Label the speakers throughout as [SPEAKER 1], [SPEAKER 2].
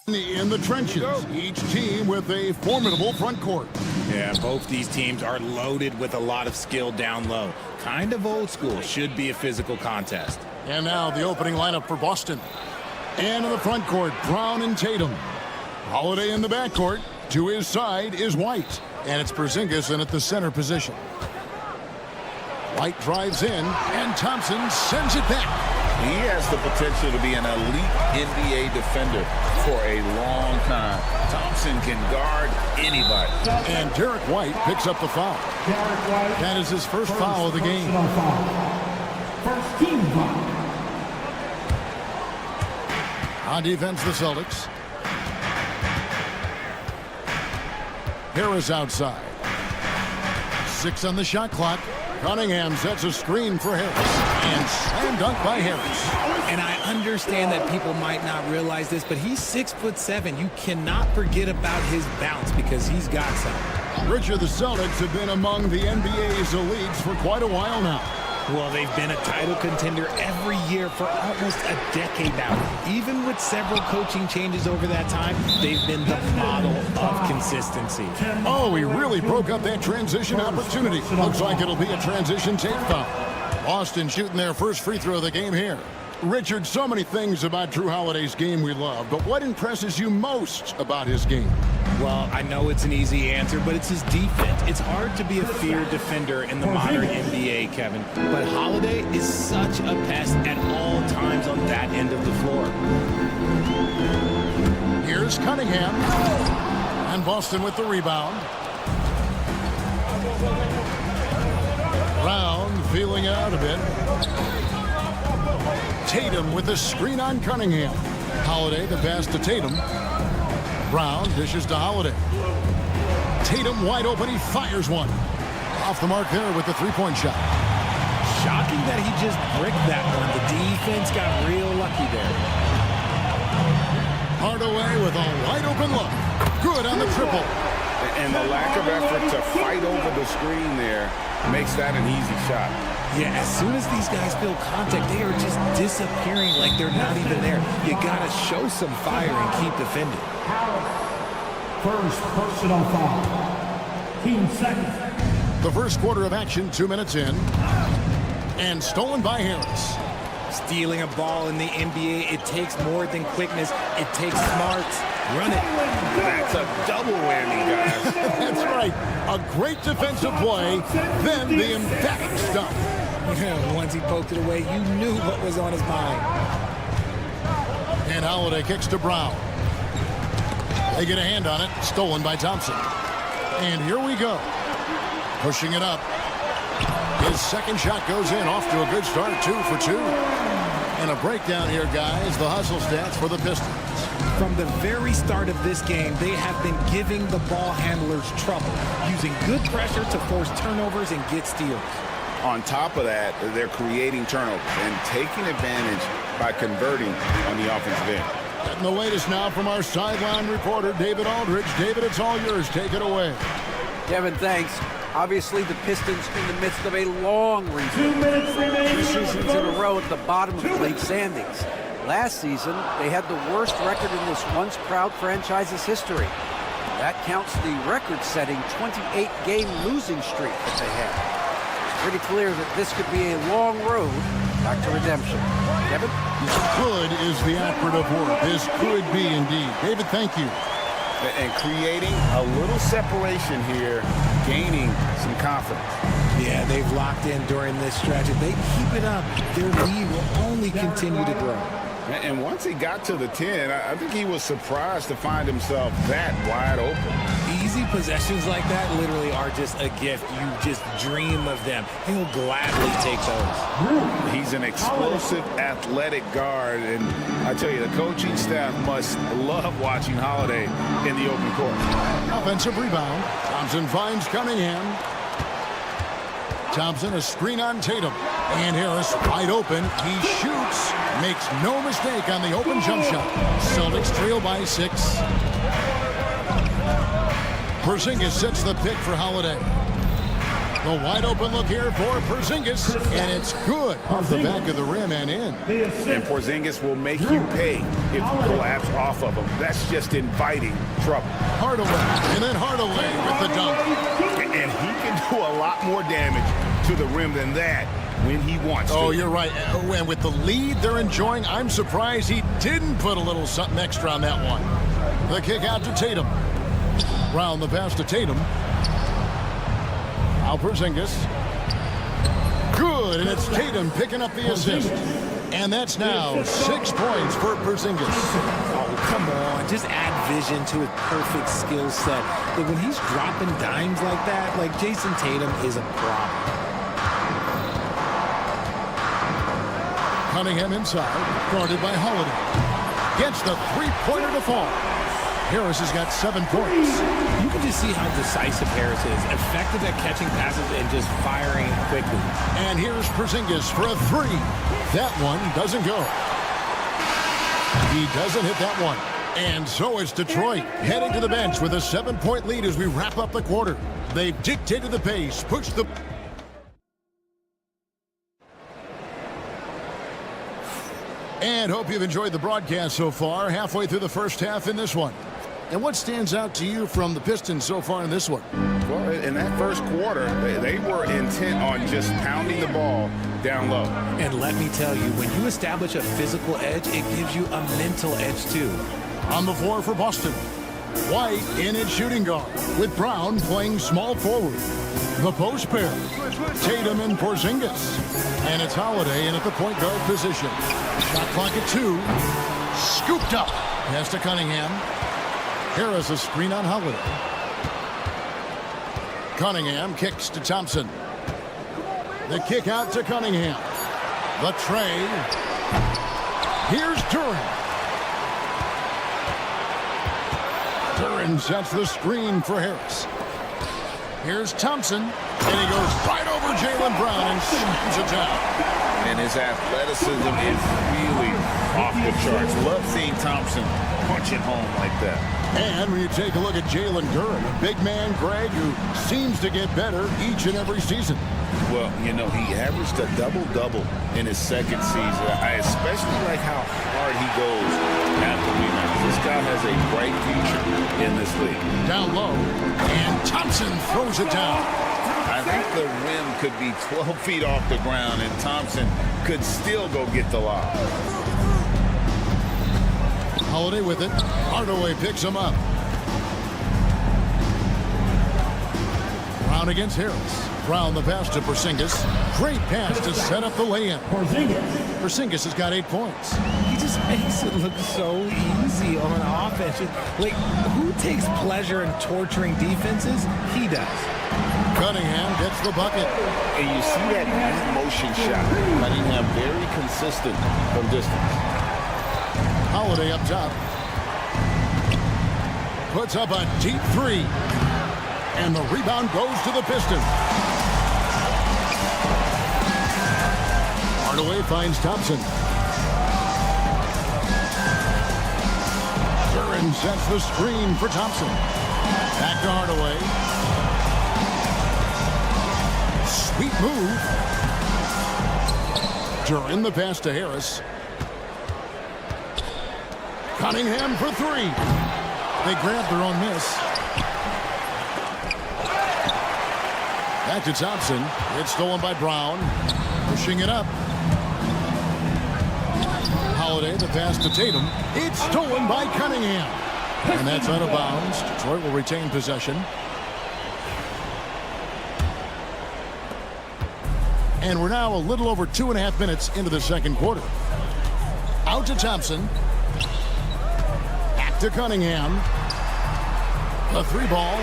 [SPEAKER 1] In the trenches, each team with a formidable front court.
[SPEAKER 2] Yeah, both these teams are loaded with a lot of skill down low. Kind of old school, should be a physical contest.
[SPEAKER 1] And now the opening lineup for Boston. And in the front court, Brown and Tatum. Holiday in the backcourt. To his side is White. And it's Porzingis in at the center position. White drives in, and Thompson sends it back.
[SPEAKER 3] He has the potential to be an elite NBA defender for a long time. Thompson can guard anybody.
[SPEAKER 1] And Derek White picks up the foul. That is his first foul of the game.
[SPEAKER 4] First team foul.
[SPEAKER 1] On defense, the Celtics. Harris outside. 6 on the shot clock. Cunningham sets a screen for Harris. And slam dunk by Harris.
[SPEAKER 2] And I understand that people might not realize this, but he's 6'7". You cannot forget about his bounce because he's got some.
[SPEAKER 1] Richard, the Celtics have been among the NBA's elites for quite a while now.
[SPEAKER 2] Well, they've been a title contender every year for almost a decade now. Even with several coaching changes over that time, they've been the model of consistency.
[SPEAKER 1] Oh, he really broke up that transition opportunity. Looks like it'll be a transition tape foul. Boston shooting their first free throw of the game here. Richard, so many things about Drew Holiday's game we love, but what impresses you most about his game?
[SPEAKER 2] Well, I know it's an easy answer, but it's his defense. It's hard to be a feared defender in the modern NBA, Kevin. But Holiday is such a pest at all times on that end of the floor.
[SPEAKER 1] Here's Cunningham. And Boston with the rebound. Brown feeling out a bit. Tatum with the screen on Cunningham. Holiday the pass to Tatum. Brown dishes to Holiday. Tatum wide open. He fires one. Off the mark there with the three-point shot.
[SPEAKER 2] Shocking that he just bricked that one. The defense got real lucky there.
[SPEAKER 1] Hardaway with a wide open look. Good on the triple.
[SPEAKER 3] And the lack of effort to fight over the screen there makes that an easy shot.
[SPEAKER 2] Yeah, as soon as these guys feel contact, they are just disappearing like they're not even there. You got to show some fire and keep defending.
[SPEAKER 4] First personal foul. Team second.
[SPEAKER 1] The first quarter of action, 2 minutes in. And stolen by Harris.
[SPEAKER 2] Stealing a ball in the NBA, it takes more than quickness. It takes smarts. Run it.
[SPEAKER 3] That's a double whammy, guys.
[SPEAKER 1] That's right. A great defensive play, then the emphatic stuff.
[SPEAKER 2] Yeah, once he poked it away, you knew what was on his mind.
[SPEAKER 1] And Holiday kicks to Brown. They get a hand on it. Stolen by Thompson. And here we go. Pushing it up. His second shot goes in. Off to a good start. 2 for 2. And a breakdown here, guys. The hustle stats for the Pistons.
[SPEAKER 2] From the very start of this game, they have been giving the ball handlers trouble, using good pressure to force turnovers and get steals.
[SPEAKER 3] On top of that, they're creating turnovers and taking advantage by converting on the offensive end.
[SPEAKER 1] And the latest now from our sideline reporter, David Aldridge. David, it's all yours. Take it away.
[SPEAKER 5] Kevin, thanks. Obviously, the Pistons in the midst of a long rebuild.
[SPEAKER 4] 2 minutes remaining.
[SPEAKER 5] 2 seasons in a row at the bottom of the league standings. Last season, they had the worst record in this once proud franchise's history. That counts the record-setting 28-game losing streak that they had. It's pretty clear that this could be a long road back to redemption. Kevin?
[SPEAKER 1] Good is the operative word. This could be indeed. David, thank you.
[SPEAKER 3] And creating a little separation here, gaining some confidence.
[SPEAKER 2] Yeah, they've locked in during this stretch. If they keep it up, their lead will only continue to grow.
[SPEAKER 3] And once he got to the 10, I think he was surprised to find himself that wide open.
[SPEAKER 2] Easy possessions like that literally are just a gift. You just dream of them. He'll gladly take those.
[SPEAKER 3] He's an explosive, athletic guard, and I tell you, the coaching staff must love watching Holiday in the open court.
[SPEAKER 1] Offensive rebound. Thompson finds Cunningham. Thompson, a screen on Tatum. And Harris wide open. He shoots. Makes no mistake on the open jump shot. Celtics trail by 6. Porzingis sets the pick for Holiday. The wide open look here for Porzingis. And it's good off the back of the rim and in.
[SPEAKER 3] And Porzingis will make you pay if you collapse off of him. That's just inviting trouble.
[SPEAKER 1] Hardaway. And then Hardaway with the dunk.
[SPEAKER 3] And he can do a lot more damage to the rim than that when he wants to.
[SPEAKER 1] Oh, you're right. And with the lead they're enjoying, I'm surprised he didn't put a little something extra on that one. The kick out to Tatum. Round the pass to Tatum. Now Porzingis. Good, and it's Tatum picking up the assist. And that's now 6 points for Porzingis.
[SPEAKER 2] Oh, come on. Just add vision to his perfect skill set. But when he's dropping dimes like that, like Jason Tatum is a problem.
[SPEAKER 1] Cunningham inside, guarded by Holiday. Gets the three-pointer to fall. Harris has got 7 points.
[SPEAKER 2] You can just see how decisive Harris is. Effective at catching passes and just firing quickly.
[SPEAKER 1] And here's Porzingis for a 3. That one doesn't go. He doesn't hit that one. And so it's Detroit heading to the bench with a 7-point lead as we wrap up the quarter. They've dictated the pace, pushed the... And hope you've enjoyed the broadcast so far, halfway through the first half in this one. And what stands out to you from the Pistons so far in this one?
[SPEAKER 3] Well, in that first quarter, they were intent on just pounding the ball down low.
[SPEAKER 2] And let me tell you, when you establish a physical edge, it gives you a mental edge too.
[SPEAKER 1] On the floor for Boston, White in at shooting guard, with Brown playing small forward. The post pair, Tatum and Porzingis. And it's Holiday in at the point guard position. Shot clock at 2. Scooped up. Pass to Cunningham. Harris a screen on Holiday. Cunningham kicks to Thompson. The kick out to Cunningham. The tray. Here's Duren. Duren sets the screen for Harris. Here's Thompson. And he goes right over Jaylen Brown and slams it down.
[SPEAKER 3] And his athleticism is really off the charts. Love seeing Thompson punch it home like that.
[SPEAKER 1] And when you take a look at Jalen Duren, a big man, Greg, who seems to get better each and every season.
[SPEAKER 3] Well, you know, he averaged a double-double in his second season. I especially like how hard he goes after rebounds. This guy has a bright future in this league.
[SPEAKER 1] Down low, and Thompson throws it down.
[SPEAKER 3] I think the rim could be 12 feet off the ground, and Thompson could still go get the lob.
[SPEAKER 1] Holiday with it. Hardaway picks him up. Brown against Harris. Brown the pass to Porzingis. Great pass to set up the lay-in. Porzingis has got 8 points.
[SPEAKER 2] He just makes it look so easy on offense. Like, who takes pleasure in torturing defenses? He does.
[SPEAKER 1] Cunningham gets the bucket.
[SPEAKER 3] And you see that motion shot. Cunningham very consistent from distance.
[SPEAKER 1] Holiday up top. Puts up a deep 3. And the rebound goes to the Pistons. Hardaway finds Thompson. Duren sets the screen for Thompson. Back to Hardaway. Sweet move. Duren the pass to Harris. Cunningham for 3. They grab their own miss. Back to Thompson. It's stolen by Brown. Pushing it up. Holiday, the pass to Tatum. It's stolen by Cunningham. And that's out of bounds. Detroit will retain possession. And we're now a little over 2.5 minutes into the second quarter. Out to Thompson. Back to Cunningham. The 3 ball.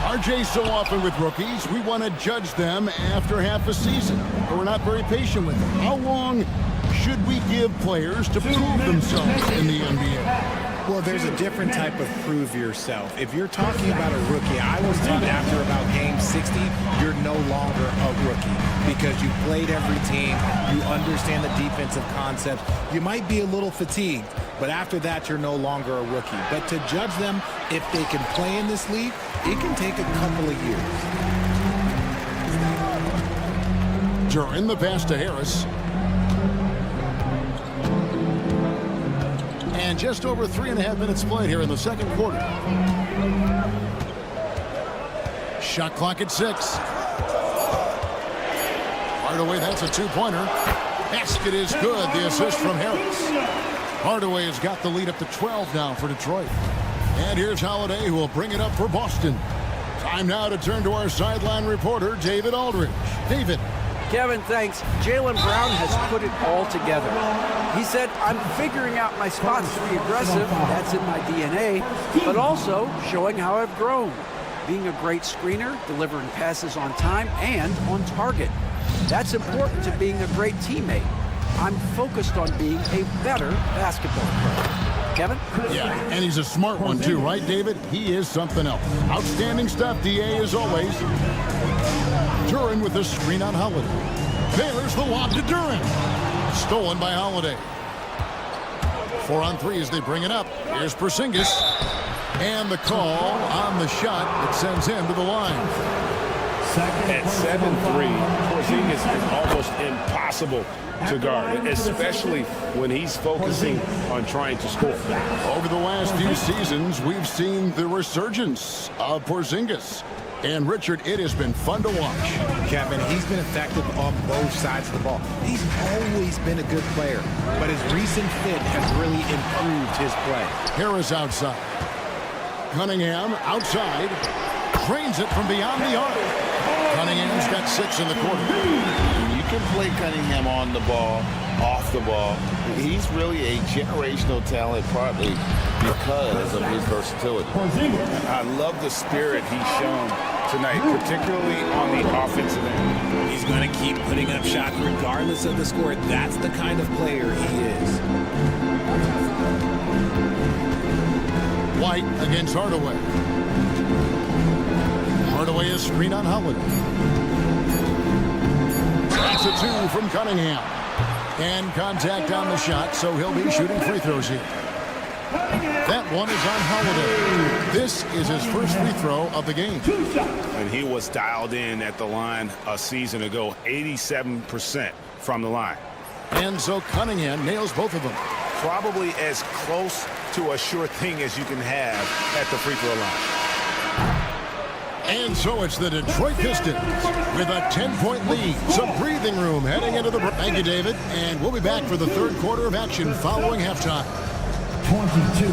[SPEAKER 1] RJ, so often with rookies, we want to judge them after half a season. But we're not very patient with them. How long should we give players to prove themselves in the NBA?
[SPEAKER 2] Well, there's a different type of prove yourself. If you're talking about a rookie, I was taught after about game 60, you're no longer a rookie because you played every team, you understand the defensive concepts. You might be a little fatigued, but after that, you're no longer a rookie. But to judge them, if they can play in this league, it can take a couple of years.
[SPEAKER 1] During the pass to Harris. And just over 3.5 minutes played here in the second quarter. Shot clock at 6. Hardaway, that's a two-pointer. Basket is good. The assist from Harris. Hardaway has got the lead up to 12 now for Detroit. And here's Holiday, who will bring it up for Boston. Time now to turn to our sideline reporter, David Aldridge. David.
[SPEAKER 5] Kevin, thanks. Jaylen Brown has put it all together. He said, I'm figuring out my spots to be aggressive. That's in my DNA. But also showing how I've grown. Being a great screener, delivering passes on time and on target. That's important to being a great teammate. I'm focused on being a better basketball player. Kevin?
[SPEAKER 1] Yeah, and he's a smart one too, right, David? He is something else. Outstanding stuff, DA, as always. Duran with the screen on Holiday. There's the lob to Duran. Stolen by Holiday. 4 on 3 as they bring it up. Here's Porzingis. And the call on the shot that sends him to the line.
[SPEAKER 3] At 7'3", Porzingis is almost impossible to guard, especially when he's focusing on trying to score.
[SPEAKER 1] Over the last few seasons, we've seen the resurgence of Porzingis. And, Richard, it has been fun to watch.
[SPEAKER 2] Kevin, he's been effective on both sides of the ball. He's always been a good player, but his recent fit has really improved his play.
[SPEAKER 1] Harris outside. Cunningham outside. Drains it from beyond the arc. Cunningham's got 6 in the quarter.
[SPEAKER 3] You can play Cunningham on the ball, off the ball. He's really a generational talent, partly because of his versatility. I love the spirit he's shown tonight, particularly on the offensive end.
[SPEAKER 2] He's going to keep putting up shots regardless of the score. That's the kind of player he is.
[SPEAKER 1] White against Hardaway. Hardaway is screen on Holiday. That's a 2 from Cunningham. And contact on the shot, so he'll be shooting free throws here. That one is on Holiday. This is his first free throw of the game.
[SPEAKER 3] And he was dialed in at the line a season ago, 87% from the line.
[SPEAKER 1] And so Cunningham nails both of them.
[SPEAKER 3] Probably as close to a sure thing as you can have at the free throw line.
[SPEAKER 1] And so it's the Detroit Pistons with a 10-point lead. Some breathing room heading into the break. Thank you, David. And we'll be back for the third quarter of action following halftime.
[SPEAKER 4] 22.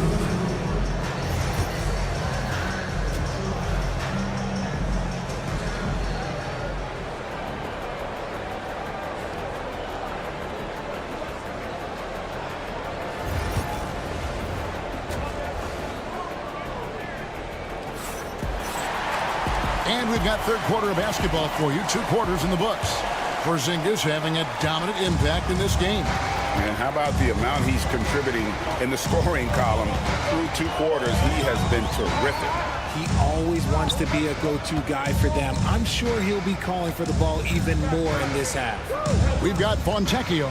[SPEAKER 1] And we've got third quarter of basketball for you. 2 quarters in the books. Porzingis having a dominant impact in this game.
[SPEAKER 3] And how about the amount he's contributing in the scoring column? Through 2 quarters, he has been terrific.
[SPEAKER 2] He always wants to be a go-to guy for them. I'm sure he'll be calling for the ball even more in this half.
[SPEAKER 1] We've got Fontecchio.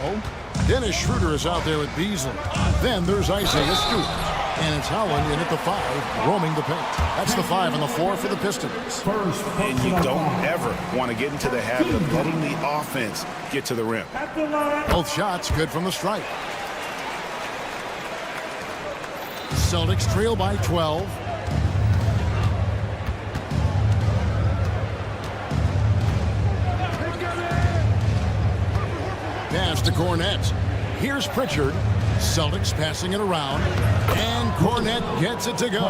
[SPEAKER 1] Dennis Schroeder is out there with Beasley. Then there's Isaiah Stewart. And it's Howland in at the 5, roaming the paint. That's the 5 and the 4 for the Pistons.
[SPEAKER 3] And you don't ever want to get into the habit of letting the offense get to the rim.
[SPEAKER 1] Both shots good from the stripe. Celtics trail by 12. Pass to Cornette. Here's Pritchard. Celtics passing it around. And Cornette gets it to go.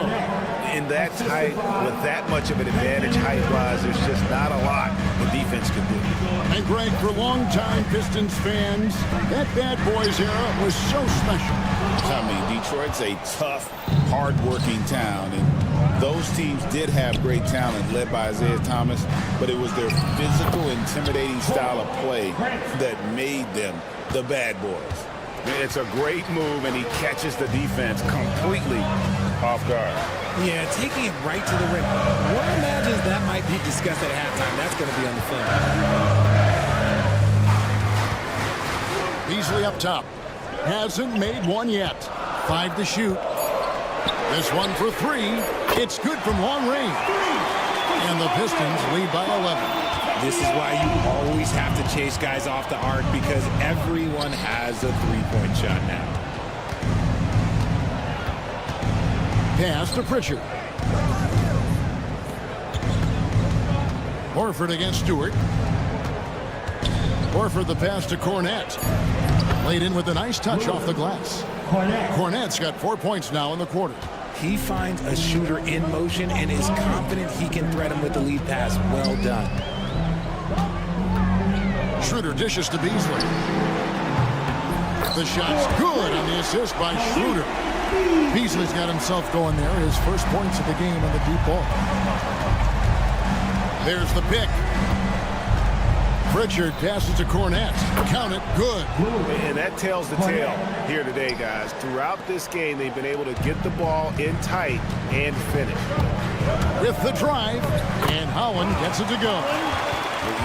[SPEAKER 3] In that tight, with that much of an advantage height-wise, there's just not a lot the defense can do.
[SPEAKER 1] And Greg, for longtime Pistons fans, that bad boys era was so special.
[SPEAKER 3] I mean, Detroit's a tough, hard-working town, and those teams did have great talent led by Isaiah Thomas, but it was their physical, intimidating style of play that made them the bad boys. It's a great move, and he catches the defense completely off guard.
[SPEAKER 2] Yeah, taking it right to the rim. One imagines that might be discussed at halftime. That's going to be on the film.
[SPEAKER 1] Beasley up top. Hasn't made one yet. 5 to shoot. This one for 3. It's good from long range. And the Pistons lead by 11.
[SPEAKER 2] This is why you always have to chase guys off the arc, because everyone has a three-point shot now.
[SPEAKER 1] Pass to Pritchard. Horford against Stewart. Horford the pass to Cornet. Laid in with a nice touch off the glass. Cornet's got 4 points now in the quarter.
[SPEAKER 2] He finds a shooter in motion and is confident he can thread him with the lead pass. Well done.
[SPEAKER 1] Schroeder dishes to Beasley. The shot's good on the assist by Schroeder. Beasley's got himself going there. His first points of the game on the deep ball. There's the pick. Pritchard passes to Cornet. Count it. Good.
[SPEAKER 3] And that tells the tale here today, guys. Throughout this game, they've been able to get the ball in tight and finish.
[SPEAKER 1] With the drive, and Holland gets it to go.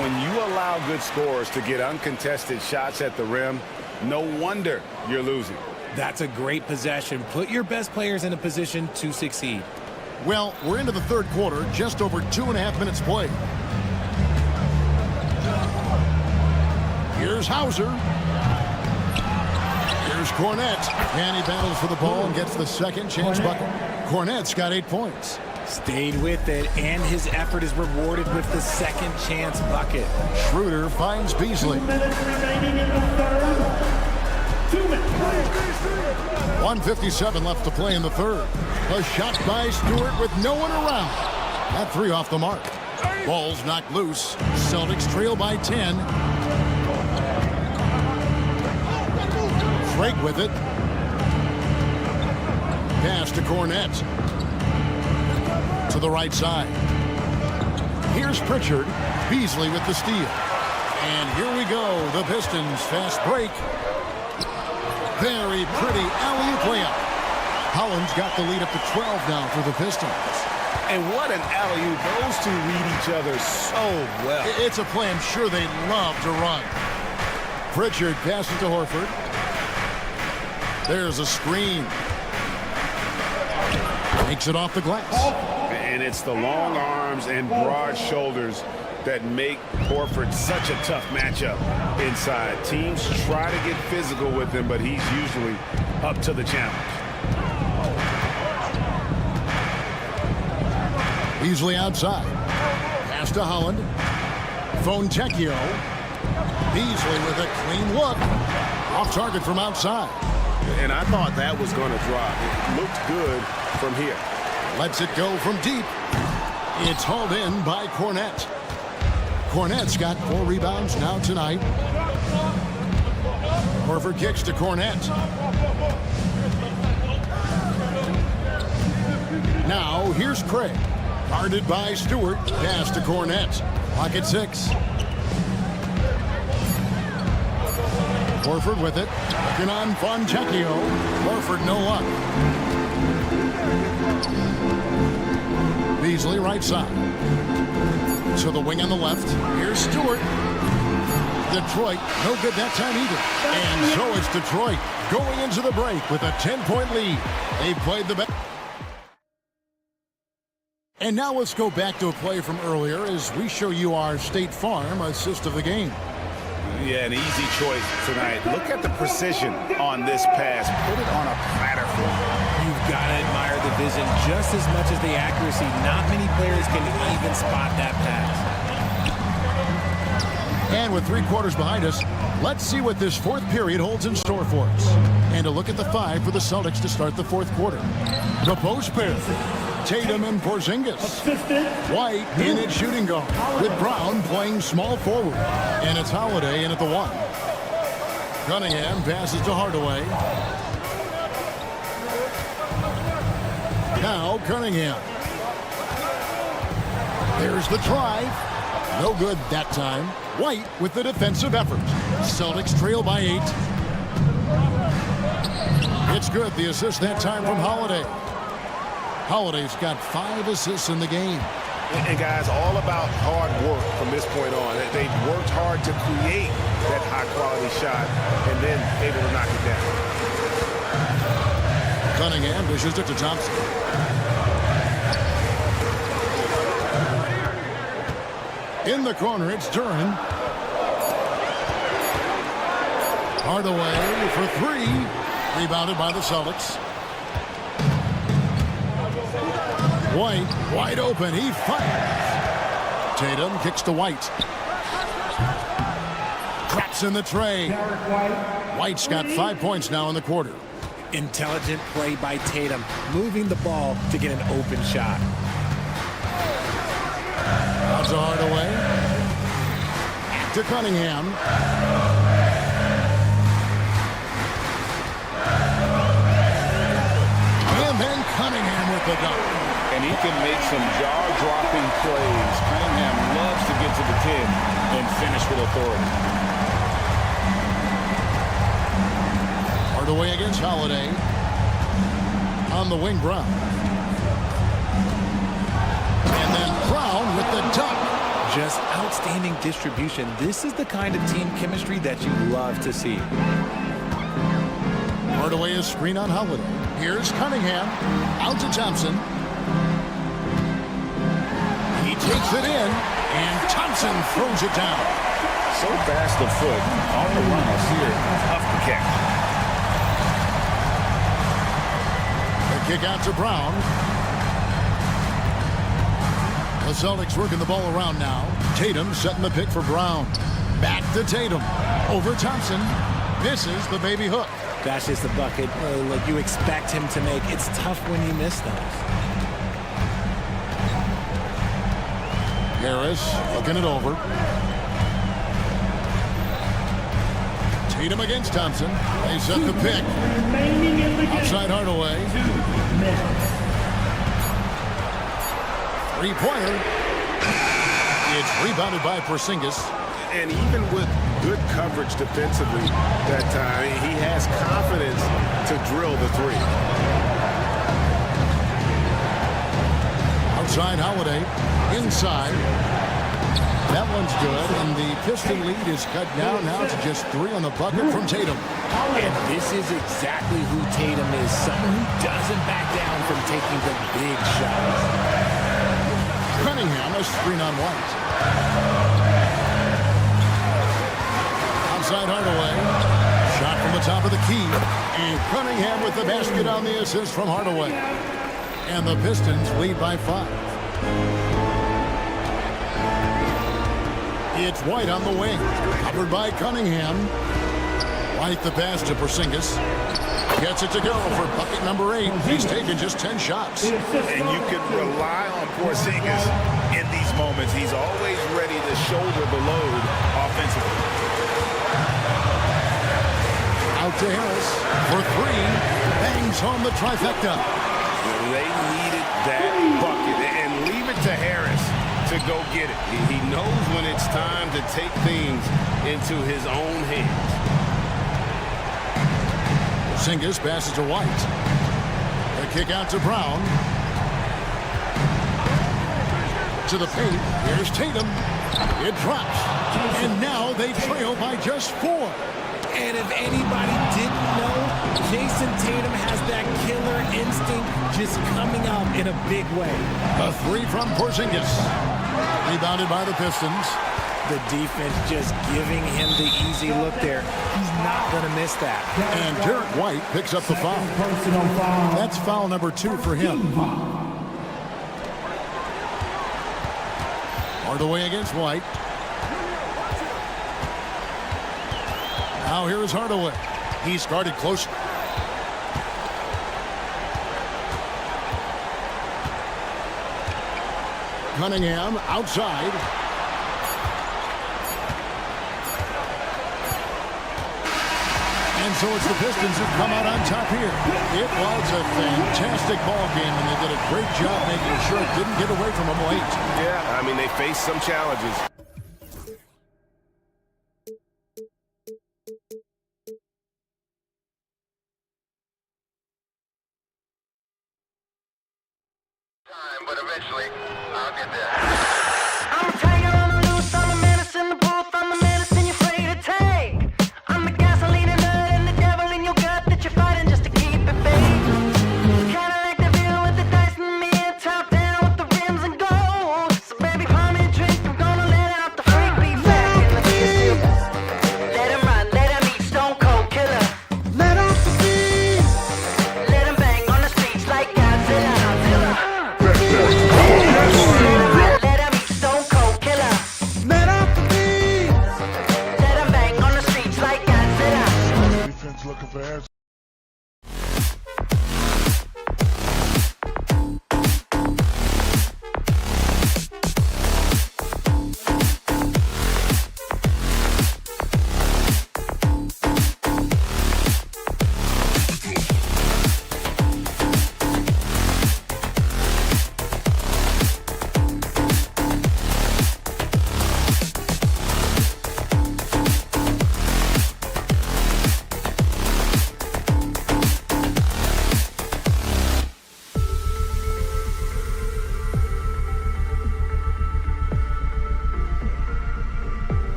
[SPEAKER 3] When you allow good scorers to get uncontested shots at the rim, no wonder you're losing.
[SPEAKER 2] That's a great possession. Put your best players in a position to succeed.
[SPEAKER 1] Well, we're into the third quarter, just over 2.5 minutes played. Here's Hauser. Here's Cornet. And he battles for the ball and gets the second chance bucket. Cornet's got 8 points.
[SPEAKER 2] Stayed with it, and his effort is rewarded with the second chance bucket.
[SPEAKER 1] Schroeder finds Beasley.
[SPEAKER 4] 2 minutes remaining in the third. 2 minutes.
[SPEAKER 1] 1:57 left to play in the third. A shot by Stewart with no one around. That 3 off the mark. Ball's knocked loose. Celtics trail by 10. Craig with it. Pass to Cornet. To the right side. Here's Pritchard. Beasley with the steal. And here we go. The Pistons fast break. Very pretty alley-oop layup. Holland's got the lead up to 12 now for the Pistons.
[SPEAKER 3] And what an alley-oop. Those two read each other so well.
[SPEAKER 1] It's a play I'm sure they love to run. Pritchard passes to Horford. There's a screen. Takes it off the glass.
[SPEAKER 3] And it's the long arms and broad shoulders that make Horford such a tough matchup inside. Teams try to get physical with him, but he's usually up to the challenge.
[SPEAKER 1] Beasley outside. Pass to Holland. Fontecchio. Beasley with a clean look. Off target from outside.
[SPEAKER 3] And I thought that was going to drop. It looked good from here.
[SPEAKER 1] Lets it go from deep. It's hauled in by Cornet. Cornet's got 4 rebounds now tonight. Horford kicks to Cornet. Now here's Craig. Guarded by Stewart. Pass to Cornet. Clock at 6. Horford with it. Looking on Fontecchio. Horford no luck. Beasley right side. To the wing on the left. Here's Stewart. Detroit, no good that time either. And so it's Detroit going into the break with a 10-point lead. They played the best. And now let's go back to a play from earlier as we show you our State Farm assist of the game.
[SPEAKER 3] Yeah, an easy choice tonight. Look at the precision on this pass. Put it on a platter for him.
[SPEAKER 2] You've got to admire the vision just as much as the accuracy. Not many players can even spot that pass.
[SPEAKER 1] And with 3 quarters behind us, let's see what this fourth period holds in store for us. And a look at the 5 for the Celtics to start the fourth quarter. The post pair. Tatum and Porzingis. White in at shooting guard, with Brown playing small forward. And it's Holiday in at the 1. Cunningham passes to Hardaway. Now Cunningham. There's the drive. No good that time. White with the defensive effort. Celtics trail by 8. It's good. The assist that time from Holiday. Holiday's got 5 assists in the game.
[SPEAKER 6] And guys, all about hard work from this point on. They've worked hard to create that high-quality shot and then able to knock it down.
[SPEAKER 1] Cunningham dishes it to Thompson. In the corner, it's Duran. Hardaway for 3. Rebounded by the Celtics. White, wide open. He fires. Tatum kicks to White. Traps in the tray. White's got 5 points now in the quarter.
[SPEAKER 2] Intelligent play by Tatum, moving the ball to get an open shot.
[SPEAKER 1] Out to Hardaway. Back to Cunningham. And then Cunningham with the dunk.
[SPEAKER 3] And he can make some jaw-dropping plays. Cunningham loves to get to the 10 and finish with authority.
[SPEAKER 1] Hardaway against Holiday. On the wing, Brown. And then Brown with the dunk.
[SPEAKER 2] Just outstanding distribution. This is the kind of team chemistry that you love to see.
[SPEAKER 1] Hardaway is screen on Holiday. Here's Cunningham. Out to Thompson. He takes it in, and Thompson throws it down.
[SPEAKER 3] So fast of foot. On the runners here. Tough to catch.
[SPEAKER 1] The kick out to Brown. The Celtics working the ball around now. Tatum setting the pick for Brown. Back to Tatum. Over Thompson. Misses the baby hook.
[SPEAKER 2] That's just the bucket like you expect him to make. It's tough when you miss those.
[SPEAKER 1] Harris looking it over. Tatum against Thompson. They set the pick. Outside Hardaway. 3-pointer. It's rebounded by Porzingis.
[SPEAKER 6] And even with good coverage defensively that time, he has confidence to drill the 3.
[SPEAKER 1] Outside Holiday. Inside. That one's good, and the Piston lead is cut down now to just 3 on the bucket from Tatum.
[SPEAKER 2] And this is exactly who Tatum is, someone who doesn't back down from taking the big shots.
[SPEAKER 1] Cunningham, a screen on White. Outside Hardaway. Shot from the top of the key. And Cunningham with the basket on the assist from Hardaway. And the Pistons lead by 5. It's White on the wing. Covered by Cunningham. White the pass to Porzingis. Gets it to go for bucket number 8. He's taken just 10 shots.
[SPEAKER 6] And you can rely on Porzingis in these moments. He's always ready to shoulder the load offensively.
[SPEAKER 1] Out to Harris for 3. Bangs home the trifecta.
[SPEAKER 6] They needed that bucket. And leave it to Harris to go get it. He knows when it's time to take things into his own hands.
[SPEAKER 1] Porzingis passes to White. The kick out to Brown. To the paint. Here's Tatum. It drops. And now they trail by just 4.
[SPEAKER 2] And if anybody didn't know, Jason Tatum has that killer instinct just coming out in a big way.
[SPEAKER 1] A 3 from Porzingis. Rebounded by the Pistons.
[SPEAKER 2] The defense just giving him the easy look there. He's not going to miss that.
[SPEAKER 1] And Derek White picks up the foul. That's foul number 2 for him. Hardaway against White. Now here is Hardaway. He's guarded close. Cunningham outside. And so it's the Pistons who come out on top here. It was a fantastic ball game, and they did a great job making sure it didn't get away from them late.
[SPEAKER 6] Yeah, I mean, they faced some challenges.
[SPEAKER 7] but eventually I'll get there.
[SPEAKER 8] I'm a tiger on the loose, I'm a menace in the booth, I'm a medicine you're afraid to take. I'm the gasoline and nut and the devil in your gut that you're fighting just to keep it baked. Kinda like the view with the dice in the mirror, top down with the rims and gold. So baby, pour me a drink, I'm gonna let out the freak beat back in the beer. Let him run, let him eat, stone cold killer. Let off the beat. Let him bang on the streets like Godzilla. Let him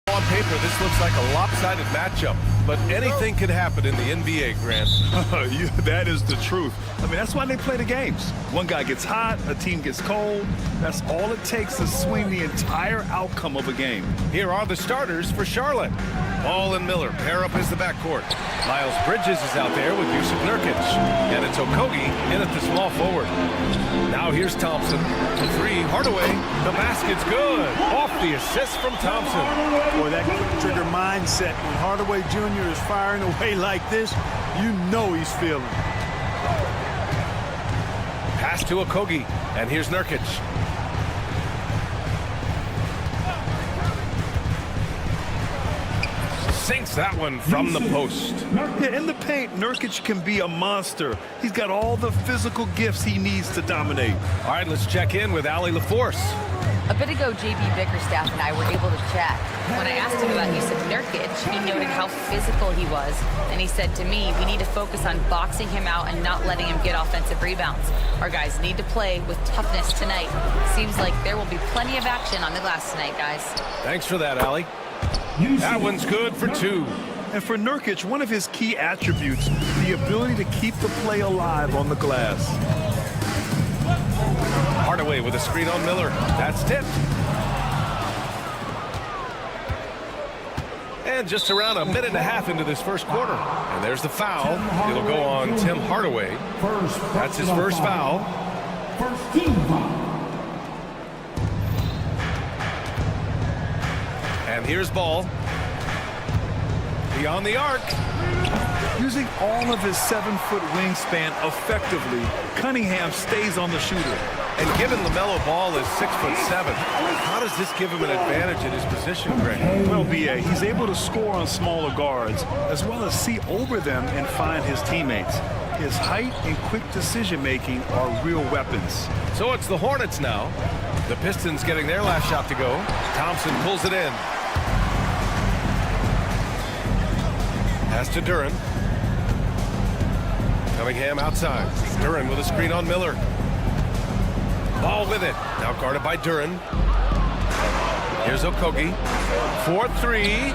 [SPEAKER 9] On paper, this looks like a lopsided matchup, but anything could happen in the NBA, Grant.
[SPEAKER 10] That is the truth. I mean, that's why they play the games. One guy gets hot, a team gets cold. That's all it takes to swing the entire outcome of a game.
[SPEAKER 9] Here are the starters for Charlotte. Ball and Miller pair up as the backcourt. Miles Bridges is out there with Yusuf Nurkic. And it's Okogie in at the small forward. Now here's Thompson. The three, Hardaway. The basket's good. Off the assist from Thompson.
[SPEAKER 11] Boy, that quick trigger mindset. When Hardaway Jr. is firing away like this, you know he's feeling it.
[SPEAKER 9] Pass to Okogie. And here's Nurkic. Sinks that one from the post.
[SPEAKER 10] Yeah, in the paint, Nurkic can be a monster. He's got all the physical gifts he needs to dominate.
[SPEAKER 9] All right, let's check in with Allie LaForce.
[SPEAKER 12] A bit ago, JB Bickerstaff and I were able to chat. When I asked him about Yusuf Nurkic, he noted how physical he was. And he said to me, we need to focus on boxing him out and not letting him get offensive rebounds. Our guys need to play with toughness tonight. Seems like there will be plenty of action on the glass tonight, guys.
[SPEAKER 9] Thanks for that, Allie. That one's good for two.
[SPEAKER 10] And for Nurkic, one of his key attributes, the ability to keep the play alive on the glass.
[SPEAKER 9] Hardaway with a screen on Miller. That's tipped. And just around a minute and a half into this first quarter. And there's the foul. It'll go on Tim Hardaway. That's his first foul.
[SPEAKER 4] First team foul.
[SPEAKER 9] And here's Ball. Beyond the arc.
[SPEAKER 10] Using all of his 7-foot wingspan effectively, Cunningham stays on the shooter.
[SPEAKER 9] And given LaMelo Ball is 6'7", how does this give him an advantage in his position, Greg?
[SPEAKER 10] Well, B.A., he's able to score on smaller guards, as well as see over them and find his teammates. His height and quick decision-making are real weapons.
[SPEAKER 9] So it's the Hornets now. The Pistons getting their last shot to go. Thompson pulls it in. Pass to Duren. Cunningham outside. Duren with a screen on Miller. Ball with it. Now guarded by Duren. Here's Okogie. 4-3.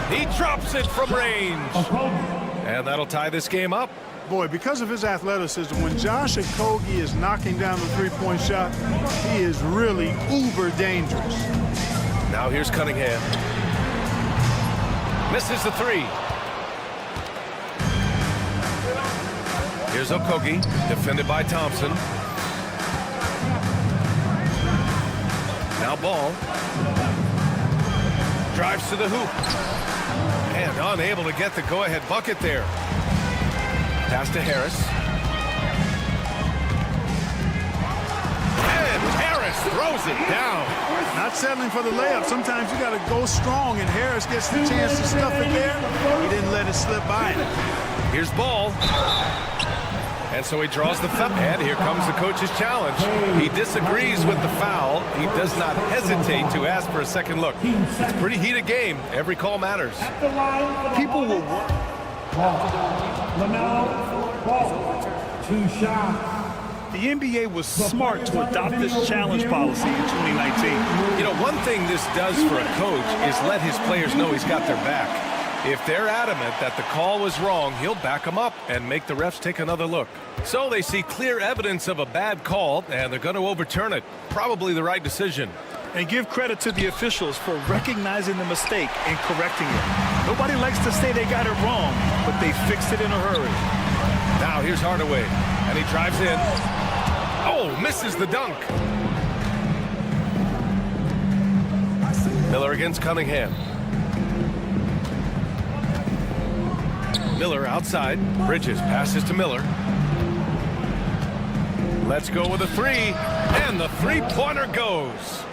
[SPEAKER 9] He drops it from range. And that'll tie this game up.
[SPEAKER 11] Boy, because of his athleticism, when Josh Okogie is knocking down the three-point shot, he is really uber dangerous.
[SPEAKER 9] Now here's Cunningham. Misses the three. Here's Okogie, defended by Thompson. Now Ball. Drives to the hoop. And unable to get the go-ahead bucket there. Pass to Harris. And Harris throws it down.
[SPEAKER 11] Not settling for the layup. Sometimes you got to go strong, and Harris gets the chance to stuff it there. He didn't let it slip by him.
[SPEAKER 9] Here's Ball. And so he draws the foul. And here comes the coach's challenge. He disagrees with the foul. He does not hesitate to ask for a second look. It's a pretty heated game. Every call matters.
[SPEAKER 10] People will...
[SPEAKER 4] LaMelo, 2 shots.
[SPEAKER 10] The NBA was smart to adopt this challenge policy in 2019.
[SPEAKER 9] You know, one thing this does for a coach is let his players know he's got their back. If they're adamant that the call was wrong, he'll back them up and make the refs take another look. So they see clear evidence of a bad call, and they're going to overturn it. Probably the right decision.
[SPEAKER 10] And give credit to the officials for recognizing the mistake and correcting it. Nobody likes to say they got it wrong, but they fixed it in a hurry.
[SPEAKER 9] Now here's Hardaway, and he drives in. Oh, misses the dunk. Miller against Cunningham. Miller outside. Bridges passes to Miller. Let's go with a three, and the three-pointer goes.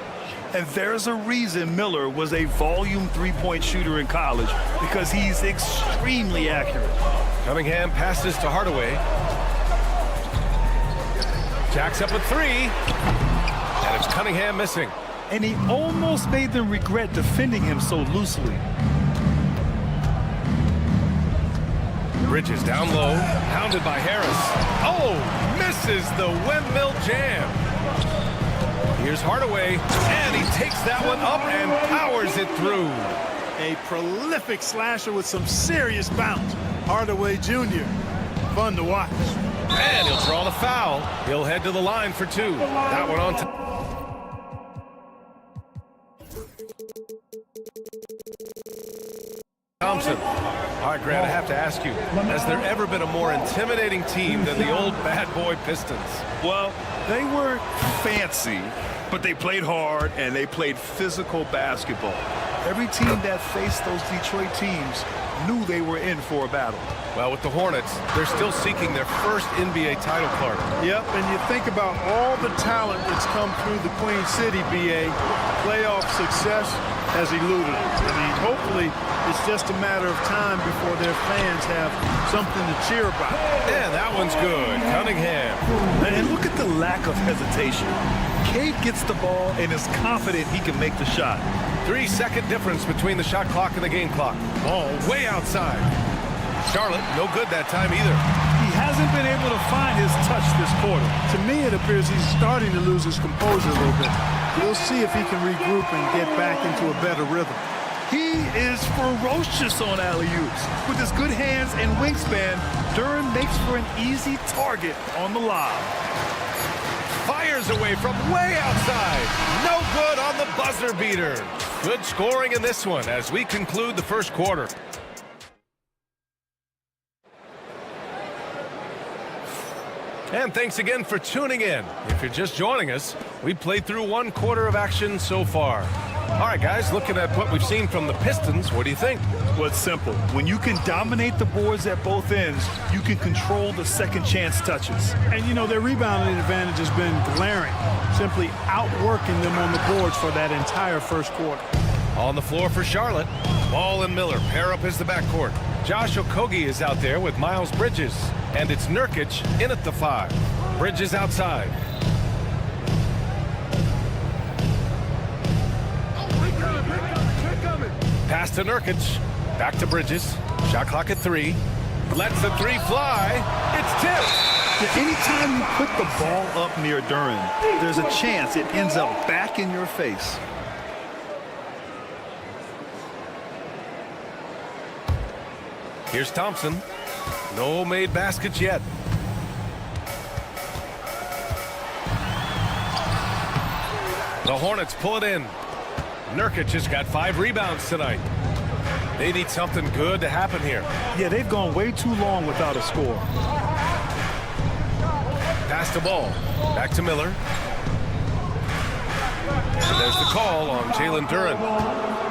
[SPEAKER 10] And there's a reason Miller was a volume three-point shooter in college, because he's extremely accurate.
[SPEAKER 9] Cunningham passes to Hardaway. Jacks up a three, and it's Cunningham missing.
[SPEAKER 10] And he almost made them regret defending him so loosely.
[SPEAKER 9] Bridges down low, pounded by Harris. Oh, misses the windmill jam. Here's Hardaway, and he takes that one up and powers it through.
[SPEAKER 11] A prolific slasher with some serious bounce. Hardaway Jr. Fun to watch.
[SPEAKER 9] And he'll draw the foul. He'll head to the line for two. That one on to Thompson. All right, Grant, I have to ask you, has there ever been a more intimidating team than the old bad boy Pistons?
[SPEAKER 10] Well, they weren't fancy, but they played hard and they played physical basketball. Every team that faced those Detroit teams knew they were in for a battle.
[SPEAKER 9] Well, with the Hornets, they're still seeking their first NBA title card.
[SPEAKER 11] Yep, and you think about all the talent that's come through the Queen City, BA. Playoff success has eluded them. I mean, hopefully it's just a matter of time before their fans have something to cheer about.
[SPEAKER 9] Yeah, that one's good. Cunningham.
[SPEAKER 10] And look at the lack of hesitation. Cade gets the ball and is confident he can make the shot.
[SPEAKER 9] 3-second difference between the shot clock and the game clock. Ball way outside. Charlotte, no good that time either.
[SPEAKER 10] He hasn't been able to find his touch this quarter.
[SPEAKER 11] To me, it appears he's starting to lose his composure a little bit. We'll see if he can regroup and get back into a better rhythm.
[SPEAKER 10] He is ferocious on alley-oops. With his good hands and wingspan, Duran makes for an easy target on the lob.
[SPEAKER 9] Fires away from way outside. No good on the buzzer beater. Good scoring in this one as we conclude the first quarter. And thanks again for tuning in. If you're just joining us, we played through one quarter of action so far. All right, guys, looking at what we've seen from the Pistons, what do you think?
[SPEAKER 10] Well, it's simple. When you can dominate the boards at both ends, you can control the second chance touches.
[SPEAKER 11] And, you know, their rebounding advantage has been glaring, simply outworking them on the boards for that entire first quarter.
[SPEAKER 9] On the floor for Charlotte, Ball and Miller pair up as the backcourt. Josh Okogie is out there with Miles Bridges, and it's Nurkic in at the 5. Bridges outside. Pass to Nurkic. Back to Bridges. Shot clock at 3. Lets the 3 fly. It's tipped.
[SPEAKER 10] Yeah, anytime you put the ball up near Duran, there's a chance it ends up back in your face.
[SPEAKER 9] Here's Thompson. No made baskets yet. The Hornets pull it in. Nurkic has got 5 rebounds tonight. They need something good to happen here.
[SPEAKER 10] Yeah, they've gone way too long without a score.
[SPEAKER 9] Pass the ball. Back to Miller. And there's the call on Jalen Duran.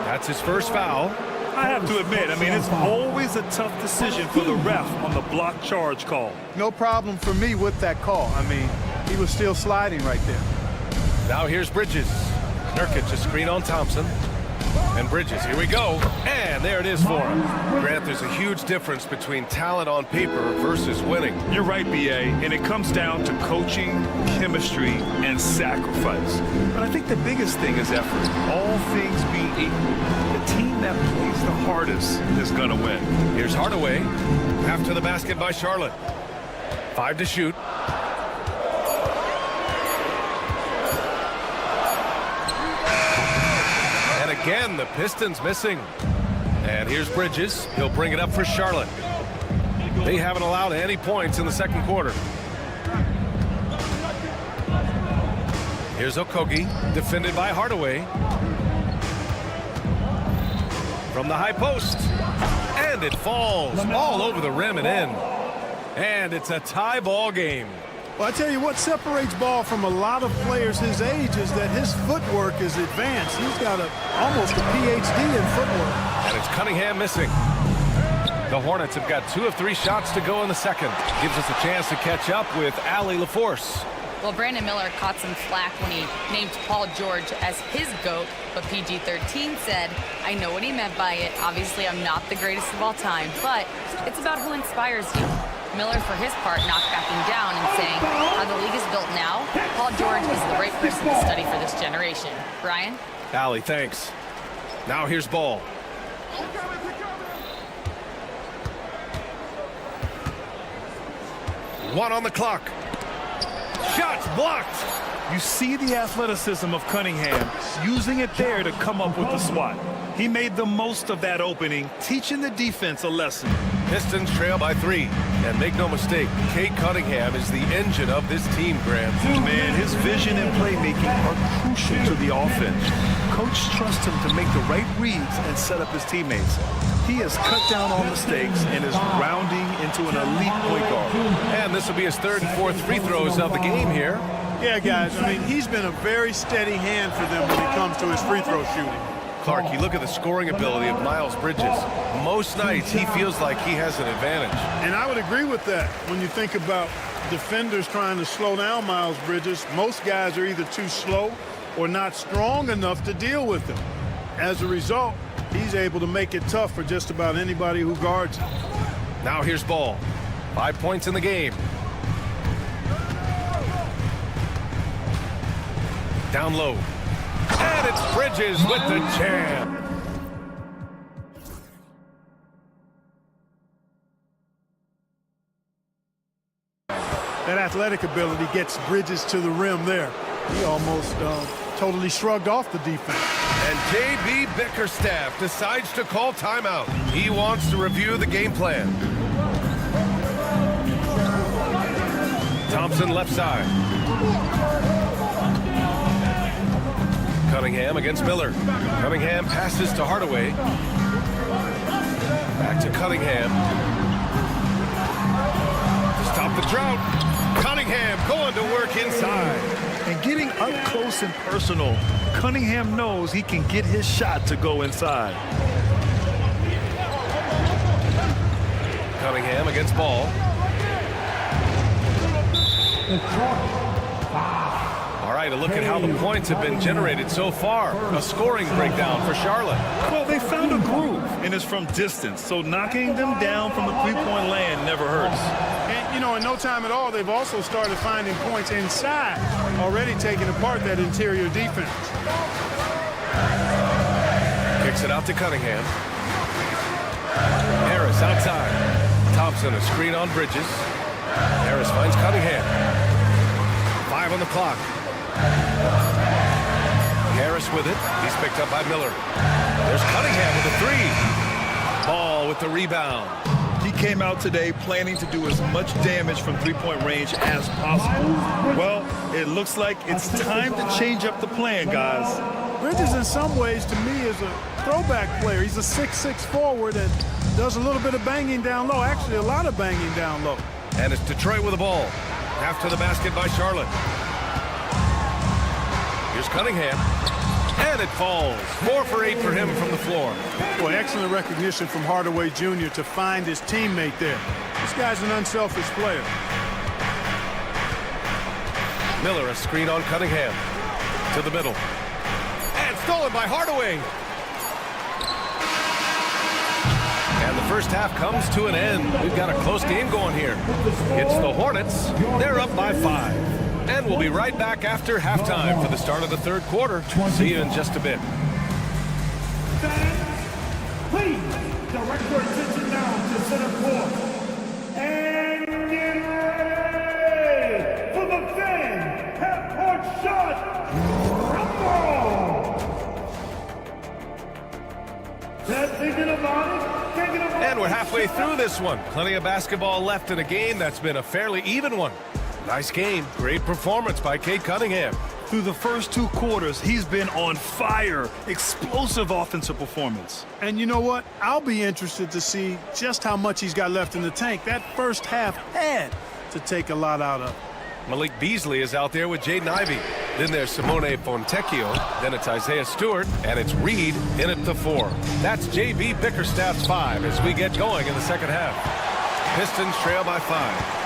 [SPEAKER 9] That's his first foul.
[SPEAKER 10] I have to admit, I mean, it's always a tough decision for the ref on the block charge call.
[SPEAKER 11] No problem for me with that call. I mean, he was still sliding right there.
[SPEAKER 9] Now here's Bridges. Nurkic, a screen on Thompson. And Bridges, here we go. And there it is for him. Grant, there's a huge difference between talent on paper versus winning.
[SPEAKER 10] You're right, B.A., and it comes down to coaching, chemistry, and sacrifice. But I think the biggest thing is effort. All things being equal, the team that plays the hardest is going to win.
[SPEAKER 9] Here's Hardaway. After the basket by Charlotte. 5 to shoot. Again, the Pistons missing. And here's Bridges. He'll bring it up for Charlotte. They haven't allowed any points in the second quarter. Here's Okogie, defended by Hardaway. From the high post. And it falls all over the rim and in. And it's a tie ball game.
[SPEAKER 11] Well, I tell you what separates Ball from a lot of players his age is that his footwork is advanced. He's got almost a PhD in footwork.
[SPEAKER 9] And it's Cunningham missing. The Hornets have got 2 of 3 shots to go in the second. Gives us a chance to catch up with Allie LaForce.
[SPEAKER 12] Well, Brandon Miller caught some flack when he named Paul George as his GOAT, but PG-13 said, I know what he meant by it. Obviously, I'm not the greatest of all time, but it's about who inspires you. Miller, for his part, not backing down and saying, how the league is built now, Paul George is the right person to study for this generation. Brian?
[SPEAKER 9] Allie, thanks. Now here's Ball. One on the clock. Shots blocked.
[SPEAKER 10] You see the athleticism of Cunningham, using it there to come up with the swat. He made the most of that opening, teaching the defense a lesson.
[SPEAKER 9] Pistons trail by 3. And make no mistake, Cade Cunningham is the engine of this team, Graham.
[SPEAKER 10] Man, his vision and playmaking are crucial to the offense. Coach trusts him to make the right reads and set up his teammates. He has cut down on mistakes and is rounding into an elite point guard.
[SPEAKER 9] And this will be his 3rd and 4th free throws of the game here.
[SPEAKER 11] Yeah, guys, I mean, he's been a very steady hand for them when it comes to his free throw shooting.
[SPEAKER 9] Clark, you look at the scoring ability of Miles Bridges. Most nights, he feels like he has an advantage.
[SPEAKER 11] And I would agree with that. When you think about defenders trying to slow down Miles Bridges, most guys are either too slow or not strong enough to deal with him. As a result, he's able to make it tough for just about anybody who guards him.
[SPEAKER 9] Now here's Ball. 5 points in the game. Down low. And it's Bridges with the jam.
[SPEAKER 11] That athletic ability gets Bridges to the rim there. He almost totally shrugged off the defense.
[SPEAKER 9] And J.B. Bickerstaff decides to call timeout. He wants to review the game plan. Thompson left side. Cunningham against Miller. Cunningham passes to Hardaway. Back to Cunningham. To stop the drought. Cunningham going to work inside.
[SPEAKER 10] And getting up close and personal, Cunningham knows he can get his shot to go inside.
[SPEAKER 9] Cunningham against Ball. All right, a look at how the points have been generated so far. A scoring breakdown for Charlotte.
[SPEAKER 10] Well, they found a groove, and it's from distance, so knocking them down from the three-point land never hurts.
[SPEAKER 11] And, you know, in no time at all, they've also started finding points inside, already taking apart that interior defense.
[SPEAKER 9] Kicks it out to Cunningham. Harris outside. Thompson, a screen on Bridges. Harris finds Cunningham. 5 on the clock. Harris with it. He's picked up by Miller. There's Cunningham with a 3. Ball with the rebound.
[SPEAKER 10] He came out today planning to do as much damage from three-point range as possible. Well, it looks like it's time to change up the plan, guys.
[SPEAKER 11] Bridges, in some ways, to me, is a throwback player. He's a 6'6" forward that does a little bit of banging down low. Actually, a lot of banging down low.
[SPEAKER 9] And it's Detroit with the ball. After the basket by Charlotte. Here's Cunningham. And it falls. 4 for 8 for him from the floor.
[SPEAKER 11] Boy, excellent recognition from Hardaway Jr. to find his teammate there. This guy's an unselfish player.
[SPEAKER 9] Miller, a screen on Cunningham. To the middle. And stolen by Hardaway. And the first half comes to an end. We've got a close game going here. It's the Hornets. They're up by 5. And we'll be right back after halftime for the start of the third quarter. See you in just a bit.
[SPEAKER 4] Please, direct your attention now to center court. And get ready for the fan half-court shot. Rumble! Thinking about it?
[SPEAKER 9] And we're halfway through this one. Plenty of basketball left in a game that's been a fairly even one. Nice game. Great performance by Cade Cunningham.
[SPEAKER 10] Through the first 2 quarters, he's been on fire. Explosive offensive performance.
[SPEAKER 11] And you know what? I'll be interested to see just how much he's got left in the tank. That first half had to take a lot out of.
[SPEAKER 9] Malik Beasley is out there with Jaden Ivey. Then there's Simone Fontecchio. Then it's Isaiah Stewart. And it's Reed in at the 4. That's J.B. Bickerstaff's 5 as we get going in the second half. Pistons trail by 5.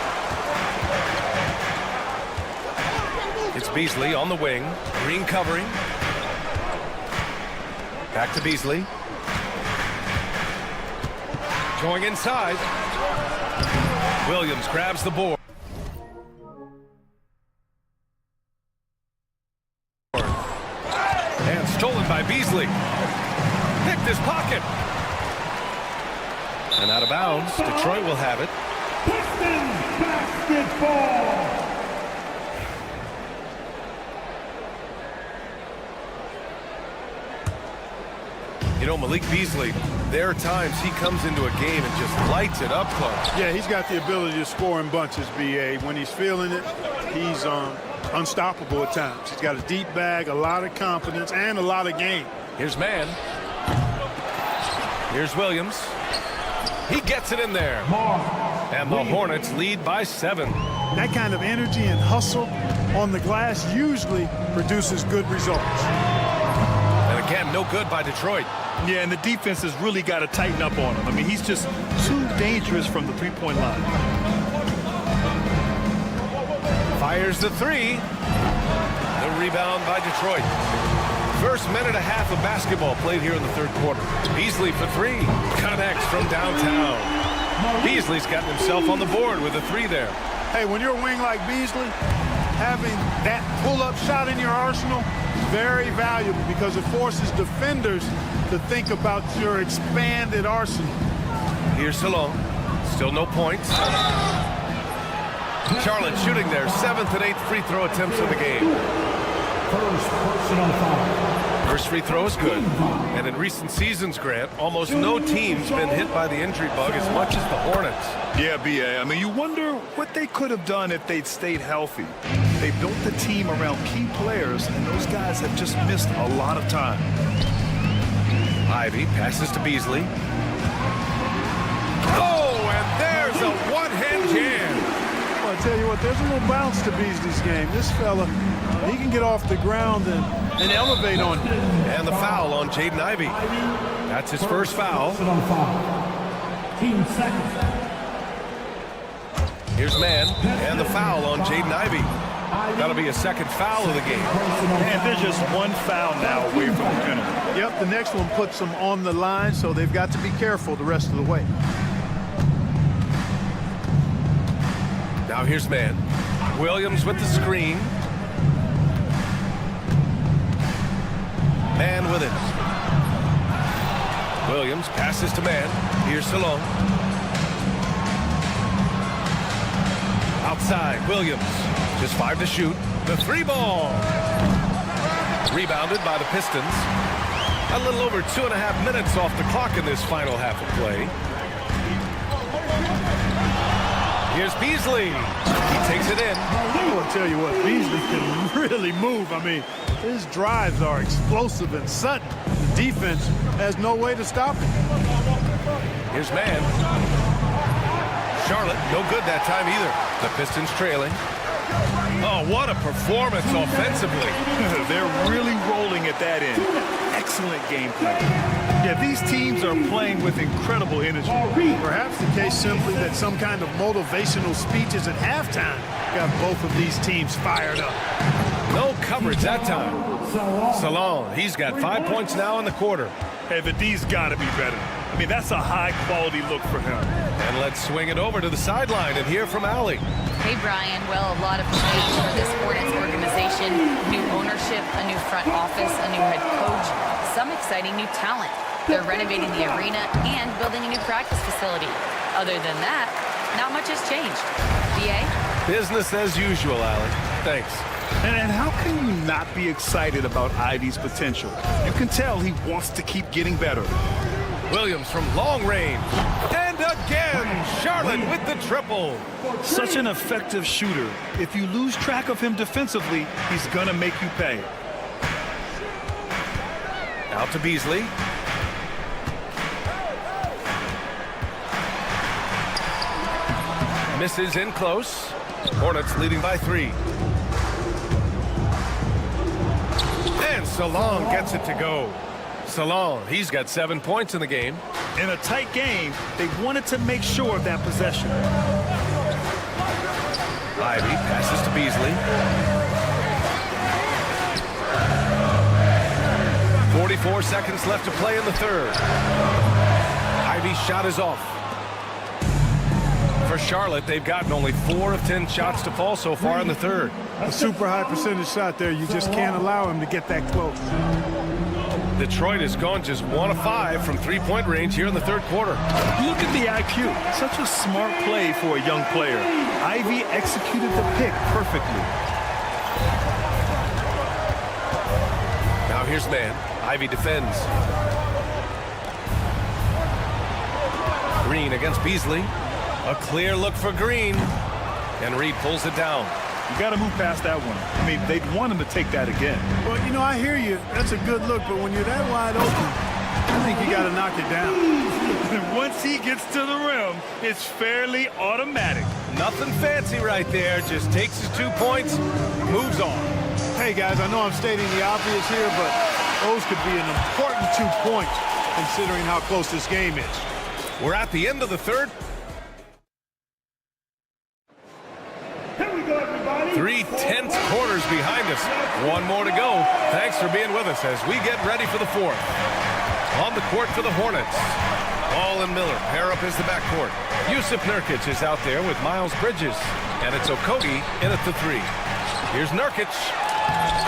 [SPEAKER 9] It's Beasley on the wing. Green covering. Back to Beasley. Going inside. Williams grabs the board. And stolen by Beasley. Picked his pocket. And out of bounds. Detroit will have it.
[SPEAKER 4] Pistons basketball.
[SPEAKER 9] You know, Malik Beasley, there are times he comes into a game and just lights it up close.
[SPEAKER 11] Yeah, he's got the ability to score in bunches, B.A. When he's feeling it, he's unstoppable at times. He's got a deep bag, a lot of confidence, and a lot of game.
[SPEAKER 9] Here's Mann. Here's Williams. He gets it in there. And the Hornets lead by 7.
[SPEAKER 11] That kind of energy and hustle on the glass usually produces good results.
[SPEAKER 9] And again, no good by Detroit.
[SPEAKER 10] Yeah, and the defense has really got to tighten up on him. I mean, he's just too dangerous from the three-point line.
[SPEAKER 9] Fires the 3. The rebound by Detroit. First minute and a half of basketball played here in the third quarter. Beasley for 3. Connects from downtown. Beasley's gotten himself on the board with a 3 there.
[SPEAKER 11] Hey, when you're a wing like Beasley, having that pull-up shot in your arsenal, very valuable because it forces defenders to think about your expanded arsenal.
[SPEAKER 9] Here's Salon. Still no points. Charlotte shooting their 7th and 8th free throw attempts of the game. First free throw is good. And in recent seasons, Grant, almost no team's been hit by the injury bug as much as the Hornets.
[SPEAKER 10] Yeah, B.A. I mean, you wonder what they could have done if they'd stayed healthy. They built the team around key players, and those guys have just missed a lot of time.
[SPEAKER 9] Ivy passes to Beasley. Oh, and there's a one-hand jam.
[SPEAKER 11] Well, I tell you what, there's a little bounce to Beasley's game. This fella, he can get off the ground and elevate on you.
[SPEAKER 9] And the foul on Jaden Ivey. That's his first foul. Here's Mann, and the foul on Jaden Ivey. That'll be a second foul of the game.
[SPEAKER 10] And there's just one foul now away from the penalty.
[SPEAKER 11] Yep, the next one puts them on the line, so they've got to be careful the rest of the way.
[SPEAKER 9] Now here's Mann. Williams with the screen. Mann with it. Williams passes to Mann. Here's Salon. Outside, Williams. Just 5 to shoot. The 3 ball. Rebounded by the Pistons. A little over 2.5 minutes off the clock in this final half of play. Here's Beasley. He takes it in.
[SPEAKER 11] I'll tell you what, Beasley can really move. I mean, his drives are explosive and sudden. The defense has no way to stop him.
[SPEAKER 9] Here's Mann. Charlotte, no good that time either. The Pistons trailing. Oh, what a performance offensively.
[SPEAKER 10] They're really rolling at that end. Excellent game plan. Yeah, these teams are playing with incredible energy.
[SPEAKER 11] Perhaps the case simply that some kind of motivational speeches at halftime got both of these teams fired up.
[SPEAKER 9] No coverage that time. Salon, he's got 5 points now in the quarter.
[SPEAKER 10] Hey, the D's got to be better. I mean, that's a high-quality look for him.
[SPEAKER 9] And let's swing it over to the sideline and hear from Allie.
[SPEAKER 12] Hey, Brian. Well, a lot of change for this Hornets organization. New ownership, a new front office, a new head coach, some exciting new talent. They're renovating the arena and building a new practice facility. Other than that, not much has changed. BA?
[SPEAKER 9] Business as usual, Allie. Thanks.
[SPEAKER 10] And how can you not be excited about Ivy's potential? You can tell he wants to keep getting better.
[SPEAKER 9] Williams from long range. And again, Charlotte
[SPEAKER 6] Charlotte with the triple.
[SPEAKER 10] Such an effective shooter. If you lose track of him defensively, he's going to make you pay.
[SPEAKER 9] Out to Beasley. Misses in close. Hornets leading by 3. And Salon gets it to go. Salon, he's got 7 points in the game.
[SPEAKER 10] In a tight game, they wanted to make sure of that possession.
[SPEAKER 9] Ivy passes to Beasley. 44 seconds left to play in the third. Ivy's shot is off. For Charlotte, they've gotten only 4 of 10 shots to fall so far in the third.
[SPEAKER 11] A super high percentage shot there. You just can't allow him to get that close.
[SPEAKER 9] Detroit has gone just 1 of 5 from three-point range here in the third quarter.
[SPEAKER 10] Look at the IQ. Such a smart play for a young player. Ivy executed the pick perfectly.
[SPEAKER 9] Now here's man. Ivy defends. Green against Beasley. A clear look for Green. And Reed pulls it down.
[SPEAKER 10] You got to move past that one. I mean, they'd want him to take that again.
[SPEAKER 11] Well, you know, I hear you. That's a good look, but when you're that wide open, I think you got to knock it down.
[SPEAKER 10] Once he gets to the rim, it's fairly automatic.
[SPEAKER 9] Nothing fancy right there. Just takes his 2 points, moves on.
[SPEAKER 11] Hey, guys, I know I'm stating the obvious here, but those could be an important 2 points considering how close this game is.
[SPEAKER 9] We're at the end of the third. 3 tense quarters behind us. 1 more to go. Thanks for being with us as we get ready for the fourth. On the court for the Hornets. Ball and Miller pair up as the backcourt. Yusuf Nurkic is out there with Miles Bridges. And it's Okogie in at the 3. Here's Nurkic.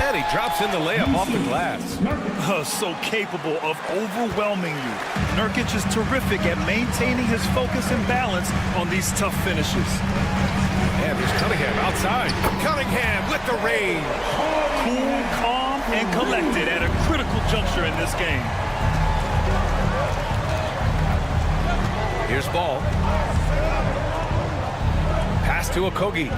[SPEAKER 9] And he drops in the layup off the glass.
[SPEAKER 10] So capable of overwhelming you. Nurkic is terrific at maintaining his focus and balance on these tough finishes.
[SPEAKER 9] And there's Cunningham outside. Cunningham with the range.
[SPEAKER 10] Cool, calm, and collected at a critical juncture in this game.
[SPEAKER 9] Here's Ball. Pass to Okogie.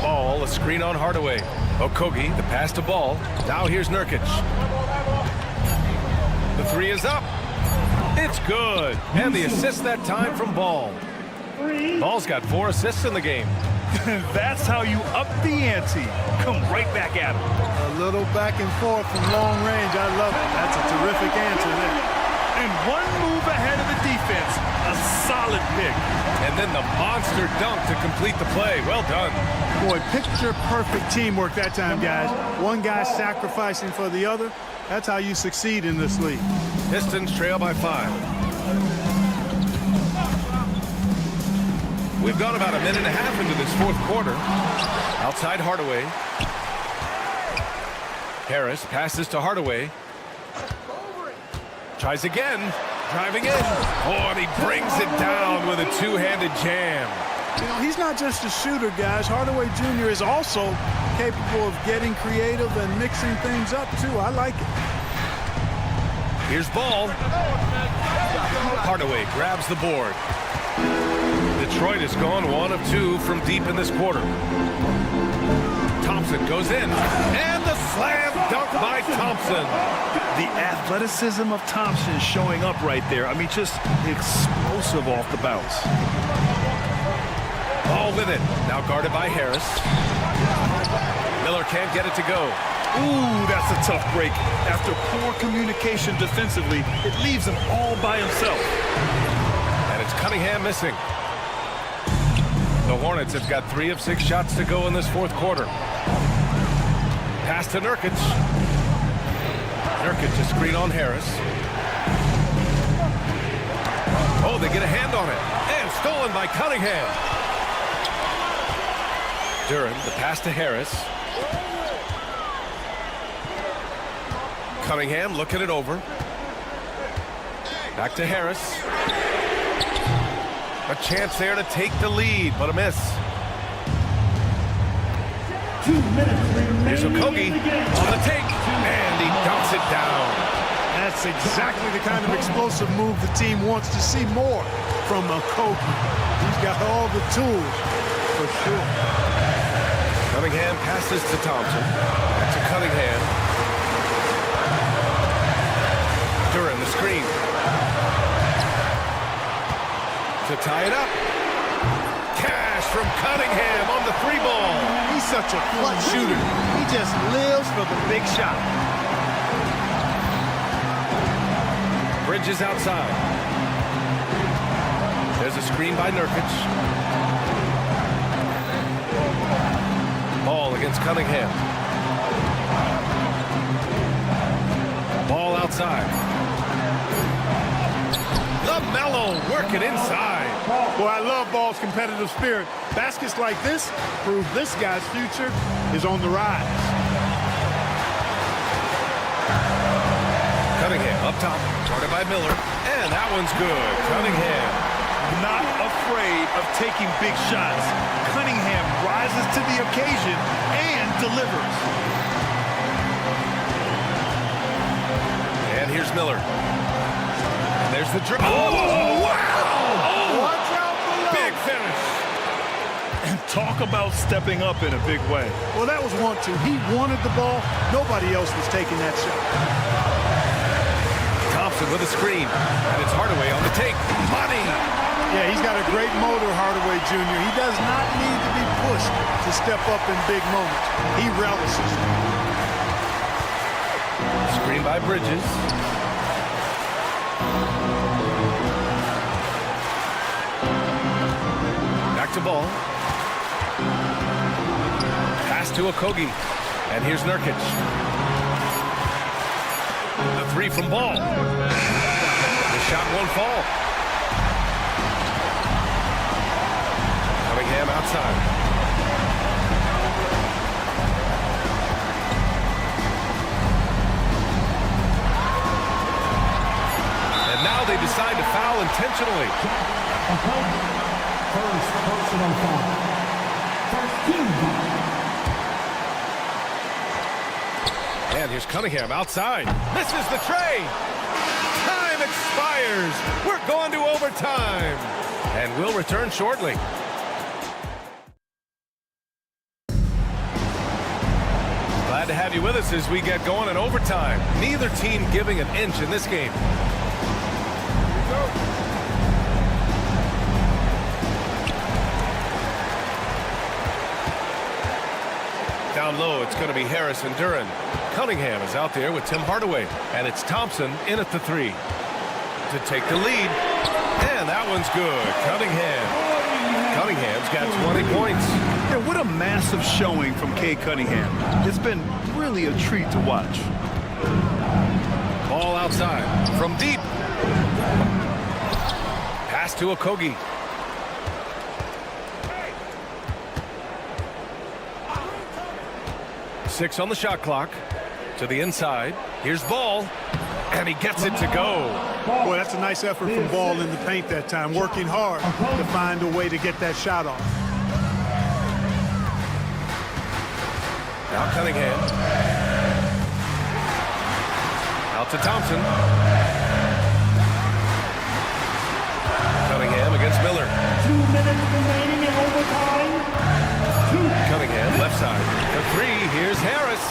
[SPEAKER 9] Ball, a screen on Hardaway. Okogie, the pass to Ball. Now here's Nurkic. The 3 is up. It's good. And the assist that time from Ball. Ball's got 4 assists in the game.
[SPEAKER 10] That's how you up the ante. Come right back at him.
[SPEAKER 11] A little back and forth from long range. I love it. That's a terrific answer there.
[SPEAKER 10] And 1 move ahead of the defense. A solid pick.
[SPEAKER 9] And then the monster dunk to complete the play. Well done.
[SPEAKER 11] Boy, picture-perfect teamwork that time, guys. One guy sacrificing for the other. That's how you succeed in this league.
[SPEAKER 9] Pistons trail by 5. We've gone about a minute and a half into this fourth quarter. Outside Hardaway. Harris passes to Hardaway. Tries again. Driving in. Oh, and he brings it down with a 2-handed jam.
[SPEAKER 11] You know, he's not just a shooter, guys. Hardaway Jr. is also capable of getting creative and mixing things up, too. I like it.
[SPEAKER 9] Here's Ball. Hardaway grabs the board. Detroit has gone 1 of 2 from deep in this quarter. Thompson goes in. And the slam dunk by Thompson.
[SPEAKER 10] The athleticism of Thompson showing up right there. I mean, just explosive off the bounce.
[SPEAKER 9] Ball with it. Now guarded by Harris. Miller can't get it to go.
[SPEAKER 10] Ooh, that's a tough break. After poor communication defensively, it leaves him all by himself.
[SPEAKER 9] And it's Cunningham missing. The Hornets have got 3 of 6 shots to go in this fourth quarter. Pass to Nurkic. Nurkic to screen on Harris. Oh, they get a hand on it. And stolen by Cunningham. Duran, the pass to Harris. Cunningham looking it over. Back to Harris. A chance there to take the lead, but a miss.
[SPEAKER 4] 2 minutes remaining.
[SPEAKER 9] Here's Okogie on the take, and he dunks it down.
[SPEAKER 11] That's That's exactly the kind of explosive move the team wants to see more from Kogi. He's got all the tools, for sure.
[SPEAKER 9] Cunningham passes to Thompson. Back to Cunningham. Duran the screen. To tie it up. Cash from Cunningham on the 3-ball.
[SPEAKER 11] He's such a clutch shooter. He just lives for the big shot.
[SPEAKER 9] Bridges outside. There's a screen by Nurkic. Ball against Cunningham. Ball outside. LaMelo working inside.
[SPEAKER 11] Boy, I love Ball's competitive spirit. Baskets like this prove this guy's future is on the rise.
[SPEAKER 9] Cunningham up top, guarded by Miller, and that one's good. Cunningham.
[SPEAKER 10] Not afraid of taking big shots. Cunningham rises to the occasion and delivers.
[SPEAKER 9] And here's Miller. And there's the dribble. Oh, wow!
[SPEAKER 11] Watch out below.
[SPEAKER 9] Big finish.
[SPEAKER 10] And talk about stepping up in a big way.
[SPEAKER 11] Well, that was 1-2. He wanted the ball. Nobody else was taking that shot.
[SPEAKER 9] Thompson with a screen. And it's Hardaway on the take. Money!
[SPEAKER 11] Yeah, he's got a great motor, Hardaway Jr. He does not need to be pushed to step up in big moments. He relishes.
[SPEAKER 9] Screen by Bridges. Back to Ball. Pass to Okogie. And here's Nurkic. The 3 from Ball. The shot won't fall. Cunningham outside. And now they decide to foul intentionally.
[SPEAKER 4] First personal foul. First team foul.
[SPEAKER 9] And here's Cunningham outside. Misses the trade. Time expires. We're going to overtime. And we'll return shortly. Glad to have you with us as we get going in overtime. Neither team giving an inch in this game. Down low, it's going to be Harris and Duran. Cunningham is out there with Tim Hardaway. And it's Thompson in at the 3 to take the lead. And that one's good. Cunningham's got 20 points.
[SPEAKER 10] Yeah, what a massive showing from Cade Cunningham. It's been really a treat to watch.
[SPEAKER 9] Ball outside from deep. Pass to Okogie. Six on the shot clock. To the inside. Here's Ball. And he gets it to go.
[SPEAKER 11] Boy, that's a nice effort from Ball in the paint that time. Working hard to find a way to get that shot off.
[SPEAKER 9] Now Cunningham. Out to Thompson. Cunningham against Miller.
[SPEAKER 4] 2 minutes remaining in overtime.
[SPEAKER 9] Cunningham, left side. The 3, here's Harris.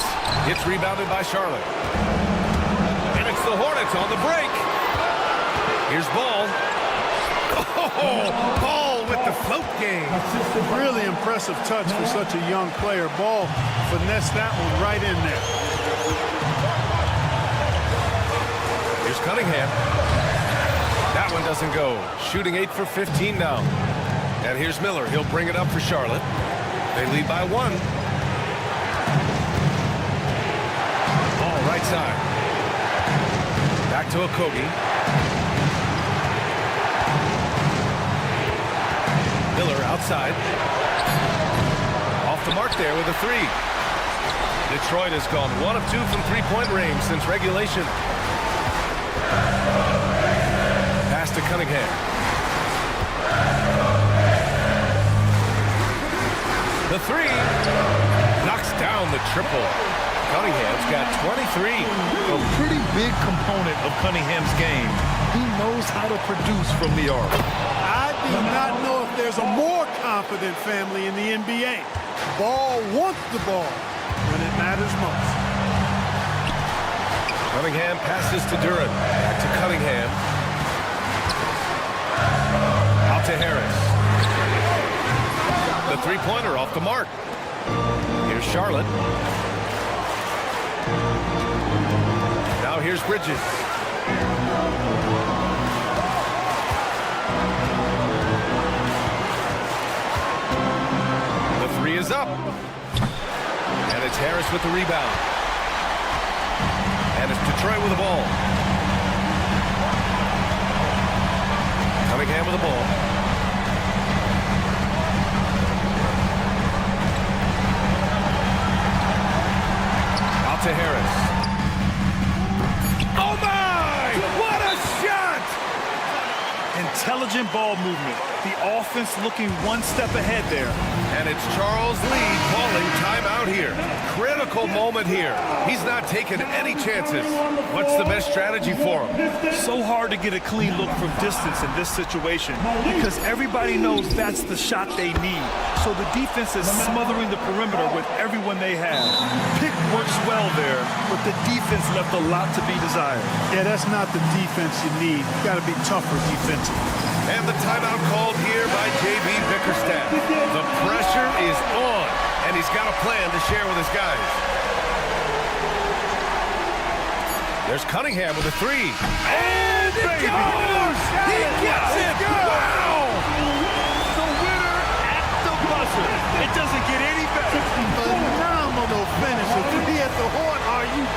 [SPEAKER 9] It's rebounded by Charlotte. And it's the Hornets on the break. Here's Ball. Oh, Ball with the float game.
[SPEAKER 11] Really impressive touch for such a young player. Ball finessed that one right in there.
[SPEAKER 9] Here's Cunningham. That one doesn't go. Shooting 8 for 15 now. And here's Miller. He'll bring it up for Charlotte. They lead by 1. Ball right side. Back to Okogie. Miller outside. Off the mark there with a 3. Detroit has gone 1 of 2 from 3-point range since regulation. Pass to Cunningham. The 3 knocks down the triple. Cunningham's got 23.
[SPEAKER 10] A pretty big component of Cunningham's game. He knows how to produce from the arc.
[SPEAKER 11] I do not know if there's a more confident family in the NBA. Ball wants the ball when it matters most.
[SPEAKER 9] Cunningham passes to Duran. Back to Cunningham. Out to Harris. The three-pointer off the mark. Here's Charlotte. Now here's Bridges. The three is up. And it's Harris with the rebound. And it's Detroit with the ball. Cunningham with the ball. Out to Harris.
[SPEAKER 10] Oh my! What a shot! Intelligent ball movement. The offense looking one step ahead there.
[SPEAKER 9] And it's Charles Lee calling timeout here. Critical moment here. He's not taking any chances. What's the best strategy for him?
[SPEAKER 10] So hard to get a clean look from distance in this situation because everybody knows that's the shot they need. So the defense is smothering the perimeter with everyone they have. Pick works well there, but the defense left a lot to be desired.
[SPEAKER 11] Yeah, that's not the defense you need. You got to be tougher defensively.
[SPEAKER 9] And the timeout called here by J.B. Bickerstaff. The pressure is on, and he's got a plan to share with his guys. There's Cunningham with a three.
[SPEAKER 10] And it goes! He gets it! Wow! The winner at the buzzer. It doesn't get any better.
[SPEAKER 11] Phenomenal finish. To be at the horn, are you...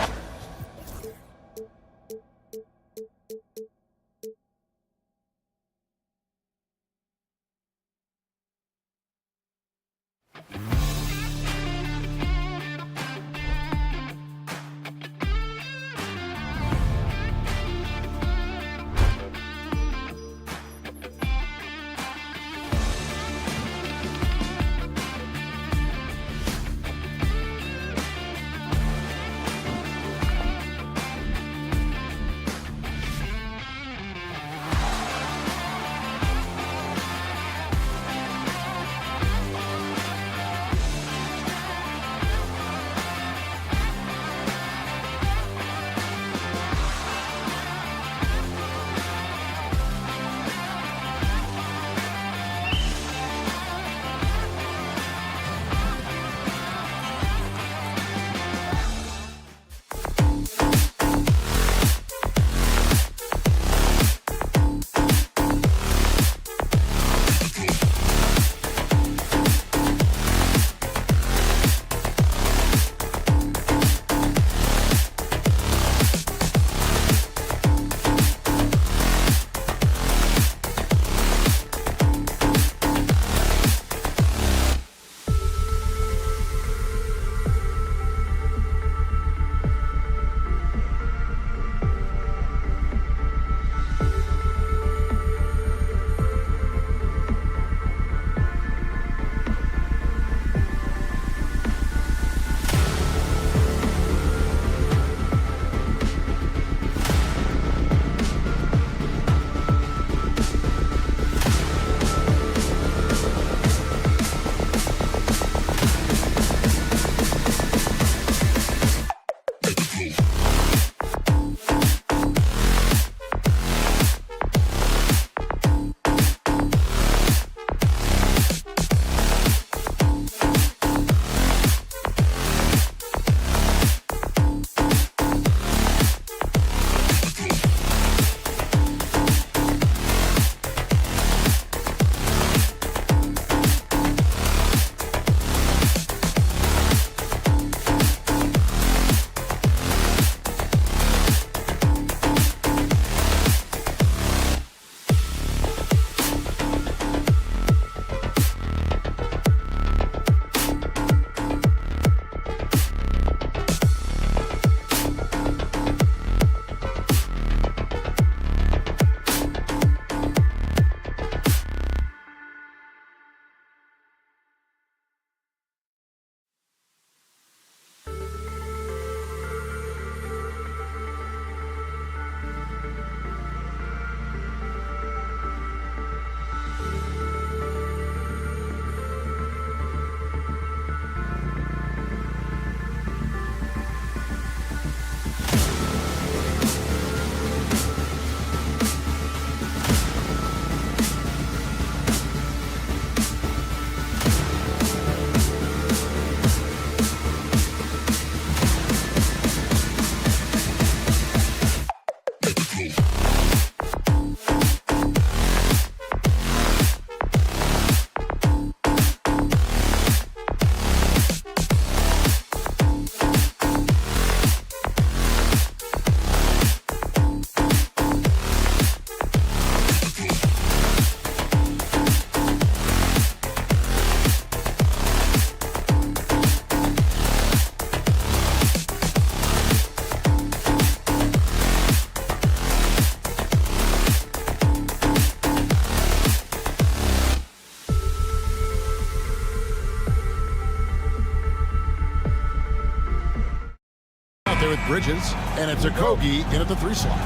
[SPEAKER 1] Bridges, and it's Okogie in at the 3 slot.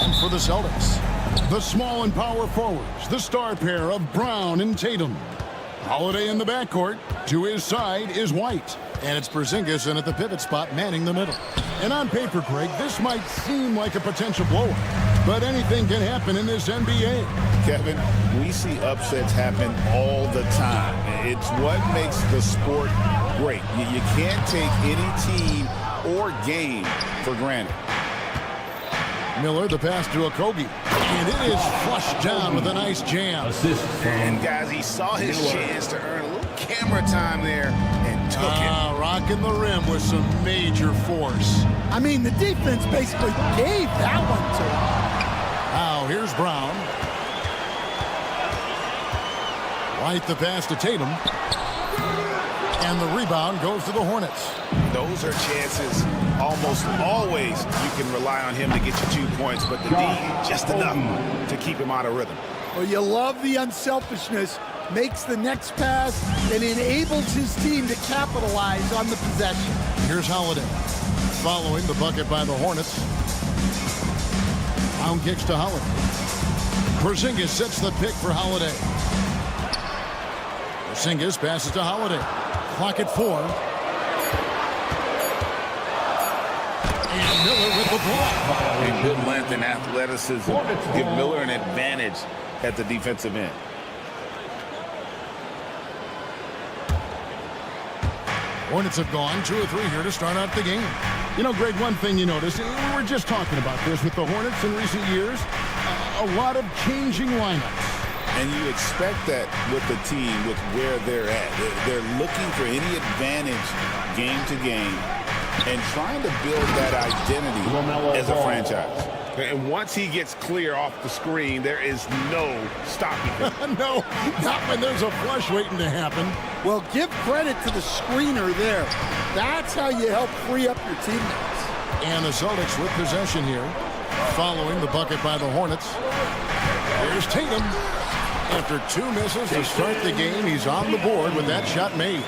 [SPEAKER 1] And for the Celtics, the small and power forwards, the star pair of Brown and Tatum. Holiday in the backcourt. To his side is White. And it's Porzingis in at the pivot spot, manning the middle. And on paper, Greg, this might seem like a potential blowout, but anything can happen in this NBA.
[SPEAKER 3] Kevin, we see upsets happen all the time. It's what makes the sport great. You can't take any team or game for granted.
[SPEAKER 1] Miller, the pass to Okogie. And it is flushed down with a nice jam.
[SPEAKER 6] And guys, he saw his chance to earn a little camera time there and took it.
[SPEAKER 1] Rocking the rim with some major force.
[SPEAKER 13] I mean, the defense basically gave that one to him.
[SPEAKER 1] Now, here's Brown. White the pass to Tatum. And the rebound goes to the Hornets.
[SPEAKER 6] Those are chances almost always you can rely on him to get you 2 points, but the D just enough to keep him out of rhythm.
[SPEAKER 13] Well, you love the unselfishness. Makes the next pass and enables his team to capitalize on the possession.
[SPEAKER 1] Here's Holiday. Following the bucket by the Hornets. Brown kicks to Holiday. Porzingis sets the pick for Holiday. Porzingis passes to Holiday. Clock at 4. And Miller with the block.
[SPEAKER 3] And good length and athleticism give Miller an advantage at the defensive end.
[SPEAKER 1] Hornets have gone 2 or 3 here to start out the game. You know, Greg, one thing you notice, we were just talking about this with the Hornets in recent years, a lot of changing lineups.
[SPEAKER 3] And you expect that with the team, with where they're at. They're looking for any advantage game to game and trying to build that identity as a franchise.
[SPEAKER 6] And once he gets clear off the screen, there is no stopping him.
[SPEAKER 1] No, not when there's a flush waiting to happen.
[SPEAKER 13] Well, give credit to the screener there. That's how you help free up your teammates.
[SPEAKER 1] And the Celtics with possession here, following the bucket by the Hornets. Here's Tatum. After 2 misses to start the game, he's on the board with that shot made.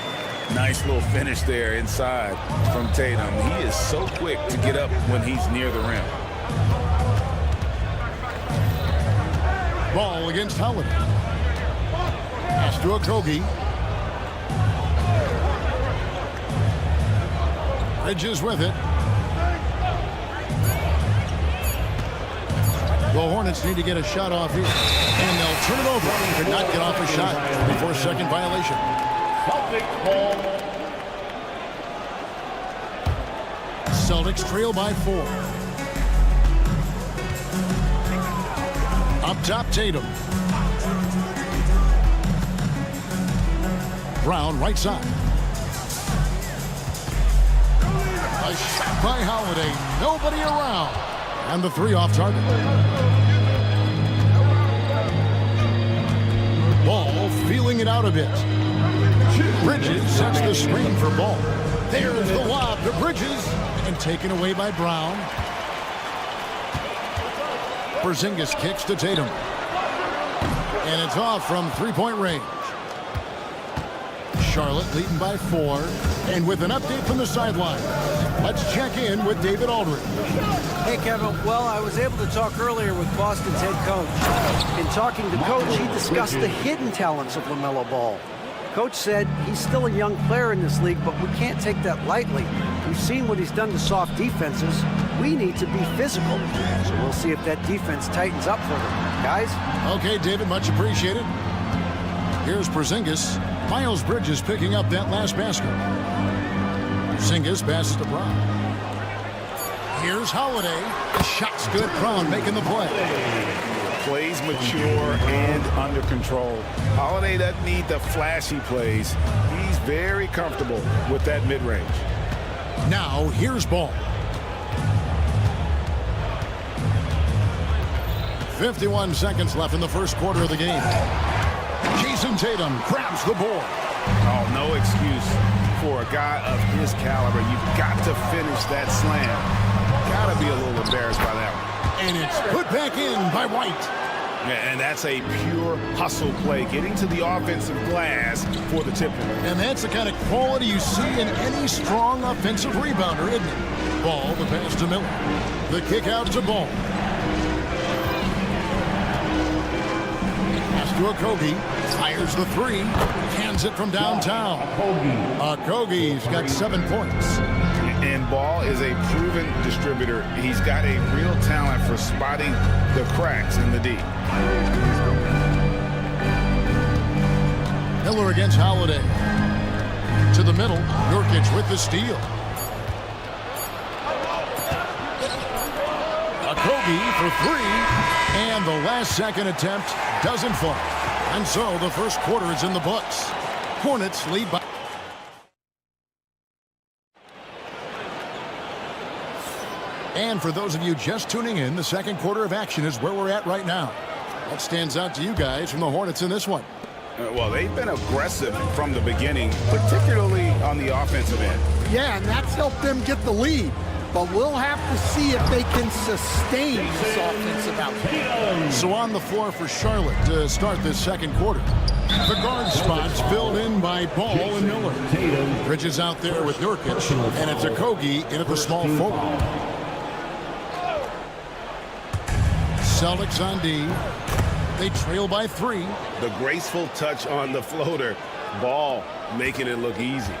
[SPEAKER 3] Nice little finish there inside from Tatum. He is so quick to get up when he's near the rim.
[SPEAKER 1] Ball against Holiday. Pass to Okogie. Bridges with it. The Hornets need to get a shot off here. And they'll turn it over. Could not get off a shot before second violation. Celtics trail by 4. Up top, Tatum. Brown, right side. A shot by Holiday. Nobody around. And the 3 off target. Ball feeling it out a bit. Bridges sets the screen for Ball. There's the lob to Bridges. And taken away by Brown. Porzingis kicks to Tatum. And it's off from 3-point range. Charlotte leading by 4. And with an update from the sideline, let's check in with David Aldridge.
[SPEAKER 5] Hey, Kevin. Well, I was able to talk earlier with Boston's head coach. In talking to Coach, he discussed the hidden talents of LaMelo Ball. Coach said he's still a young player in this league, but we can't take that lightly. We've seen what he's done to soft defenses. We need to be physical. So we'll see if that defense tightens up for them. Guys?
[SPEAKER 1] Okay, David, much appreciated. Here's Porzingis. Miles Bridges picking up that last basket. Porzingis passes to Brown. Here's Holiday. The shot's good. Brown making the play.
[SPEAKER 3] Plays mature and under control. Holiday doesn't need the flashy plays. He's very comfortable with that mid-range.
[SPEAKER 1] Now, here's Ball. 51 seconds left in the first quarter of the game. Jason Tatum grabs the board.
[SPEAKER 6] Oh, no excuse for a guy of his caliber. You've got to finish that slam. Got to be a little embarrassed by that one.
[SPEAKER 1] And it's put back in by White.
[SPEAKER 6] And that's a pure hustle play, getting to the offensive glass for the tip.
[SPEAKER 1] And that's the kind of quality you see in any strong offensive rebounder, isn't it? Ball, the pass to Miller. The kick out to Ball. Pass to Okogie. Fires the three. Hands it from downtown. Okogie's got 7 points.
[SPEAKER 6] And Ball is a proven distributor. He's got a real talent for spotting the cracks in the D.
[SPEAKER 1] Miller against Holiday. To the middle. Nurkic with the steal. Okogie for three. And the last second attempt doesn't fall. And so the first quarter is in the books. Hornets lead by... And for those of you just tuning in, the second quarter of action is where we're at right now. What stands out to you guys from the Hornets in this one?
[SPEAKER 6] Well, they've been aggressive from the beginning, particularly on the offensive end.
[SPEAKER 13] Yeah, and that's helped them get the lead. But we'll have to see if they can sustain this offensive output.
[SPEAKER 1] So on the floor for Charlotte to start this second quarter. The guard spots filled in by Ball and Miller. Bridges out there with Nurkic, and it's Okogie in at the small forward. Celtics on D. They trail by 3.
[SPEAKER 6] The graceful touch on the floater. Ball making it look easy.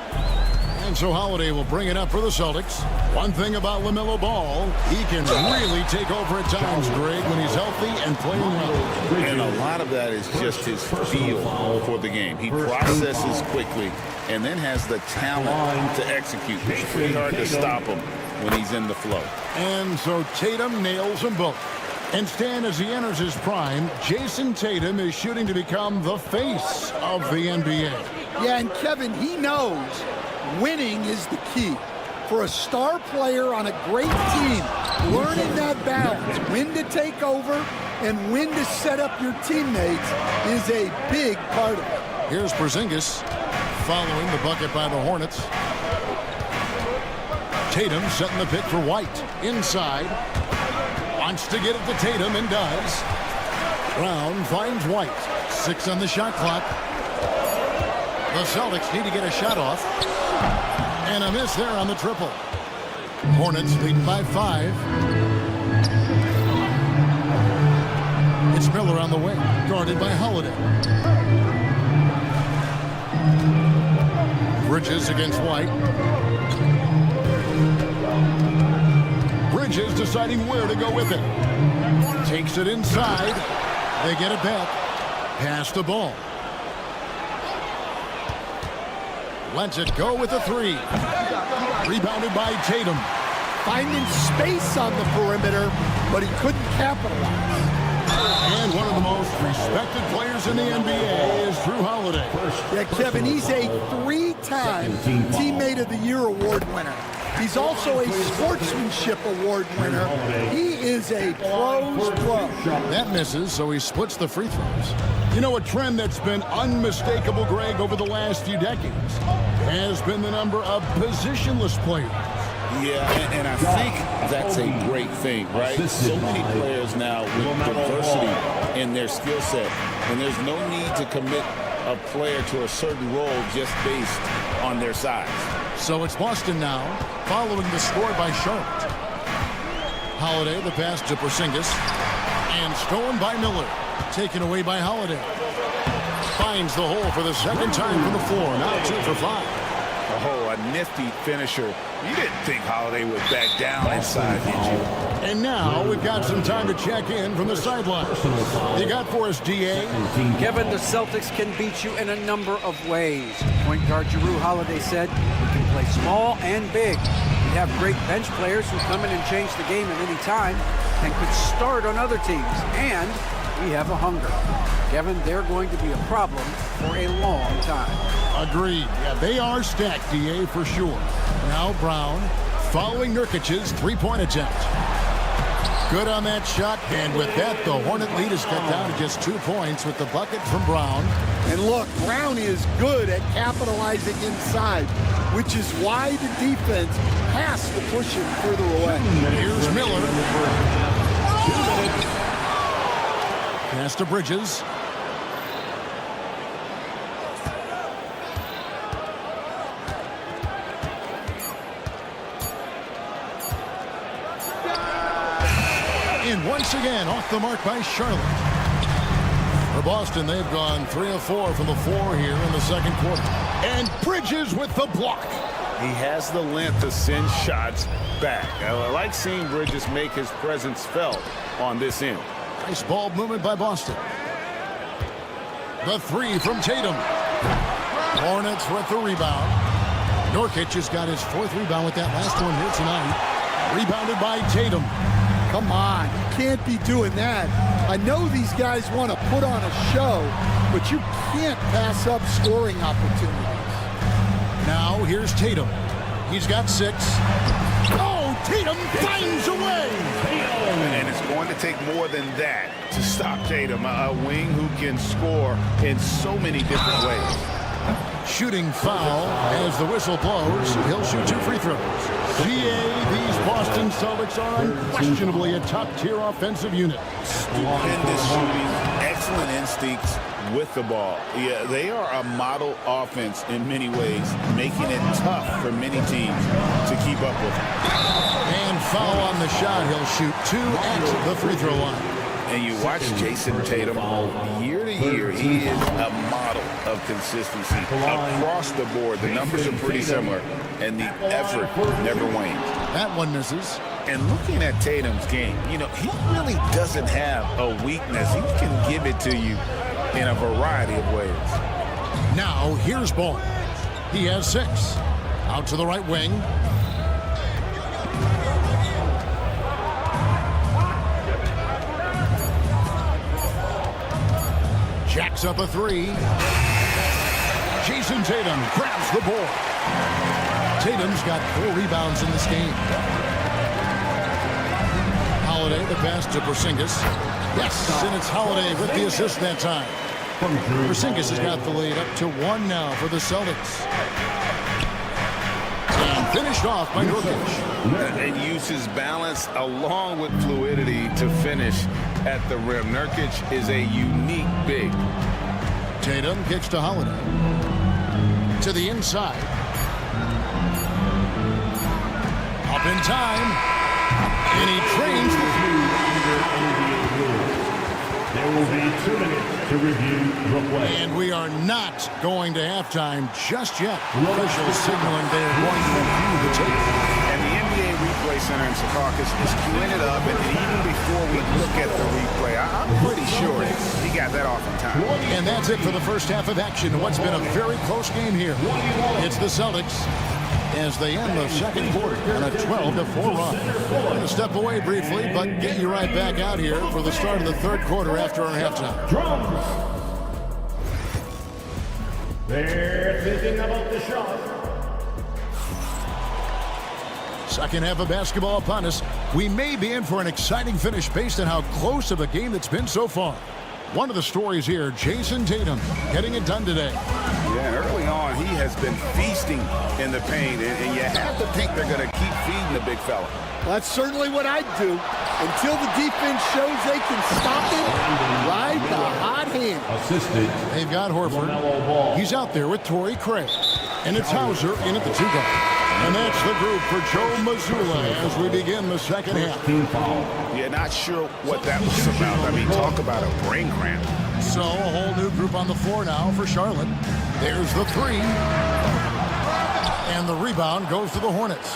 [SPEAKER 1] And so Holiday will bring it up for the Celtics. One thing about LaMelo Ball, he can really take over at times, Greg, when he's healthy and playing well.
[SPEAKER 3] And a lot of that is just his feel for the game. He processes quickly and then has the talent to execute. It's pretty hard to stop him when he's in the flow.
[SPEAKER 1] And so Tatum nails them both. And Stan, as he enters his prime, Jason Tatum is shooting to become the face of the NBA.
[SPEAKER 13] Yeah, and Kevin, he knows winning is the key. For a star player on a great team, learning that balance, when to take over and when to set up your teammates is a big part of it.
[SPEAKER 1] Here's Porzingis following the bucket by the Hornets. Tatum setting the pick for White. Inside. Wants to get it to Tatum and does. Brown finds White. 6 on the shot clock. The Celtics need to get a shot off. And a miss there on the triple. Hornets leading by 5. It's Miller on the wing, guarded by Holiday. Bridges against White. Bridges deciding where to go with it. Takes it inside. They get it back. Pass the ball. Lets it go with a 3. Rebounded by Tatum.
[SPEAKER 13] Finding space on the perimeter, but he couldn't capitalize.
[SPEAKER 1] And one of the most respected players in the NBA is Drew Holiday.
[SPEAKER 13] Yeah, Kevin, he's a 3-time Teammate of the Year award winner. He's also a Sportsmanship Award winner. He is a pro's pro.
[SPEAKER 1] That misses, so he splits the free throws. You know, a trend that's been unmistakable, Greg, over the last few decades has been the number of positionless players.
[SPEAKER 3] Yeah, and I think that's a great thing, right? So many players now with diversity in their skill set, and there's no need to commit a player to a certain role just based on their size.
[SPEAKER 1] So it's Boston now, following the score by Charlotte. Holiday, the pass to Porzingis, and stolen by Miller. Taken away by Holiday. Finds the hole for the second time from the floor. Now 2 for 5.
[SPEAKER 6] Oh, a nifty finisher. You didn't think Holiday would back down inside, did you?
[SPEAKER 1] And now we've got some time to check in from the sideline. You got for us, DA?
[SPEAKER 5] Kevin, the Celtics can beat you in a number of ways. Point guard Jrue Holiday said, we can play small and big. We have great bench players who come in and change the game at any time and could start on other teams. And we have a hunger. Kevin, they're going to be a problem for a long time.
[SPEAKER 1] Agreed. Yeah, they are stacked, DA, for sure. Now Brown following Nurkic's three-point attempt. Good on that shot, and with that, the Hornet lead is cut down to just 2 points with the bucket from Brown.
[SPEAKER 13] And look, Brown is good at capitalizing inside, which is why the defense has to push him further away.
[SPEAKER 1] Here's Miller. Pass to Bridges. And once again, off the mark by Charlotte. For Boston, they've gone 3 of 4 from the floor here in the second quarter. And Bridges with the block.
[SPEAKER 3] He has the length to send shots back. I like seeing Bridges make his presence felt on this end.
[SPEAKER 1] Nice ball movement by Boston. The 3 from Tatum. Hornets with the rebound. Nurkic has got his 4th rebound with that last one here tonight. Rebounded by Tatum.
[SPEAKER 13] Come on, you can't be doing that. I know these guys want to put on a show, but you can't pass up scoring opportunities.
[SPEAKER 1] Now here's Tatum. He's got 6. Oh, Tatum finds a way.
[SPEAKER 3] And it's going to take more than that to stop Tatum, a wing who can score in so many different ways.
[SPEAKER 1] Shooting foul as the whistle blows. He'll shoot 2 free throws. These Boston Celtics are unquestionably a top-tier offensive unit.
[SPEAKER 3] Stupendous shooting, excellent instincts with the ball. Yeah, they are a model offense in many ways, making it tough for many teams to keep up with them.
[SPEAKER 1] And foul on the shot. He'll shoot 2 at the free throw line.
[SPEAKER 3] And you watch Jason Tatum year to year, he is a model of consistency across the board. The numbers are pretty similar, and the effort never wanes.
[SPEAKER 1] That one misses.
[SPEAKER 3] And looking at Tatum's game, you know, he really doesn't have a weakness. He can give it to you in a variety of ways.
[SPEAKER 1] Now here's Ball. He has 6. Out to the right wing. Jacks up a 3. Jason Tatum grabs the ball. Tatum's got 4 rebounds in this game. Holiday, the pass to Porzingis. Yes, and it's Holiday with the assist that time. Porzingis has got the lead up to 1 now for the Celtics. And finished off by Nurkic.
[SPEAKER 3] And uses balance along with fluidity to finish at the rim. Nurkic is a unique big.
[SPEAKER 1] Tatum kicks to Holiday. To the inside. Up in time. And he trains
[SPEAKER 4] There will be 2 minutes to review the play.
[SPEAKER 1] And we are not going to halftime just yet. Officials signaling they are going to review the tape.
[SPEAKER 3] And the NBA Replay Center in Secaucus is queuing it up. And even before we look at the replay, I'm pretty sure he got that off in time.
[SPEAKER 1] And that's it for the first half of action. What's been a very close game here. It's the Celtics as they end the second quarter on a 12-4 run. We're going to step away briefly, but get you right back out here for the start of the third quarter after our halftime.
[SPEAKER 4] Drums. They're thinking about the shot.
[SPEAKER 1] Second half of basketball upon us. We may be in for an exciting finish based on how close of a game it's been so far. One of the stories here, Jason Tatum getting it done today.
[SPEAKER 3] Yeah, and early on, he has been feasting in the paint, and you have to think they're going to keep feeding the big fella.
[SPEAKER 13] That's certainly what I'd do until the defense shows they can stop it. Ride the hot hand.
[SPEAKER 4] Assisted.
[SPEAKER 1] They've got Horford. He's out there with Torrey Craig. And it's Hauser in at the 2 guard. And that's the group for Joe Mazzulla as we begin the second half.
[SPEAKER 3] Yeah, not sure what that was about. I mean, talk about a brain cramp.
[SPEAKER 1] So a whole new group on the floor now for Charlotte. There's the 3. And the rebound goes to the Hornets.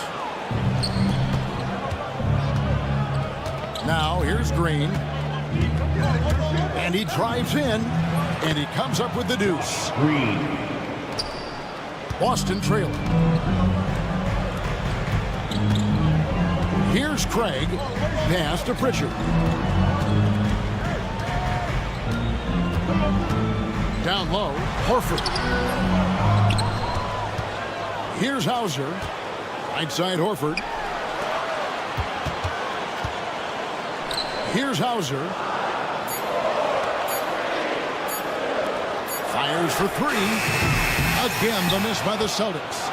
[SPEAKER 1] Now here's Green. And he drives in. And he comes up with the deuce.
[SPEAKER 4] Green.
[SPEAKER 1] Boston trailing. Here's Craig. Pass to Pritchard. Down low, Horford. Here's Hauser. Right side Horford. Here's Hauser. Fires for 3. Again, the miss by the Celtics.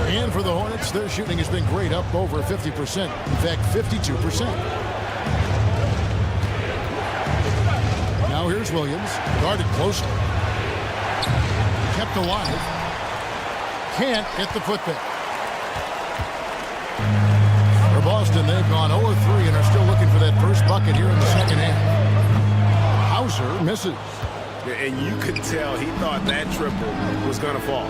[SPEAKER 1] And for the Hornets, their shooting has been great, up over 50%. In fact, 52%. Here's Williams, guarded closely. Kept alive. Can't get the putback. For Boston, they've gone 0-3 and are still looking for that first bucket here in the second half. Hauser misses.
[SPEAKER 6] And you could tell he thought that triple was going to fall.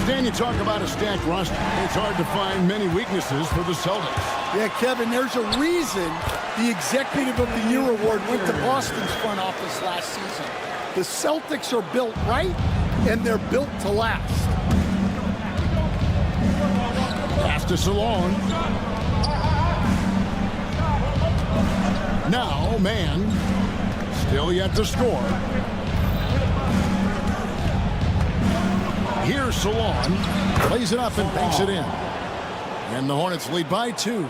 [SPEAKER 1] Stan, you talk about a stacked roster. It's hard to find many weaknesses for the Celtics.
[SPEAKER 13] Yeah, Kevin, there's a reason the Executive of the Year award went to Boston's front office last season. The Celtics are built right, and they're built to last.
[SPEAKER 1] Pass to Salon. Now, man, still yet to score. Here's Salon. Plays it up and banks it in. And the Hornets lead by 2.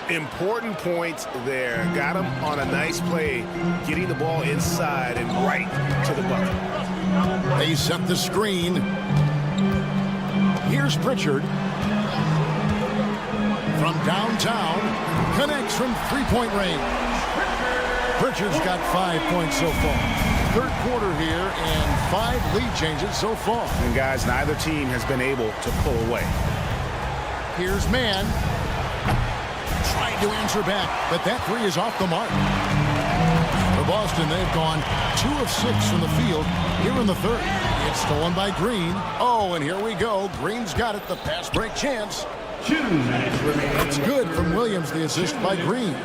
[SPEAKER 6] Important points there. Got him on a nice play, getting the ball inside and right to the bucket.
[SPEAKER 1] They set the screen. Here's Pritchard. From downtown, connects from three-point range. Pritchard's got 5 points so far. Third quarter here and 5 lead changes so far.
[SPEAKER 6] And guys, neither team has been able to pull away.
[SPEAKER 1] Here's Mann. Trying to answer back, but that 3 is off the mark. For Boston, they've gone 2 of 6 from the field here in the third. It's stolen by Green. Oh, and here we go. Green's got it. The pass break chance.
[SPEAKER 4] 2 minutes remaining.
[SPEAKER 1] It's good from Williams, the assist by Green.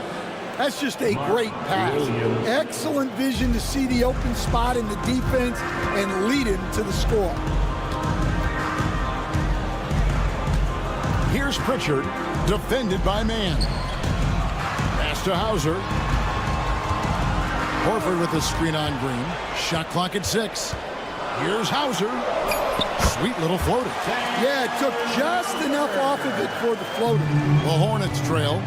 [SPEAKER 13] That's just a great pass. Excellent vision to see the open spot in the defense and lead him to the score.
[SPEAKER 1] Here's Pritchard, defended by Mann. Pass to Hauser. Horford with the screen on Green. Shot clock at 6. Here's Hauser. Sweet little floater.
[SPEAKER 13] Yeah, it took just enough off of it for the floater.
[SPEAKER 1] The Hornets trail.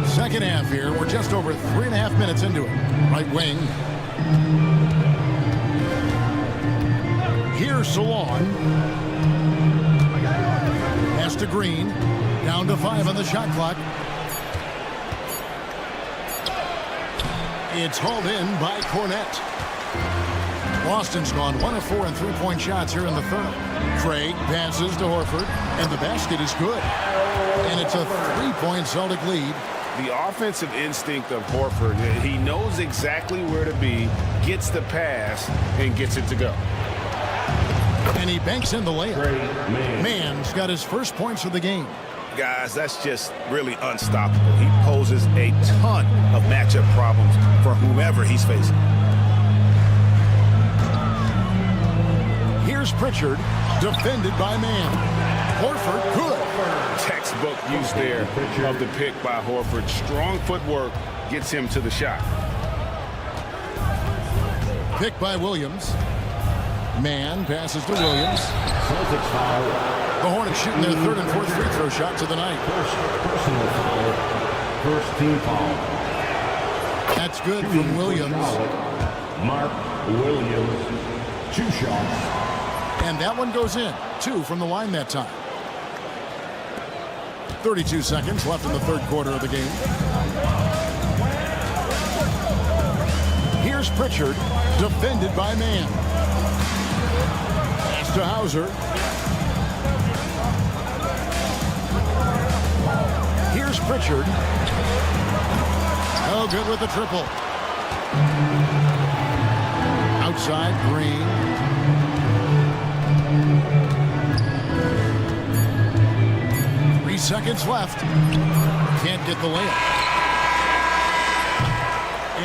[SPEAKER 1] Second half here. We're just over 3.5 minutes into it. Right wing. Here's Salon. Pass to Green. Down to 5 on the shot clock. It's hauled in by Cornette. Boston's gone 1 of 4 in three-point shots here in the third. Craig passes to Horford, and the basket is good. And it's a 3-point Celtic lead.
[SPEAKER 6] The offensive instinct of Horford, he knows exactly where to be, gets the pass, and gets it to go.
[SPEAKER 1] And he banks in the layup. Mann's got his first points of the game.
[SPEAKER 6] Guys, that's just really unstoppable. He poses a ton of matchup problems for whomever he's facing.
[SPEAKER 1] Here's Pritchard, defended by Mann. Horford, good.
[SPEAKER 6] Textbook use there of the pick by Horford. Strong footwork gets him to the shot.
[SPEAKER 1] Pick by Williams. Mann passes to Williams.
[SPEAKER 4] Celtics foul.
[SPEAKER 1] The Hornets shooting their third and fourth free throw shots of the night.
[SPEAKER 4] Personal foul. First team foul.
[SPEAKER 1] That's good from Williams.
[SPEAKER 4] Mark Williams. 2 shots.
[SPEAKER 1] And that one goes in. 2 from the line that time. 32 seconds left in the third quarter of the game. Here's Pritchard, defended by Mann. Pass to Hauser. Here's Pritchard. Oh, good with the triple. Outside, Green. Seconds left. Can't get the layup.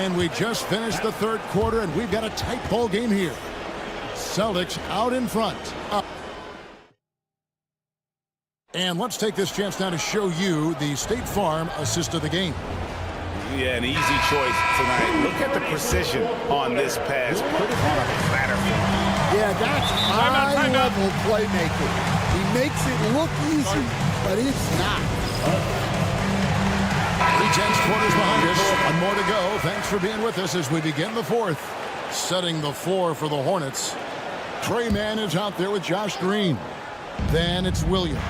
[SPEAKER 1] And we just finished the third quarter, and we've got a tight ball game here. Celtics out in front. And let's take this chance now to show you the State Farm assist of the game.
[SPEAKER 6] Yeah, an easy choice tonight. Look at the precision on this pass. Put it on a platter.
[SPEAKER 13] Yeah, that's high-level playmaking. He makes it look easy, but it's not.
[SPEAKER 1] 3/10 quarters behind us. One more to go. Thanks for being with us as we begin the fourth. Setting the floor for the Hornets. Trey Mann is out there with Josh Green. Then it's Williams.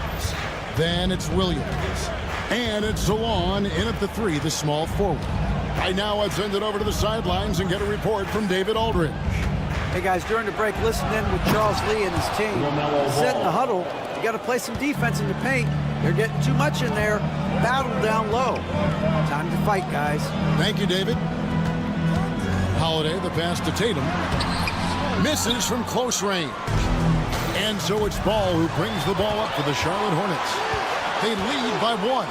[SPEAKER 1] Then it's Williams. And it's Salon in at the 3, the small forward. Right now, let's send it over to the sidelines and get a report from David Aldridge.
[SPEAKER 5] Hey guys, during the break, listen in with Charles Lee and his team. He said in the huddle, you got to play some defense in the paint. They're getting too much in there. Battle down low. Time to fight, guys.
[SPEAKER 1] Thank you, David. Holiday, the pass to Tatum. Misses from close range. And so it's Ball who brings the ball up for the Charlotte Hornets. They lead by 1.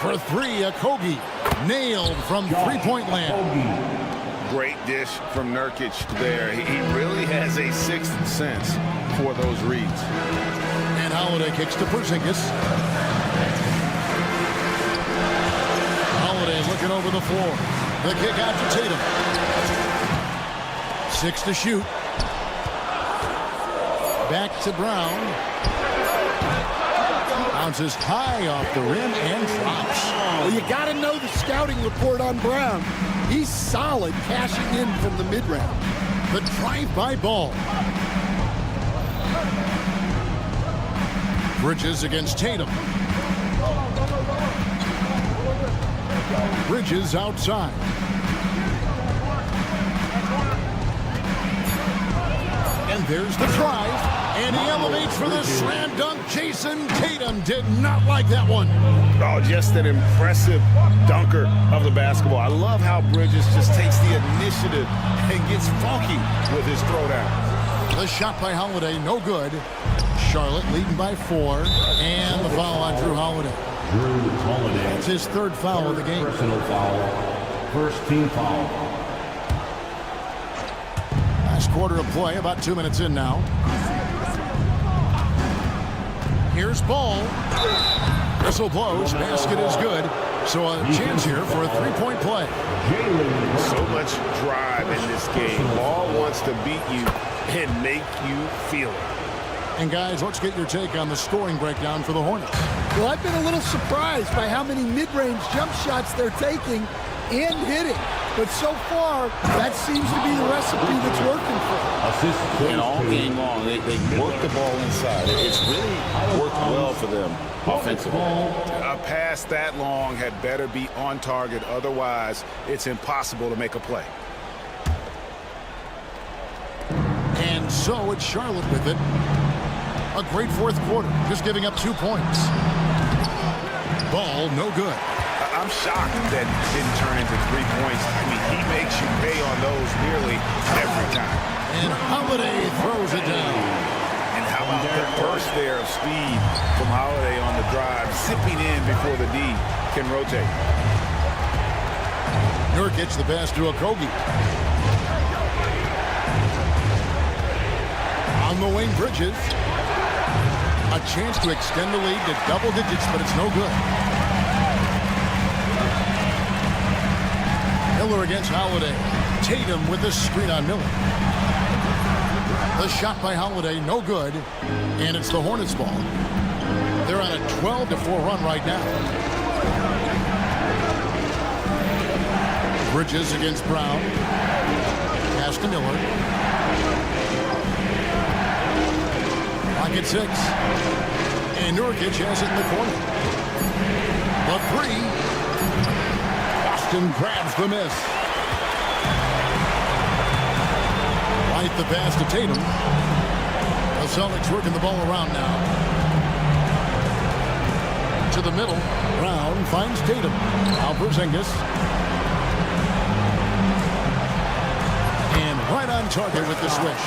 [SPEAKER 1] For 3, Okogie. Nailed from three-point land.
[SPEAKER 3] Great dish from Nurkic there. He really has a sixth sense for those reads.
[SPEAKER 1] And Holiday kicks to Porzingis. Holiday looking over the floor. The kick out to Tatum. 6 to shoot. Back to Brown. Bounces high off the rim and drops.
[SPEAKER 13] Well, you got to know the scouting report on Brown. He's solid cashing in from the mid-round.
[SPEAKER 1] The drive-by Ball. Bridges against Tatum. Bridges outside. And there's the drive. And he elevates for the slam dunk. Jason Tatum did not like that one.
[SPEAKER 3] Oh, just an impressive dunker of the basketball. I love how Bridges just takes the initiative and gets funky with his throwdown.
[SPEAKER 1] The shot by Holiday, no good. Charlotte leading by 4. And the foul on Drew Holiday.
[SPEAKER 4] Drew Holiday.
[SPEAKER 1] It's his 3rd foul of the game.
[SPEAKER 4] Personal foul. First team foul.
[SPEAKER 1] Last quarter of play, about 2 minutes in now. Here's Ball. Whistle blows. Basket is good. So a chance here for a 3-point play.
[SPEAKER 6] So much drive in this game. Ball wants to beat you and make you feel it.
[SPEAKER 1] And guys, let's get your take on the scoring breakdown for the Hornets.
[SPEAKER 13] Well, I've been a little surprised by how many mid-range jump shots they're taking and hitting. But so far, that seems to be the recipe that's working for them.
[SPEAKER 3] And all game long, they work the ball inside. It's really worked well for them offensively.
[SPEAKER 6] A pass that long had better be on target. Otherwise, it's impossible to make a play.
[SPEAKER 1] And so it's Charlotte with it. A great 4th quarter, just giving up 2 points. Ball, no good.
[SPEAKER 6] I'm shocked that it didn't turn into 3 points. I mean, he makes you pay on those nearly every time.
[SPEAKER 1] And Holiday throws it down.
[SPEAKER 6] And how about the burst there of speed from Holiday on the drive, zipping in before the D can rotate.
[SPEAKER 1] Nurkic the pass to Okogie. On the wing, Bridges. A chance to extend the lead to double digits, but it's no good. Miller against Holiday. Tatum with the screen on Miller. The shot by Holiday, no good. And it's the Hornets ball. They're on a 12-4 run right now. Bridges against Brown. Pass to Miller. Clock at 6. And Nurkic has it in the corner. The 3. Boston grabs the miss. White the pass to Tatum. The Celtics working the ball around now. To the middle. Brown finds Tatum. Now Porzingis. And right on target with the switch.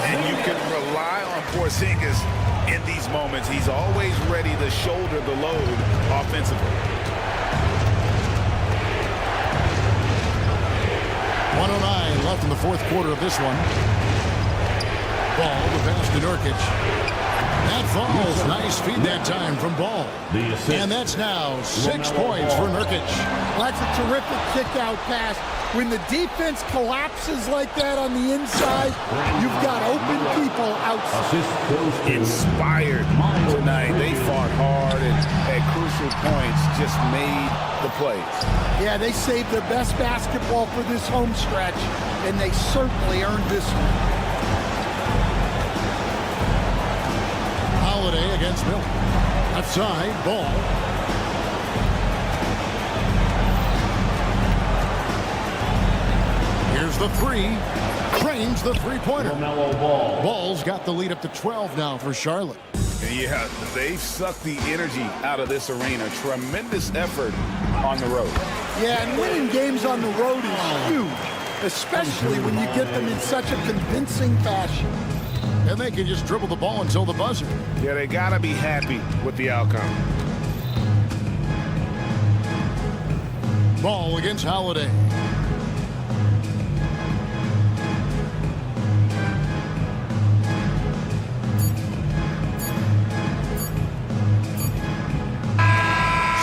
[SPEAKER 6] And you can rely on Porzingis in these moments. He's always ready to shoulder the load offensively.
[SPEAKER 1] 1:09 left in the 4th quarter of this one. Ball, the pass to Nurkic. That falls. Nice feed that time from Ball. And that's now 6 points for Nurkic.
[SPEAKER 13] Well, that's a terrific kick-out pass. When the defense collapses like that on the inside, you've got open people outside.
[SPEAKER 6] Inspired tonight. They fought hard and at crucial points just made the plays.
[SPEAKER 13] Yeah, they saved their best basketball for this home stretch, and they certainly earned this one.
[SPEAKER 1] Holiday against Miller. Outside, Ball. the three. Drains the three-pointer.
[SPEAKER 10] Ball.
[SPEAKER 1] Ball's got the lead up to 12 now for Charlotte.
[SPEAKER 6] Yeah, they sucked the energy out of this arena. Tremendous effort on the road.
[SPEAKER 13] Yeah, and winning games on the road is huge, especially when you get them in such a convincing fashion.
[SPEAKER 1] And they can just dribble the ball until the buzzer.
[SPEAKER 6] Yeah, they got to be happy with the outcome.
[SPEAKER 1] Ball against Holiday.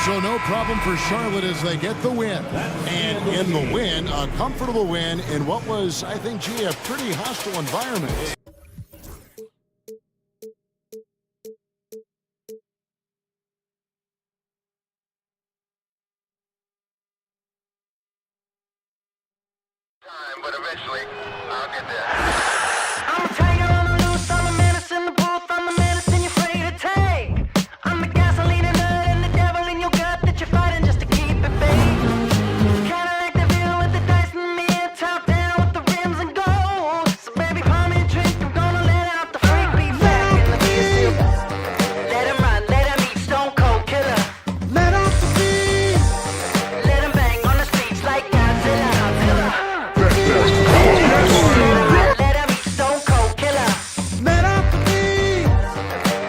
[SPEAKER 1] So no problem for Charlotte as they get the win. And in the win, a comfortable win in what was, I think, gee, a pretty hostile environment.
[SPEAKER 7] But eventually, I'll get there.
[SPEAKER 8] I'm a tiger on the loose, I'm a menace in the booth, I'm a medicine you're afraid to take. I'm the gasoline and nut and the devil in your gut that you're fighting just to keep it baked. Kinda like the view with the dice in the mirror, top down with the rims and gold. So baby, pour me a drink, I'm gonna let out the freak beat back in the beer. Let him run, let him eat, stone cold killer. Let off the beat. Let him bang on the streets like Godzilla. Let him eat, stone cold killer. Let off the beat.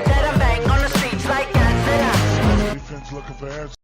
[SPEAKER 8] Let him bang on the streets like Godzilla.
[SPEAKER 4] Defense looking for answers.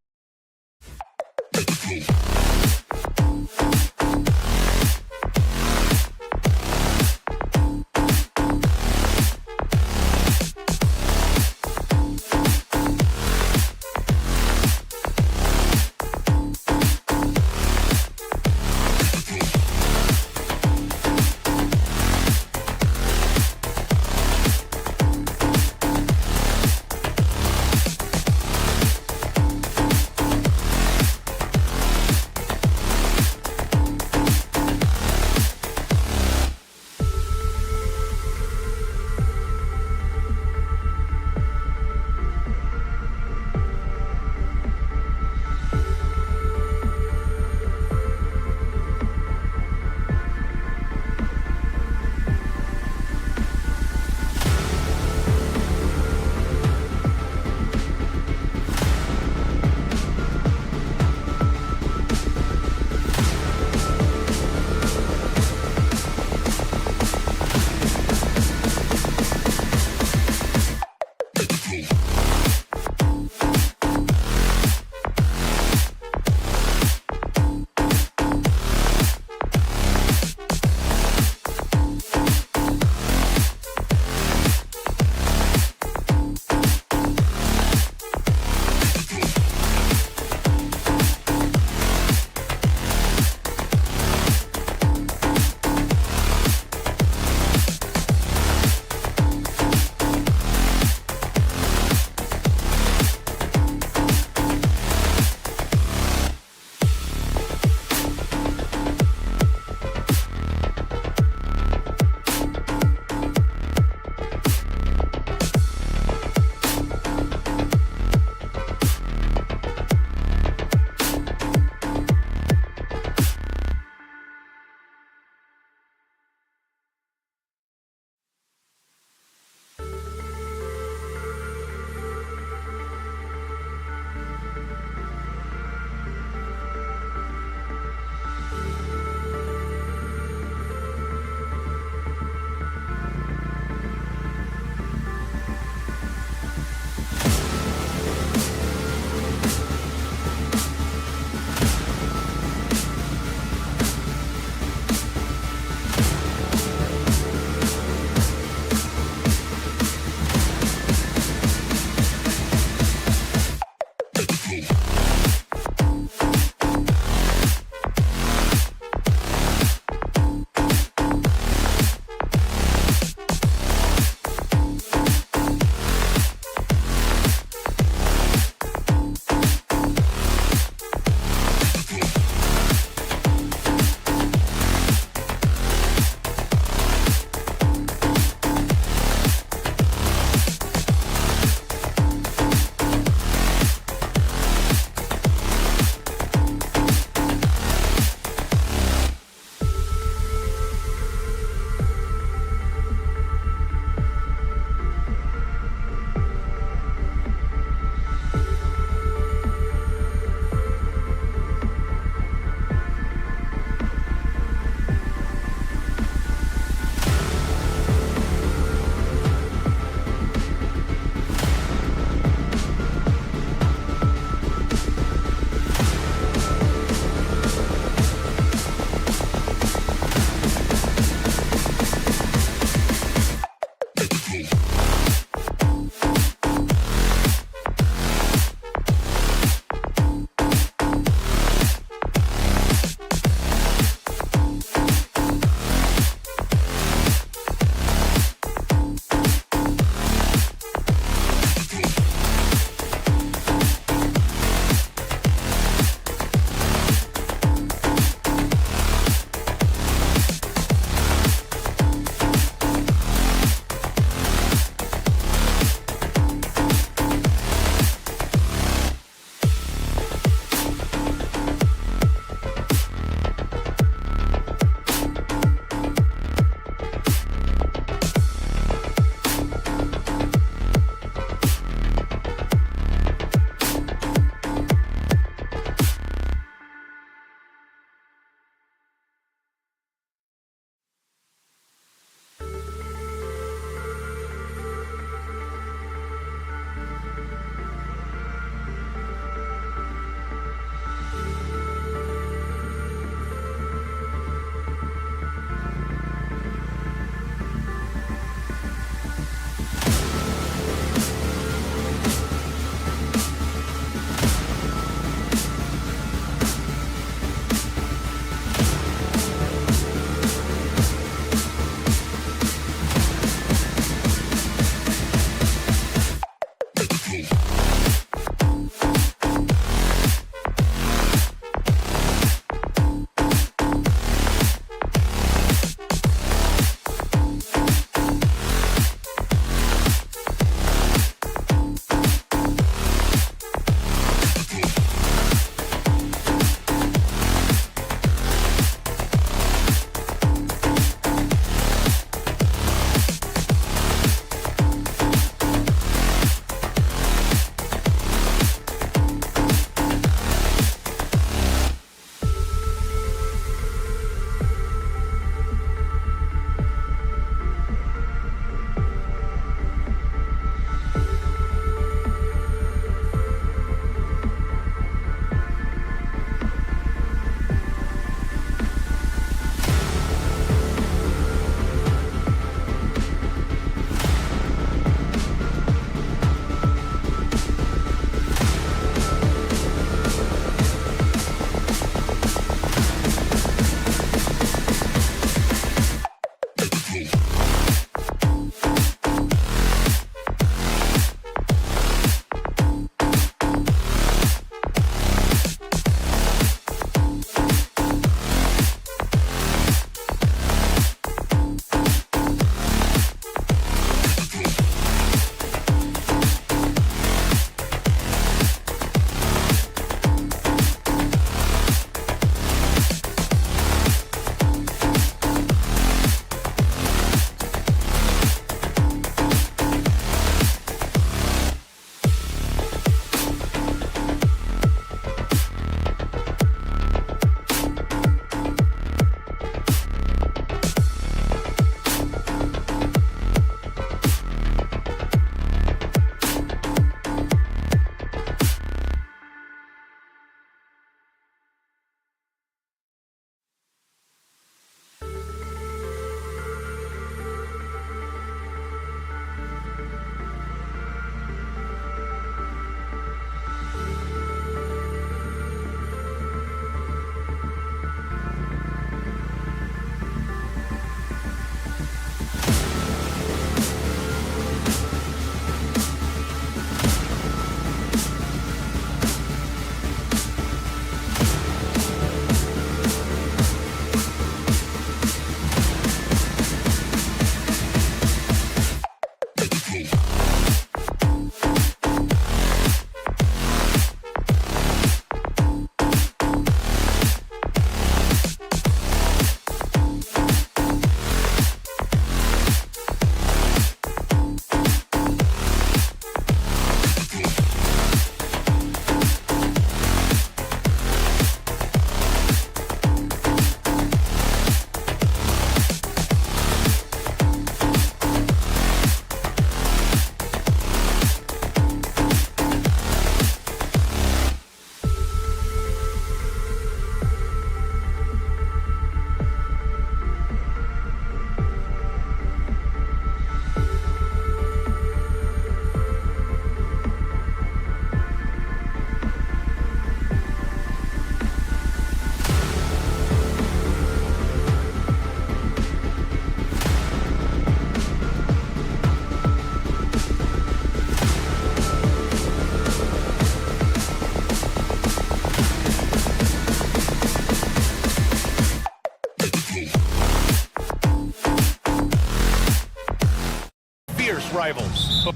[SPEAKER 10] rivals.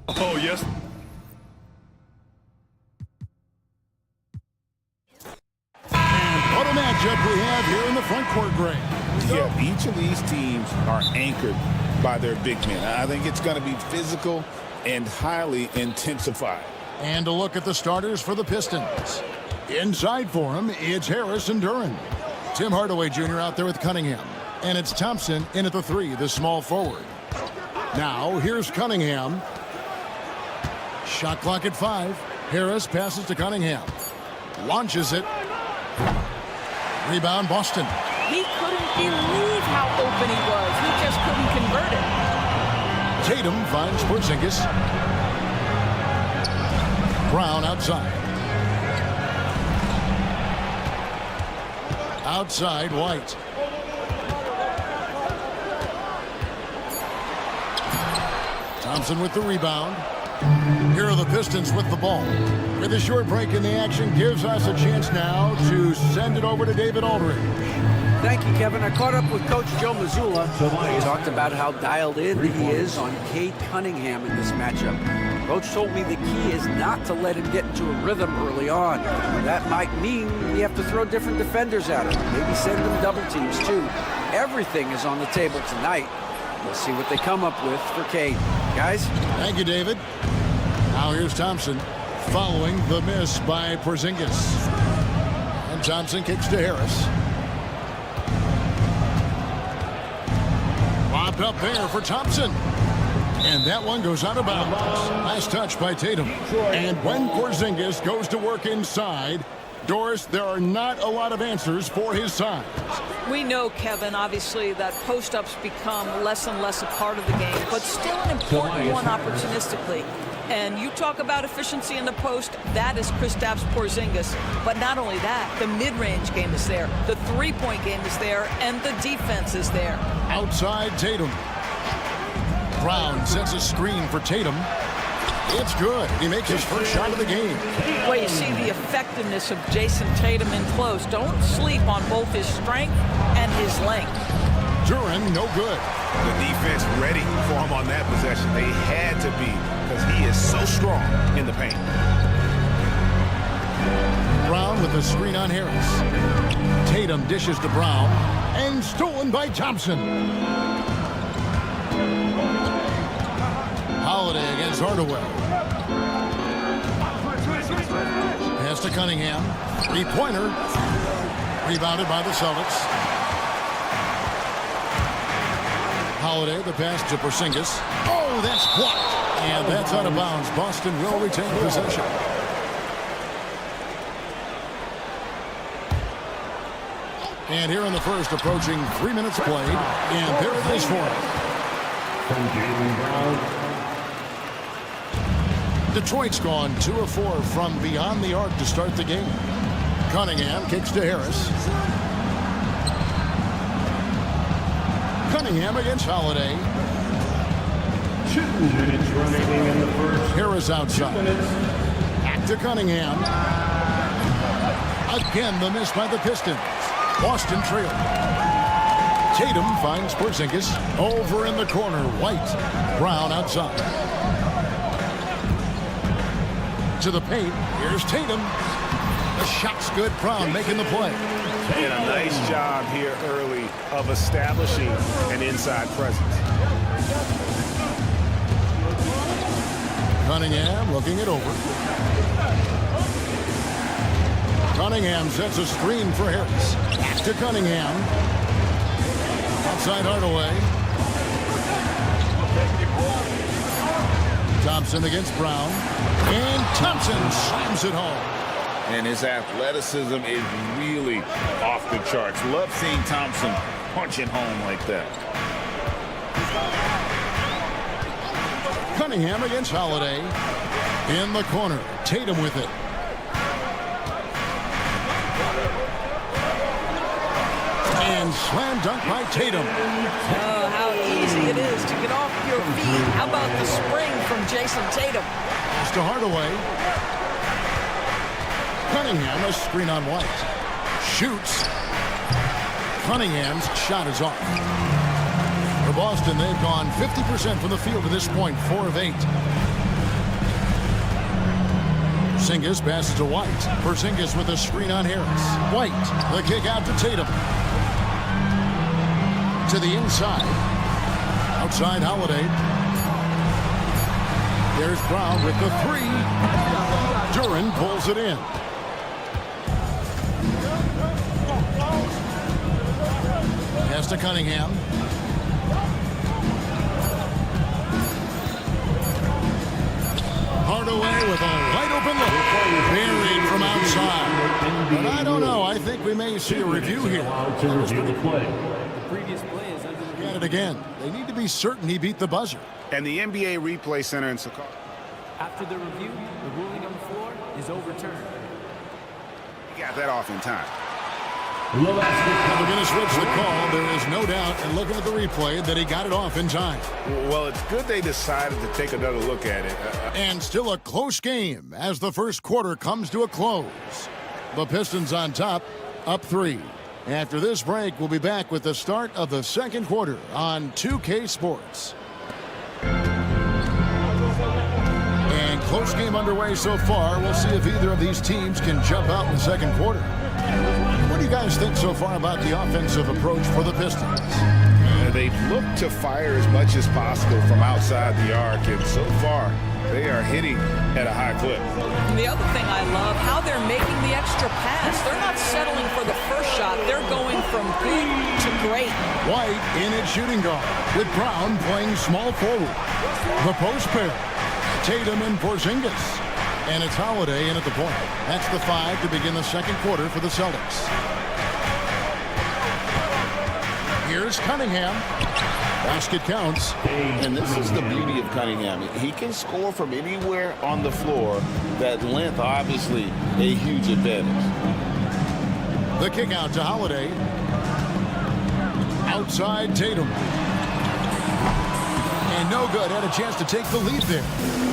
[SPEAKER 10] Oh, yes.
[SPEAKER 1] What a matchup we have here in the front court, Gray.
[SPEAKER 3] Yeah, each of these teams are anchored by their big men. I think it's going to be physical and highly intensified.
[SPEAKER 1] And a look at the starters for the Pistons. Inside for him, it's Harris and Duran. Tim Hardaway Jr. out there with Cunningham. And it's Thompson in at the 3, the small forward. Now, here's Cunningham. Shot clock at 5. Harris passes to Cunningham. Launches it. Rebound, Boston.
[SPEAKER 14] He couldn't believe how open he was. He just couldn't convert it.
[SPEAKER 1] Tatum finds Porzingis. Brown outside. Outside, White. Thompson with the rebound. Here are the Pistons with the ball. With a short break in the action, gives us a chance now to send it over to David Aldridge.
[SPEAKER 5] Thank you, Kevin. I caught up with Coach Joe Mazzulla. He talked about how dialed in he is on Cade Cunningham in this matchup. Coach told me the key is not to let him get into a rhythm early on. That might mean we have to throw different defenders at him. Maybe send them double teams, too. Everything is on the table tonight. We'll see what they come up with for Cade. Guys?
[SPEAKER 1] Thank you, David. Now here's Thompson following the miss by Porzingis. And Thompson kicks to Harris. Lobbed up there for Thompson. And that one goes out of bounds. Nice touch by Tatum. And when Porzingis goes to work inside, Doris, there are not a lot of answers for his size.
[SPEAKER 14] We know, Kevin, obviously, that post-ups become less and less a part of the game, but still an important one opportunistically. And you talk about efficiency in the post, that is Kristaps Porzingis. But not only that, the mid-range game is there, the three-point game is there, and the defense is there.
[SPEAKER 1] Outside Tatum. Brown sets a screen for Tatum. It's good. He makes his first shot of the game.
[SPEAKER 14] Well, you see the effectiveness of Jason Tatum in close. Don't sleep on both his strength and his length.
[SPEAKER 1] Duran, no good.
[SPEAKER 6] The defense ready for him on that possession. They had to be because he is so strong in the paint.
[SPEAKER 1] Brown with the screen on Harris. Tatum dishes to Brown. And stolen by Thompson. Holiday against Hardaway. Pass to Cunningham. Three-pointer. Rebounded by the Celtics. Holiday, the pass to Porzingis. Oh, that's blocked. And that's out of bounds. Boston will retain possession. And here in the first, approaching 3 minutes played. And there it is for him. Detroit's gone 2 of 4 from beyond the arc to start the game. Cunningham kicks to Harris. Cunningham against Holiday.
[SPEAKER 4] 2 minutes remaining in the first.
[SPEAKER 1] Harris outside. Back to Cunningham. Again, the miss by the Pistons. Boston trail. Tatum finds Porzingis. Over in the corner. White. Brown outside. To the paint. Here's Tatum. The shot's good. Brown making the play.
[SPEAKER 6] And a nice job here early of establishing an inside presence.
[SPEAKER 1] Cunningham looking it over. Cunningham sets a screen for Harris. Back to Cunningham. Outside Hardaway. Thompson against Brown. And Thompson slams it home.
[SPEAKER 3] And his athleticism is really off the charts. Love seeing Thompson punch it home like that.
[SPEAKER 1] Cunningham against Holiday. In the corner. Tatum with it. And slam dunk by Tatum.
[SPEAKER 14] Oh, how easy it is to get off your feet. How about the spring from Jason Tatum?
[SPEAKER 1] Pass to Hardaway. Cunningham, a screen on White. Shoots. Cunningham's shot is off. For Boston, they've gone 50% from the field to this point, 4 of 8. Porzingis passes to White. Porzingis with a screen on Harris. White, the kick out to Tatum. To the inside. Outside Holiday. There's Brown with the 3. Duran pulls it in. Pass to Cunningham. Hardaway with a wide open look. Buried from outside. But I don't know. I think we may see a review here. Get it again. They need to be certain he beat the buzzer.
[SPEAKER 6] And the NBA Replay Center in Chicago.
[SPEAKER 15] After the review, the ruling on the floor is overturned.
[SPEAKER 6] He got that off in time.
[SPEAKER 1] We're going to switch the call. There is no doubt, and looking at the replay, that he got it off in time.
[SPEAKER 6] Well, it's good they decided to take another look at it.
[SPEAKER 1] And still a close game as the first quarter comes to a close. The Pistons on top, up 3. After this break, we'll be back with the start of the second quarter on 2K Sports. And close game underway so far. We'll see if either of these teams can jump out in the second quarter. What do you guys think so far about the offensive approach for the Pistons?
[SPEAKER 6] They've looked to fire as much as possible from outside the arc, and so far they are hitting at a high clip.
[SPEAKER 14] And the other thing I love, how they're making the extra pass. They're not settling for the first shot. They're going from good to great.
[SPEAKER 1] White in at shooting guard with Brown playing small forward. The post pair, Tatum and Porzingis. And it's Holiday in at the point. That's the 5 to begin the second quarter for the Celtics. Here's Cunningham. Basket counts.
[SPEAKER 3] And this is the beauty of Cunningham. He can score from anywhere on the floor. That length, obviously, a huge advantage.
[SPEAKER 1] The kick out to Holiday. Outside Tatum. And no good. Had a chance to take the lead there.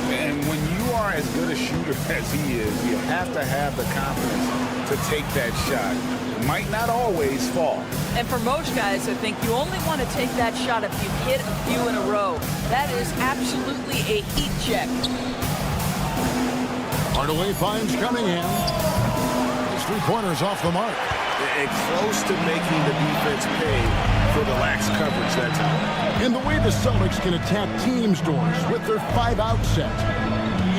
[SPEAKER 6] And when you are as good a shooter as he is, you have to have the confidence to take that shot. It might not always fall.
[SPEAKER 14] And for most guys, I think you only want to take that shot if you hit a few in a row. That is absolutely a heat check.
[SPEAKER 1] Hardaway finds Cunningham. His 3-pointers off the mark.
[SPEAKER 6] And close to making the defense pay for the lax coverage that time.
[SPEAKER 1] And the way the Celtics can attack teams' doors with their 5-out set,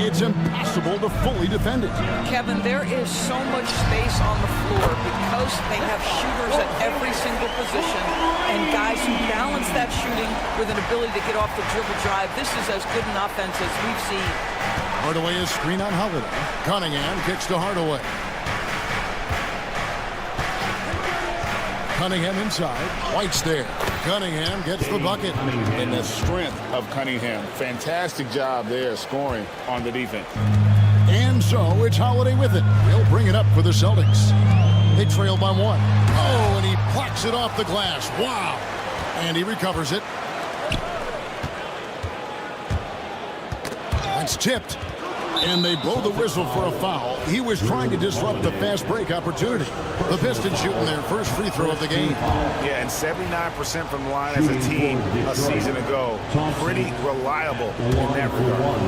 [SPEAKER 1] it's impossible to fully defend it.
[SPEAKER 14] Kevin, there is so much space on the floor because they have shooters at every single position and guys who balance that shooting with an ability to get off the dribble drive. This is as good an offense as we've seen.
[SPEAKER 1] Hardaway is screen on Holiday. Cunningham kicks to Hardaway. Cunningham inside. White's there. Cunningham gets the bucket.
[SPEAKER 6] And the strength of Cunningham. Fantastic job there scoring on the defense.
[SPEAKER 1] And so it's Holiday with it. He'll bring it up for the Celtics. They trail by 1. Oh, and he plucks it off the glass. Wow. And he recovers it. That's tipped. And they blow the whistle for a foul. He was trying to disrupt the fast break opportunity. The Pistons shooting their first free throw of the game.
[SPEAKER 6] Yeah, and 79% from the line as a team a season ago. Pretty reliable in that regard.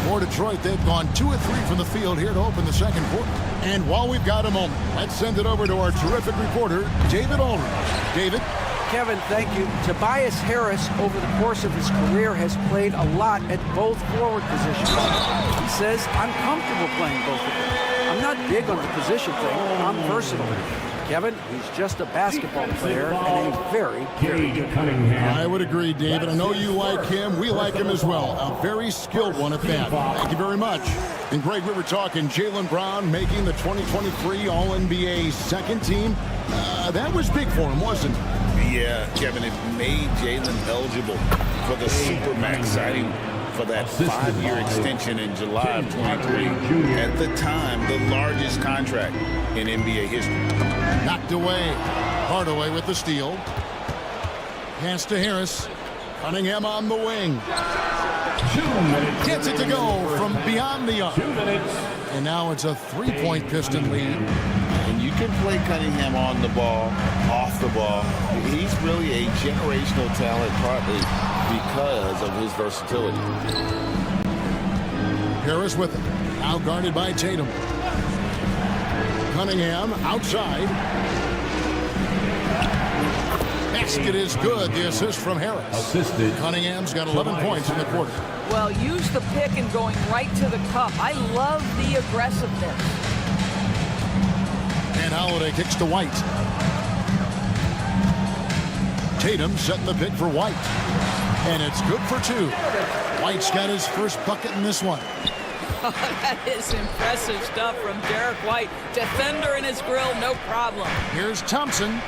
[SPEAKER 1] For Detroit, they've gone 2 of 3 from the field here to open the second quarter. And while we've got a moment, let's send it over to our terrific reporter, David Aldridge. David?
[SPEAKER 5] Kevin, thank you. Tobias Harris, over the course of his career, has played a lot at both forward positions. He says, I'm comfortable playing both of them. I'm not big on the position thing. I'm versatile. Kevin, he's just a basketball player and a very, very good player.
[SPEAKER 1] I would agree, David. I know you like him. We like him as well. A very skilled one at that. Thank you very much. And Greg, we were talking Jaylen Brown making the 2023 All-NBA second team. That was big for him, wasn't it?
[SPEAKER 3] Yeah, Kevin, it made Jaylen eligible for the Supermax signing for that 5-year extension in July of 23. At the time, the largest contract in NBA history.
[SPEAKER 1] Knocked away. Hardaway with the steal. Pass to Harris. Cunningham on the wing. Gets it to go from beyond the arc. And now it's a 3-point Piston lead.
[SPEAKER 3] And you can play Cunningham on the ball, off the ball. He's really a generational talent, partly because of his versatility.
[SPEAKER 1] Harris with it. Now guarded by Tatum. Cunningham outside. Basket is good. The assist from Harris. Cunningham's got 11 points in the quarter.
[SPEAKER 14] Well, use the pick and going right to the cup. I love the aggressiveness.
[SPEAKER 1] And Holiday kicks to White. Tatum setting the pick for White. And it's good for 2. White's got his first bucket in this one.
[SPEAKER 14] Oh, that is impressive stuff from Derek White. Defender in his grill, no problem.
[SPEAKER 1] Here's Thompson.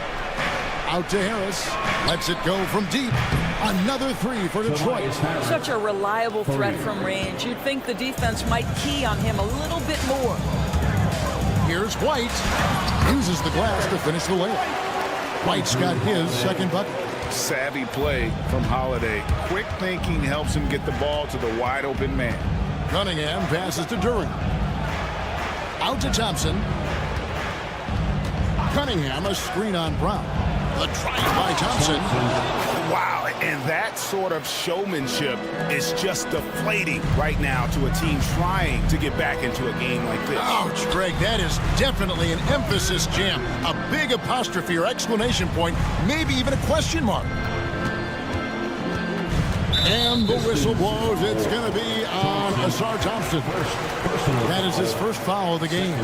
[SPEAKER 1] Out to Harris. Lets it go from deep. Another 3 for Detroit.
[SPEAKER 14] Such a reliable threat from range. You'd think the defense might key on him a little bit more.
[SPEAKER 1] Here's White. Uses the glass to finish the layup. White's got his second bucket.
[SPEAKER 6] Savvy play from Holiday. Quick thinking helps him get the ball to the wide open man.
[SPEAKER 1] Cunningham passes to Duran. Out to Thompson. Cunningham, a screen on Brown. The drive by Thompson.
[SPEAKER 6] Wow, and that sort of showmanship is just deflating right now to a team trying to get back into a game like this.
[SPEAKER 1] Ouch, Greg, that is definitely an emphasis jam. A big apostrophe or exclamation point, maybe even a question mark. And the whistle blows. It's going to be on Asar Thompson. That is his first foul of the game.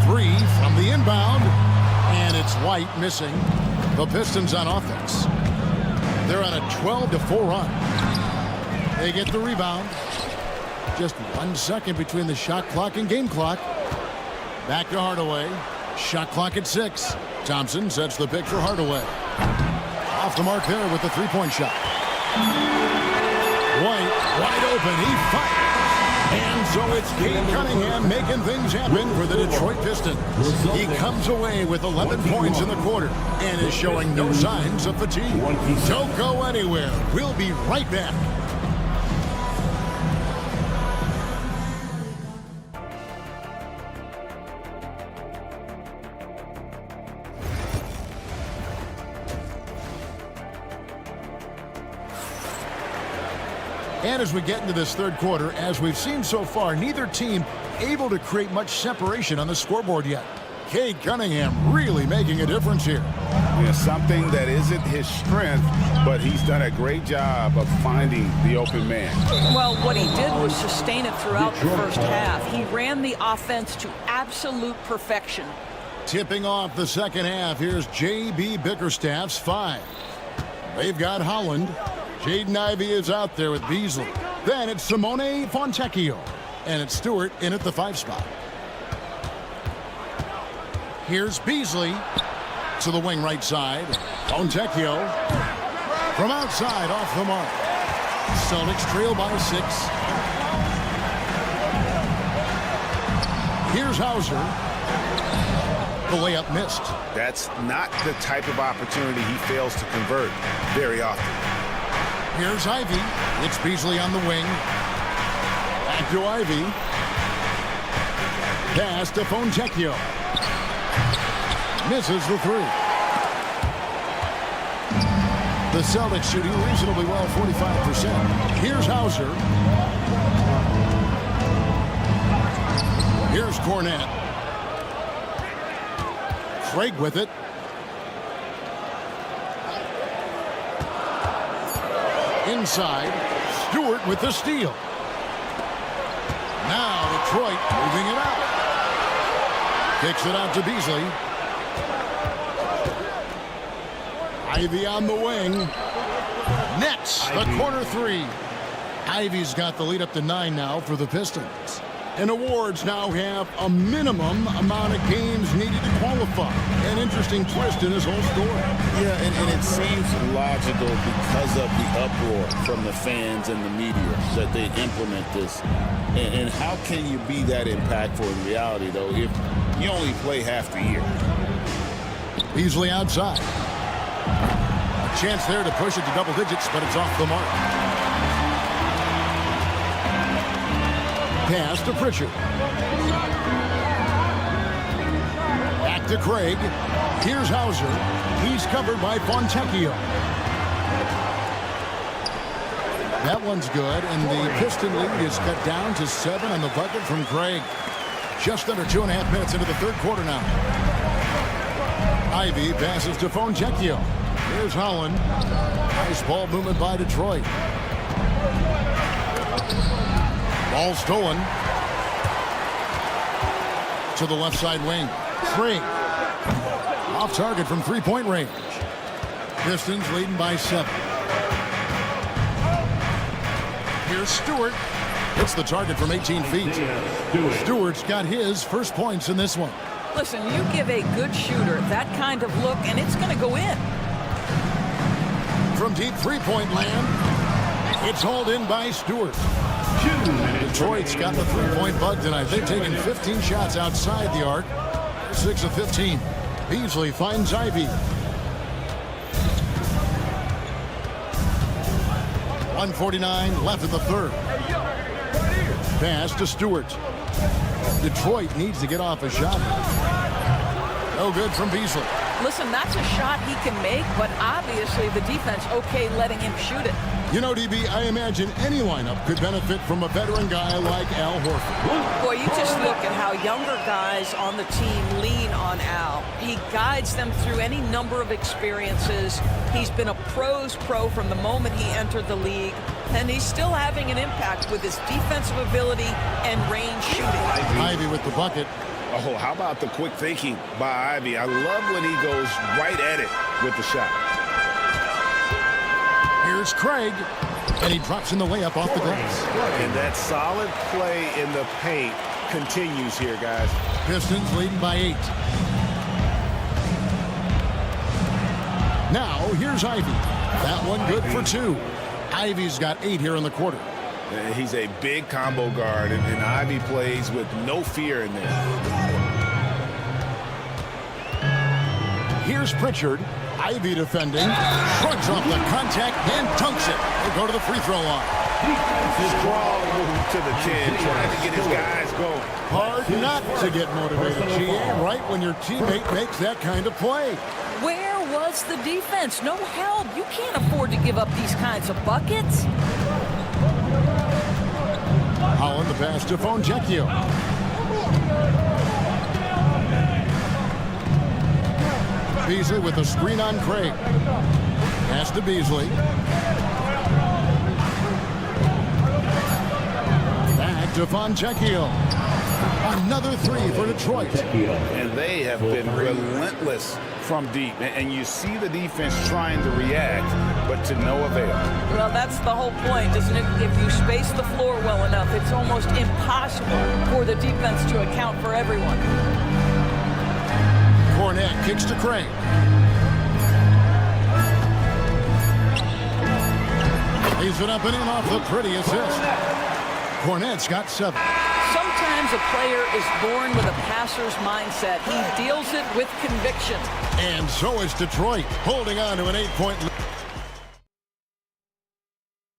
[SPEAKER 1] 3 from the inbound. And it's White missing. The Pistons on offense. They're on a 12-4 run. They get the rebound. Just 1 second between the shot clock and game clock. Back to Hardaway. Shot clock at 6. Thompson sets the pick for Hardaway. Off the mark there with the 3-point shot. White wide open. He fires. And so it's Cade Cunningham making things happen for the Detroit Pistons. He comes away with 11 points in the quarter and is showing no signs of fatigue. Don't go anywhere. We'll be right back. And as we get into this third quarter, as we've seen so far, neither team able to create much separation on the scoreboard yet. Cade Cunningham really making a difference here.
[SPEAKER 6] Yeah, something that isn't his strength, but he's done a great job of finding the open man.
[SPEAKER 14] Well, what he did was sustain it throughout the first half. He ran the offense to absolute perfection.
[SPEAKER 1] Tipping off the second half, here's J.B. Bickerstaff's 5. They've got Holland. Jaden Ivey is out there with Beasley. Then it's Simone Fontecchio. And it's Stewart in at the 5 spot. Here's Beasley to the wing right side. Fontecchio from outside off the mark. Celtics trail by 6. Here's Hauser. The layup missed.
[SPEAKER 6] That's not the type of opportunity he fails to convert very often.
[SPEAKER 1] Here's Ivy. It's Beasley on the wing. Back to Ivy. Pass to Fontecchio. Misses the 3. The Celtics shooting reasonably well, 45%. Here's Hauser. Here's Cornette. Craig with it. Inside, Stewart with the steal. Now Detroit moving it out. Kicks it out to Beasley. Ivy on the wing. Nets the corner 3. Ivy's got the lead up to 9 now for the Pistons. And awards now have a minimum amount of games needed to qualify. An interesting twist in this whole story.
[SPEAKER 3] Yeah, and it seems logical because of the uproar from the fans and the media that they implement this. And how can you be that impactful in reality, though, if you only play half the year?
[SPEAKER 1] Beasley outside. A chance there to push it to double digits, but it's off the mark. Pass to Pritchard. Back to Craig. Here's Hauser. He's covered by Fontecchio. That one's good, and the Piston lead is cut down to 7 on the bucket from Craig. Just under 2.5 minutes into the third quarter now. Ivy passes to Fontecchio. Here's Holland. Nice ball movement by Detroit. Ball stolen. To the left side wing. Craig. Off target from three-point range. Pistons leading by 7. Here's Stewart. Hits the target from 18 feet. Stewart's got his first points in this one.
[SPEAKER 14] Listen, you give a good shooter that kind of look, and it's going to go in.
[SPEAKER 1] From deep three-point land, it's hauled in by Stewart. Detroit's got the three-point bug tonight. They've taken 15 shots outside the arc. 6 of 15. Beasley finds Ivy. 1:49 left in the third. Pass to Stewart. Detroit needs to get off a shot. No good from Beasley.
[SPEAKER 14] Listen, that's a shot he can make, but obviously the defense okay letting him shoot it.
[SPEAKER 1] You know, DB, I imagine any lineup could benefit from a veteran guy like Al Horford.
[SPEAKER 14] Boy, you just look at how younger guys on the team lean on Al. He guides them through any number of experiences. He's been a pro's pro from the moment he entered the league, and he's still having an impact with his defensive ability and range shooting.
[SPEAKER 1] Ivy with the bucket.
[SPEAKER 6] Oh, how about the quick thinking by Ivy? I love when he goes right at it with the shot.
[SPEAKER 1] Here's Craig, and he drops in the layup off the glass.
[SPEAKER 6] And that solid play in the paint continues here, guys.
[SPEAKER 1] Pistons leading by 8. Now, here's Ivy. That one good for 2. Ivy's got 8 here in the quarter.
[SPEAKER 6] He's a big combo guard, and Ivy plays with no fear in there.
[SPEAKER 1] Here's Pritchard. Ivy defending. Shrugs off the contact and dunks it. They go to the free throw line.
[SPEAKER 6] Strong move to the 10, trying to get his guys going.
[SPEAKER 1] Hard not to get motivated, GA, right when your teammate makes that kind of play.
[SPEAKER 14] Where was the defense? No help. You can't afford to give up these kinds of buckets.
[SPEAKER 1] Holland the pass to Fontecchio. Beasley with a screen on Craig. Pass to Beasley. Back to Fontecchio. Another 3 for Detroit.
[SPEAKER 6] And they have been relentless from deep. And you see the defense trying to react, but to no avail.
[SPEAKER 14] Well, that's the whole point, isn't it? If you space the floor well enough, it's almost impossible for the defense to account for everyone.
[SPEAKER 1] Cornette kicks to Craig. Leaves it up and in off the pretty assist. Cornette's got 7.
[SPEAKER 14] Sometimes a player is born with a passer's mindset. He deals it with conviction.
[SPEAKER 1] And so is Detroit, holding on to an 8-point lead.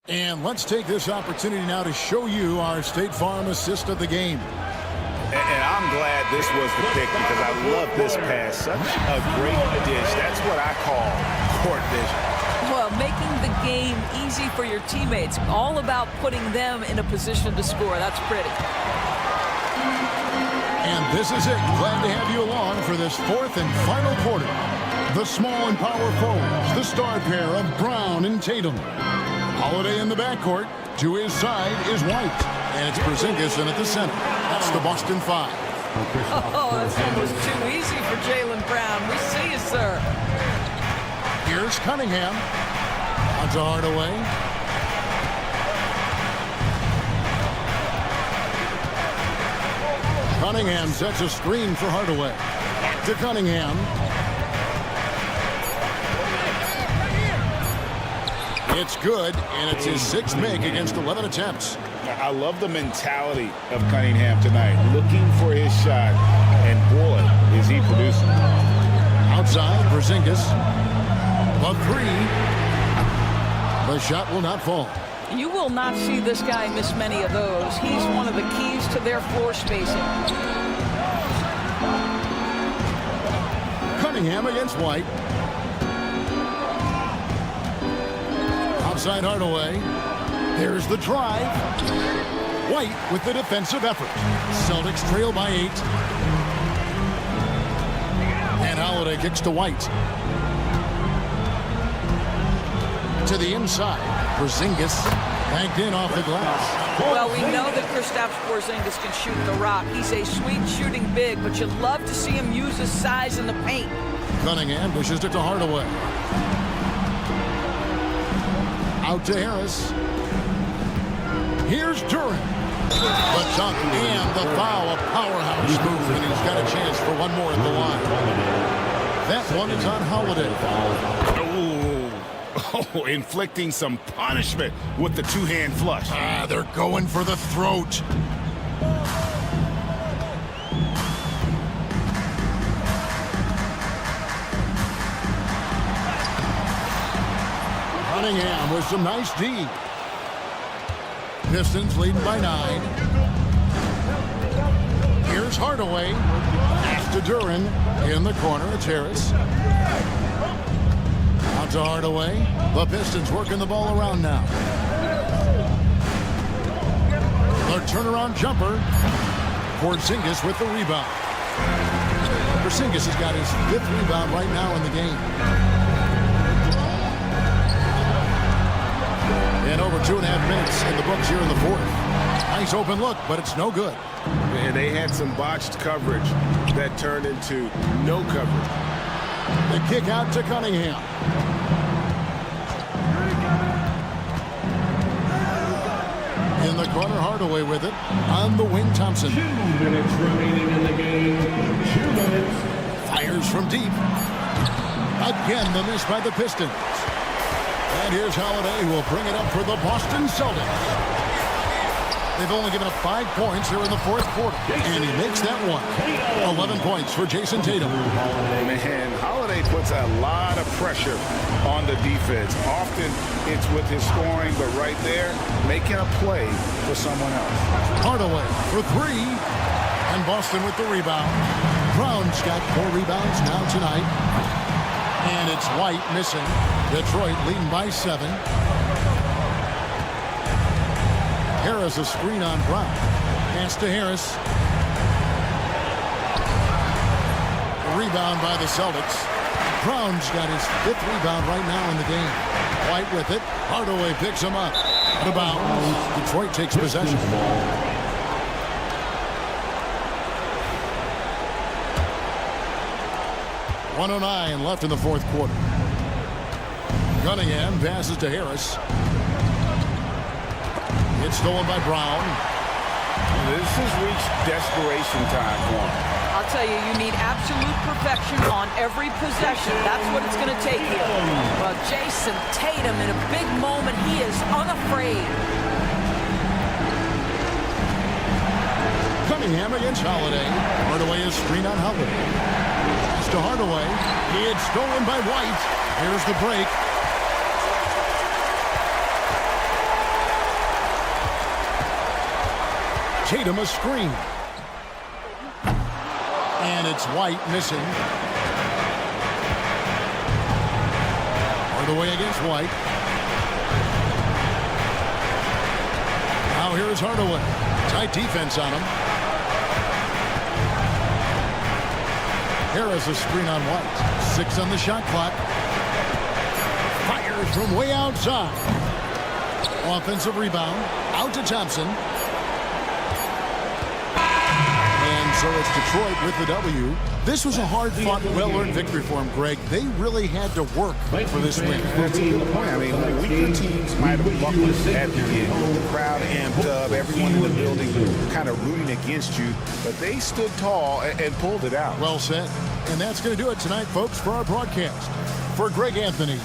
[SPEAKER 1] And let's take this opportunity now to show you our State Farm assist of the game.
[SPEAKER 6] And I'm glad this was the pick because I love this pass. Such a great dish. That's what I call court vision.
[SPEAKER 14] Well, making the game easy for your teammates. All about putting them in a position to score. That's pretty.
[SPEAKER 1] And this is it. Glad to have you along for this 4th and final quarter. The small and power forwards, the star pair of Brown and Tatum. Holiday in the backcourt. To his side is White. And it's Porzingis in at the center. That's the Boston 5.
[SPEAKER 14] Oh, that's almost too easy for Jaylen Brown. We see you, sir.
[SPEAKER 1] Here's Cunningham. On to Hardaway. Cunningham sets a screen for Hardaway. Back to Cunningham. It's good, and it's his 6th make against 11 attempts.
[SPEAKER 6] I love the mentality of Cunningham tonight, looking for his shot, and boy, is he producing.
[SPEAKER 1] Outside, Porzingis. The 3. The shot will not fall.
[SPEAKER 14] You will not see this guy miss many of those. He's one of the keys to their floor spacing.
[SPEAKER 1] Cunningham against White. Outside Hardaway. There's the drive. White with the defensive effort. Celtics trail by 8. And Holiday kicks to White. To the inside. Porzingis banked in off the glass.
[SPEAKER 14] Well, we know that Kristaps Porzingis can shoot the rock. He's a sweet shooting big, but you love to see him use his size in the paint.
[SPEAKER 1] Cunningham dishes it to Hardaway. Out to Harris. Here's Duran. The dunk and the foul, a powerhouse move, and he's got a chance for one more at the line. That one is on Holiday.
[SPEAKER 6] Oh, inflicting some punishment with the two-hand flush.
[SPEAKER 1] They're going for the throat. Cunningham with some nice D. Pistons leading by 9. Here's Hardaway. Pass to Duran. In the corner, it's Harris. Out to Hardaway. The Pistons working the ball around now. The turnaround jumper. Porzingis with the rebound. Porzingis has got his 5th rebound right now in the game. And over 2.5 minutes in the books here in the 4th. Nice open look, but it's no good.
[SPEAKER 6] And they had some botched coverage that turned into no coverage.
[SPEAKER 1] The kick out to Cunningham. In the corner, Hardaway with it. On the wing, Thompson.
[SPEAKER 4] 2 minutes remaining in the game. 2 minutes.
[SPEAKER 1] Fires from deep. Again, the miss by the Pistons. And here's Holiday, who will bring it up for the Boston Celtics. They've only given up 5 points here in the 4th quarter. And he makes that one. 11 points for Jason Tatum.
[SPEAKER 6] Man, Holiday puts a lot of pressure on the defense. Often it's with his scoring, but right there, making a play for someone else.
[SPEAKER 1] Hardaway for 3. And Boston with the rebound. Brown's got 4 rebounds now tonight. And it's White missing. Detroit leading by 7. Harris a screen on Brown. Pass to Harris. Rebound by the Celtics. Brown's got his 5th rebound right now in the game. White with it. Hardaway picks him up. Out of bounds. Detroit takes possession. .109 left in the 4th quarter. Cunningham passes to Harris. It's stolen by Brown.
[SPEAKER 6] This has reached desperation time for him.
[SPEAKER 14] I'll tell you, you need absolute perfection on every possession. That's what it's going to take here. Well, Jason Tatum in a big moment, he is unafraid.
[SPEAKER 1] Cunningham against Holiday. Hardaway is screen on Holiday. It's to Hardaway. It's stolen by White. Here's the break. Tatum a screen. And it's White missing. Hardaway against White. Now here is Hardaway. Tight defense on him. Harris a screen on White. 6 on the shot clock. Fires from way outside. Offensive rebound. Out to Thompson. So it's Detroit with the W. This was a hard-fought, well-earned victory for them, Greg. They really had to work for this win.
[SPEAKER 6] That's a good point. I mean, weaker teams might have buckled at the end. The crowd amped up, everyone in the building kind of rooting against you, but they stood tall and pulled it out.
[SPEAKER 1] Well said. And that's going to do it tonight, folks, for our broadcast. For Greg Anthony.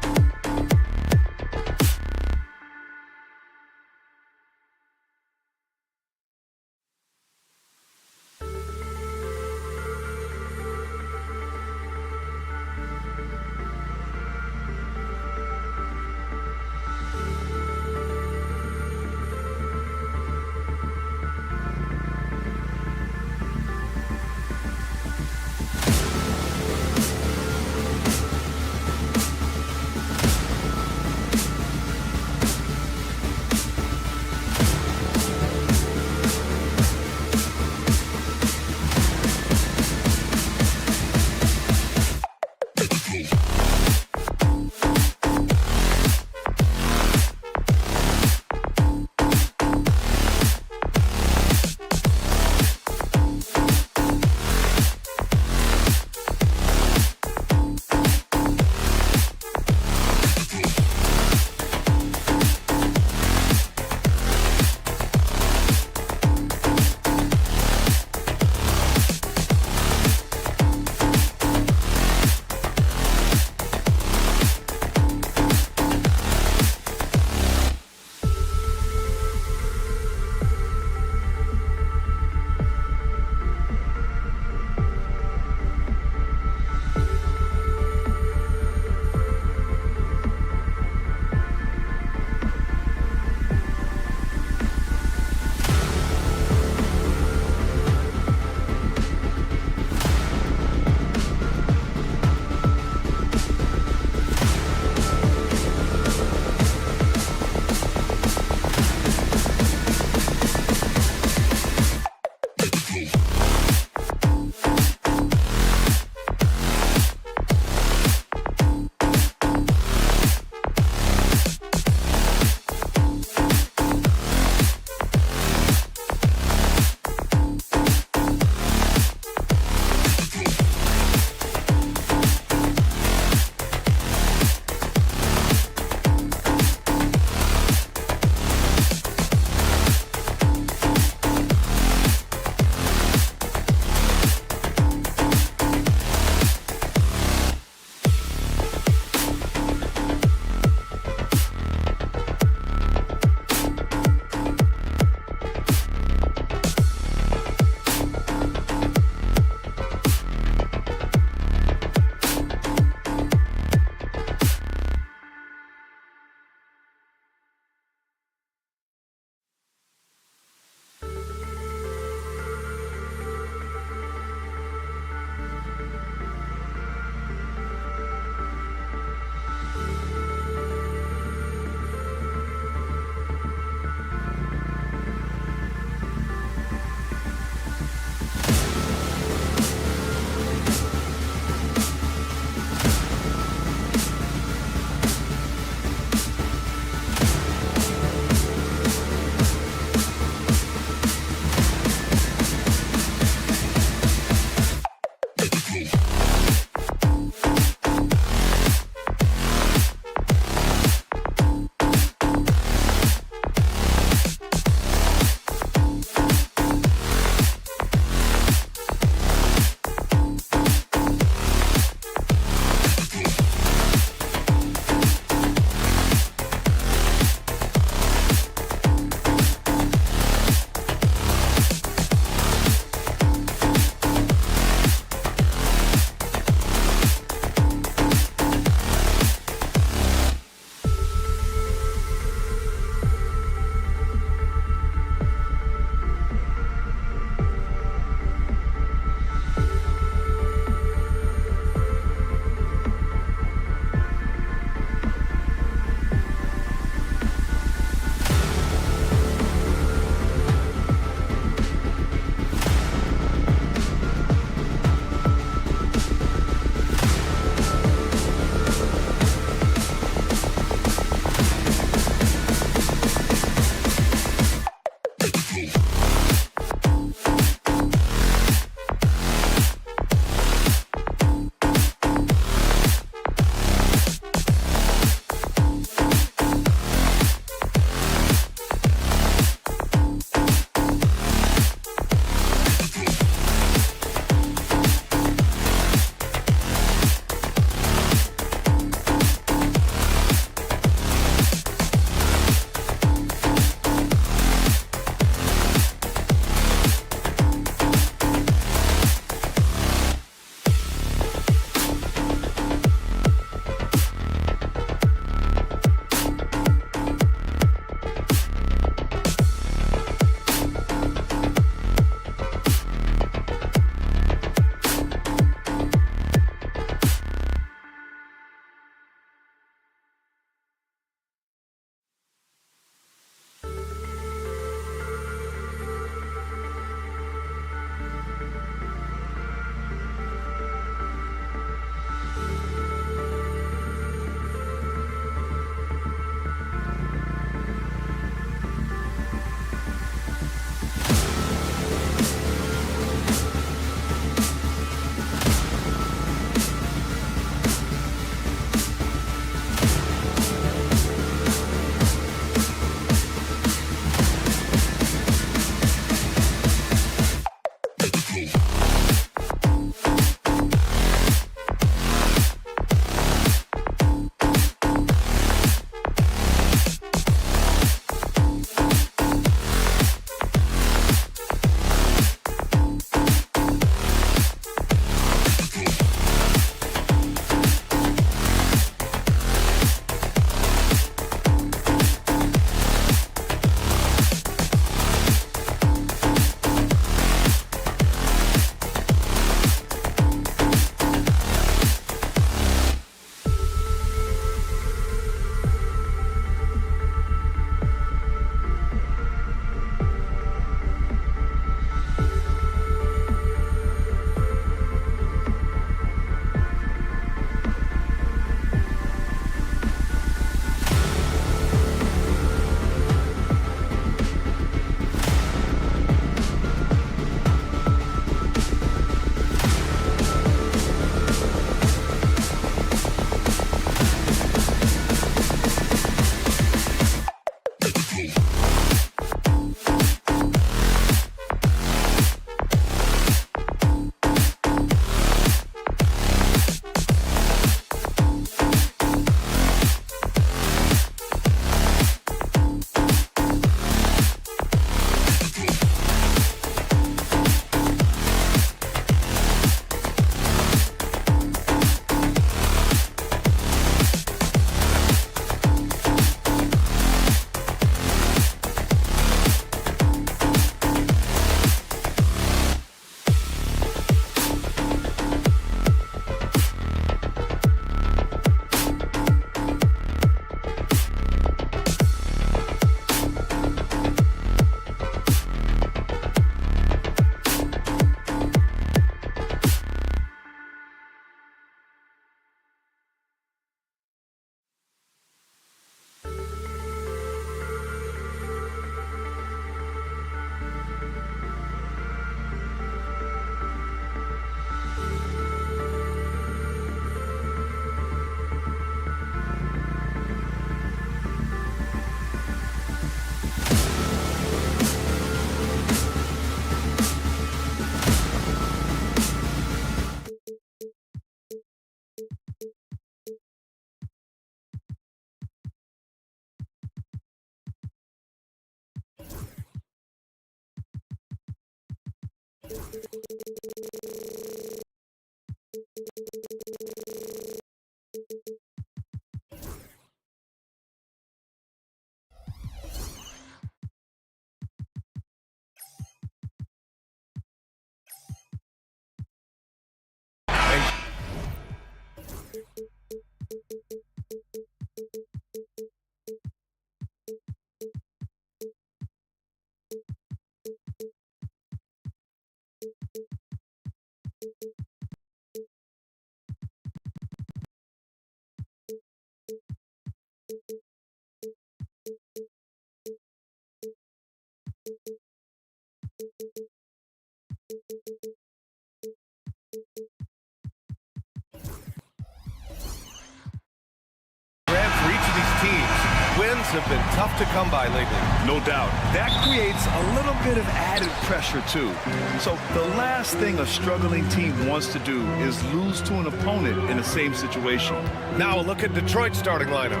[SPEAKER 9] For each of these teams, wins have been tough to come by lately.
[SPEAKER 10] No doubt. That creates a little bit of added pressure, too. So the last thing a struggling team wants to do is lose to an opponent in the same situation.
[SPEAKER 9] Now a look at Detroit's starting lineup.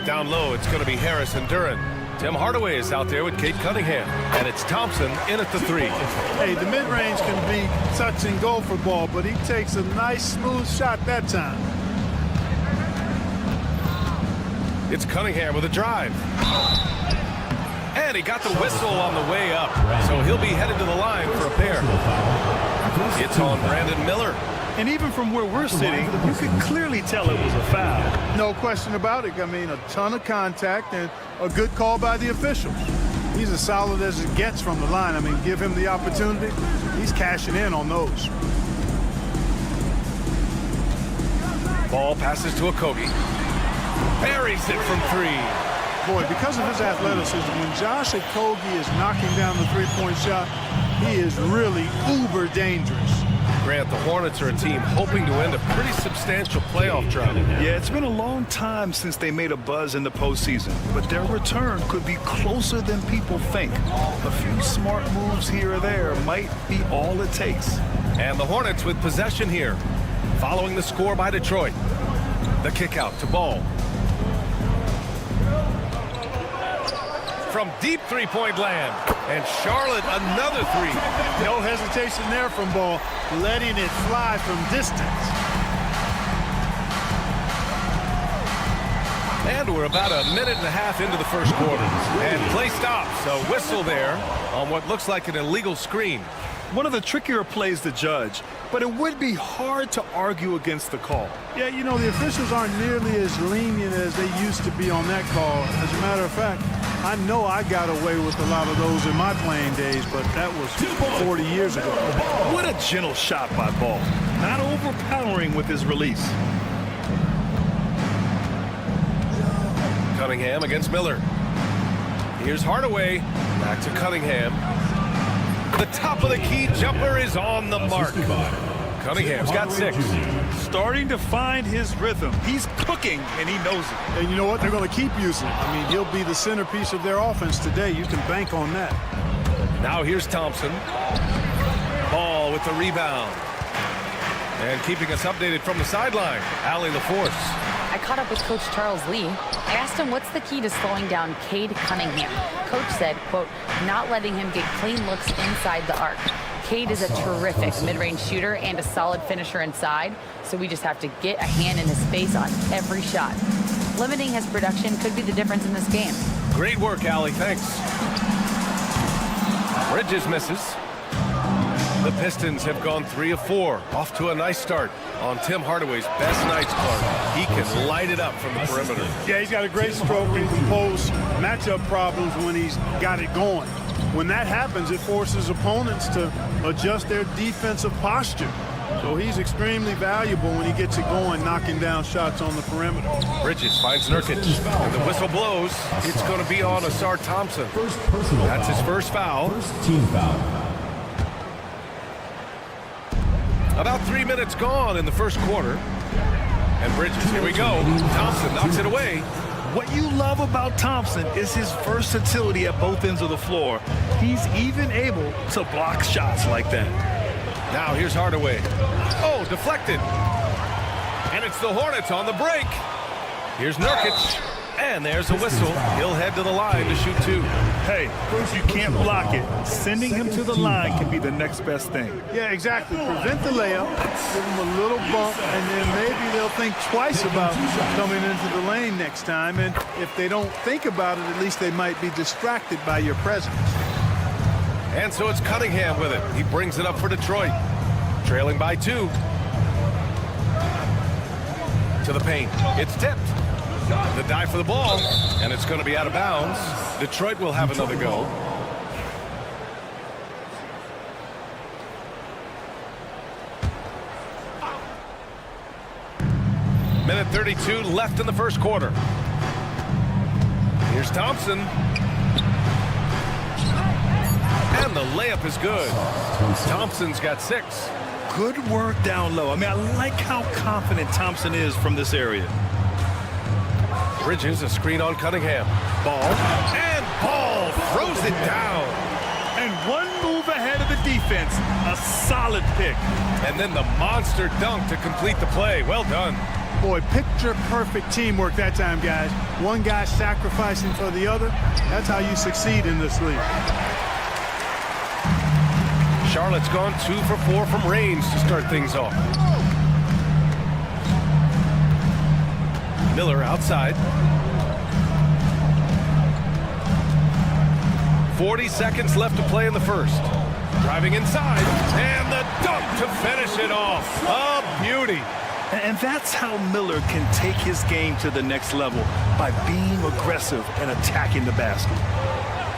[SPEAKER 9] Down low, it's going to be Harris and Duran. Tim Hardaway is out there with Cade Cunningham. And it's Thompson in at the 3.
[SPEAKER 11] Hey, the mid-range can be touch and go for ball, but he takes a nice, smooth shot that time.
[SPEAKER 9] It's Cunningham with a drive. And he got the whistle on the way up. So he'll be headed to the line for a pair. It's on Brandon Miller.
[SPEAKER 11] And even from where we're sitting, you can clearly tell it was a foul. No question about it. I mean, a ton of contact and a good call by the officials. He's as solid as it gets from the line. I mean, give him the opportunity. He's cashing in on those.
[SPEAKER 9] Ball passes to Okogie. Buries it from 3.
[SPEAKER 11] Boy, because of his athleticism, when Josh Okogie is knocking down the three-point shot, he is really uber dangerous.
[SPEAKER 9] Grant, the Hornets are a team hoping to end a pretty substantial playoff drought.
[SPEAKER 10] Yeah, it's been a long time since they made a buzz in the postseason, but their return could be closer than people think. A few smart moves here or there might be all it takes.
[SPEAKER 9] And the Hornets with possession here, following the score by Detroit. The kick out to Ball. From deep three-point land. And Charlotte, another 3.
[SPEAKER 11] No hesitation there from Ball, letting it fly from distance.
[SPEAKER 9] And we're about a minute and a half into the first quarter. And play stops. A whistle there on what looks like an illegal screen.
[SPEAKER 10] One of the trickier plays to judge, but it would be hard to argue against the call.
[SPEAKER 11] Yeah, you know, the officials aren't nearly as lenient as they used to be on that call. As a matter of fact, I know I got away with a lot of those in my playing days, but that was 40 years ago.
[SPEAKER 10] What a gentle shot by Ball. Not overpowering with his release.
[SPEAKER 9] Cunningham against Miller. Here's Hardaway. Back to Cunningham. The top of the key jumper is on the mark. Cunningham's got 6.
[SPEAKER 10] Starting to find his rhythm. He's cooking, and he knows it.
[SPEAKER 11] And you know what? They're going to keep using it. I mean, he'll be the centerpiece of their offense today. You can bank on that.
[SPEAKER 9] Now here's Thompson. Ball with the rebound. And keeping us updated from the sideline, Allie LaForce.
[SPEAKER 12] I caught up with Coach Charles Lee. I asked him what's the key to slowing down Cade Cunningham. Coach said, quote, not letting him get clean looks inside the arc. Cade is a terrific mid-range shooter and a solid finisher inside, so we just have to get a hand in his face on every shot. Limiting his production could be the difference in this game.
[SPEAKER 9] Great work, Allie. Thanks. Bridges misses. The Pistons have gone 3 of 4. Off to a nice start on Tim Hardaway's best nights, Clark. He can light it up from the perimeter.
[SPEAKER 11] Yeah, he's got a great stroke and can pose matchup problems when he's got it going. When that happens, it forces opponents to adjust their defensive posture. So he's extremely valuable when he gets it going, knocking down shots on the perimeter.
[SPEAKER 9] Bridges finds Nurkic, and the whistle blows. It's going to be on Asar Thompson. That's his first foul.
[SPEAKER 4] Team foul.
[SPEAKER 9] About 3 minutes gone in the first quarter. And Bridges, here we go. Thompson knocks it away.
[SPEAKER 10] What you love about Thompson is his versatility at both ends of the floor. He's even able to block shots like that.
[SPEAKER 9] Now here's Hardaway. Oh, deflected. And it's the Hornets on the break. Here's Nurkic. And there's a whistle. He'll head to the line to shoot 2.
[SPEAKER 10] Hey, you can't block it. Sending him to the line can be the next best thing.
[SPEAKER 11] Yeah, exactly. Prevent the layup, give them a little bump, and then maybe they'll think twice about coming into the lane next time. And if they don't think about it, at least they might be distracted by your presence.
[SPEAKER 9] And so it's Cunningham with it. He brings it up for Detroit. Trailing by 2. To the paint. It's tipped. The dive for the ball, and it's going to be out of bounds. Detroit will have another go. Minute 32 left in the first quarter. Here's Thompson. And the layup is good. Thompson's got 6.
[SPEAKER 10] Good work down low. I mean, I like how confident Thompson is from this area.
[SPEAKER 9] Bridges, a screen on Cunningham. Ball. And Ball throws it down.
[SPEAKER 10] And one move ahead of the defense. A solid pick.
[SPEAKER 9] And then the monster dunk to complete the play. Well done.
[SPEAKER 11] Boy, picture-perfect teamwork that time, guys. One guy sacrificing for the other. That's how you succeed in this league.
[SPEAKER 9] Charlotte's gone 2 for 4 from range to start things off. Miller outside. 40 seconds left to play in the first. Driving inside, and the dunk to finish it off. A beauty.
[SPEAKER 10] And that's how Miller can take his game to the next level, by being aggressive and attacking the basket.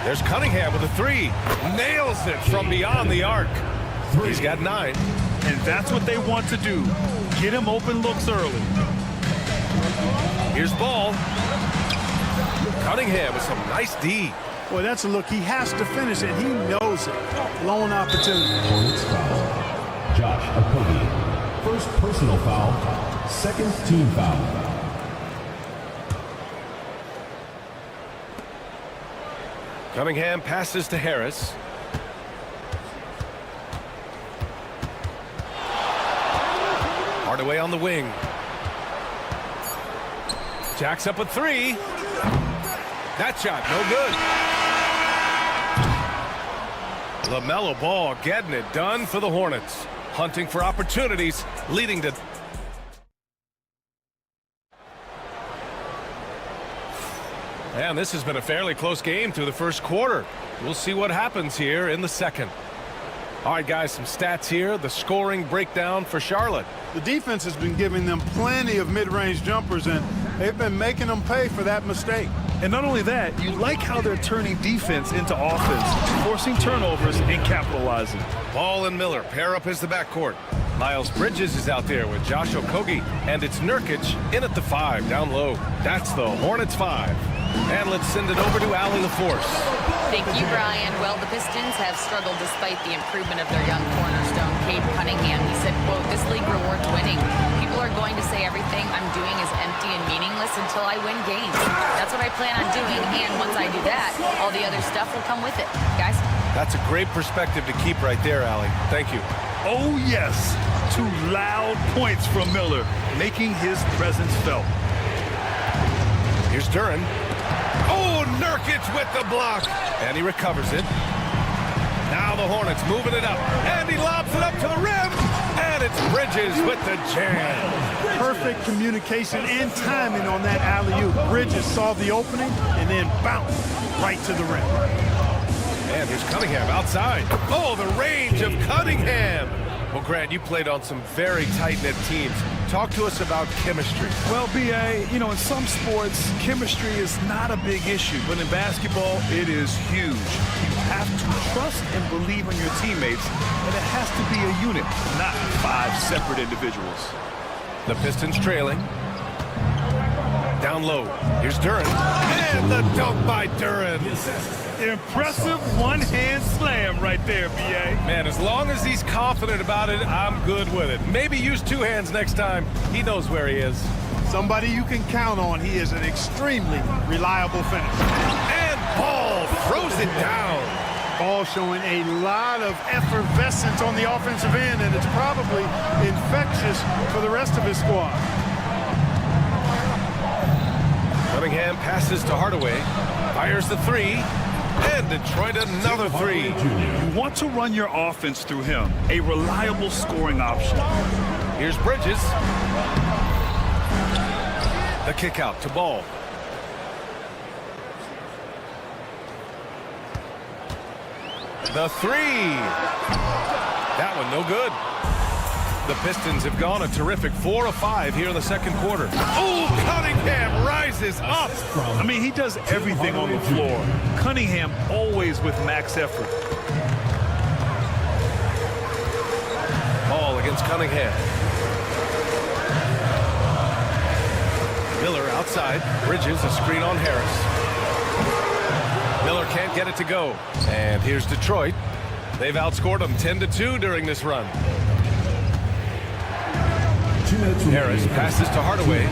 [SPEAKER 9] There's Cunningham with a 3. Nails it from beyond the arc. He's got 9.
[SPEAKER 10] And that's what they want to do. Get him open looks early.
[SPEAKER 9] Here's Ball. Cunningham with some nice D.
[SPEAKER 11] Boy, that's a look he has to finish, and he knows it. Lone opportunity.
[SPEAKER 4] Hornets foul. Josh Okogie. First personal foul. Second team foul.
[SPEAKER 9] Cunningham passes to Harris. Hardaway on the wing. Jacks up a 3. That shot, no good. LaMelo Ball getting it done for the Hornets. Hunting for opportunities, leading to... And this has been a fairly close game through the first quarter. We'll see what happens here in the second. All right, guys, some stats here. The scoring breakdown for Charlotte.
[SPEAKER 11] The defense has been giving them plenty of mid-range jumpers, and they've been making them pay for that mistake.
[SPEAKER 10] And not only that, you like how they're turning defense into offense, forcing turnovers and capitalizing.
[SPEAKER 9] Ball and Miller pair up as the backcourt. Miles Bridges is out there with Josh Okogie, and it's Nurkic in at the 5 down low. That's the Hornets 5. And let's send it over to Allie LaForce.
[SPEAKER 12] Thank you, Brian. Well, the Pistons have struggled despite the improvement of their young cornerstone, Cade Cunningham. He said, quote, "This league rewards winning. People are going to say everything I'm doing is empty and meaningless until I win games. That's what I plan on doing, and once I do that, all the other stuff will come with it." Guys?
[SPEAKER 9] That's a great perspective to keep right there, Allie. Thank you.
[SPEAKER 10] Oh, yes. 2 loud points from Miller, making his presence felt.
[SPEAKER 9] Here's Duran. Oh, Nurkic with the block. And he recovers it. Now the Hornets moving it up. And he lobs it up to the rim. And it's Bridges with the jam.
[SPEAKER 11] Perfect communication and timing on that alley-oop. Bridges saw the opening and then bounced right to the rim.
[SPEAKER 9] And here's Cunningham outside. Oh, the range of Cunningham. Well, Grant, you played on some very tight-knit teams. Talk to us about chemistry.
[SPEAKER 10] Well, B.A., you know, in some sports, chemistry is not a big issue, but in basketball, it is huge. You have to trust and believe in your teammates, and it has to be a unit, not 5 separate individuals.
[SPEAKER 9] The Pistons trailing. Down low. Here's Duran. And the dunk by Duran.
[SPEAKER 10] Impressive one-hand slam right there, B.A.
[SPEAKER 9] Man, as long as he's confident about it, I'm good with it. Maybe use 2 hands next time. He knows where he is.
[SPEAKER 11] Somebody you can count on. He is an extremely reliable finisher.
[SPEAKER 9] And Ball throws it down.
[SPEAKER 11] Ball showing a lot of effervescence on the offensive end, and it's probably infectious for the rest of his squad.
[SPEAKER 9] Cunningham Cunningham passes to Hardaway. Fires the three. And Detroit another three.
[SPEAKER 10] You want to run your offense through him. A reliable scoring option.
[SPEAKER 9] Here's Bridges. The kick out to Ball. The three. That one no good. The Pistons have gone a terrific 4 of 5 here in the second quarter. Oh, Cunningham rises up.
[SPEAKER 10] I mean, he does everything on the floor. Cunningham always with max effort.
[SPEAKER 9] Ball against Cunningham. Miller outside. Bridges, a screen on Harris. Miller can't get it to go. And here's Detroit. They've outscored them 10-2 during this run. Harris passes to Hardaway.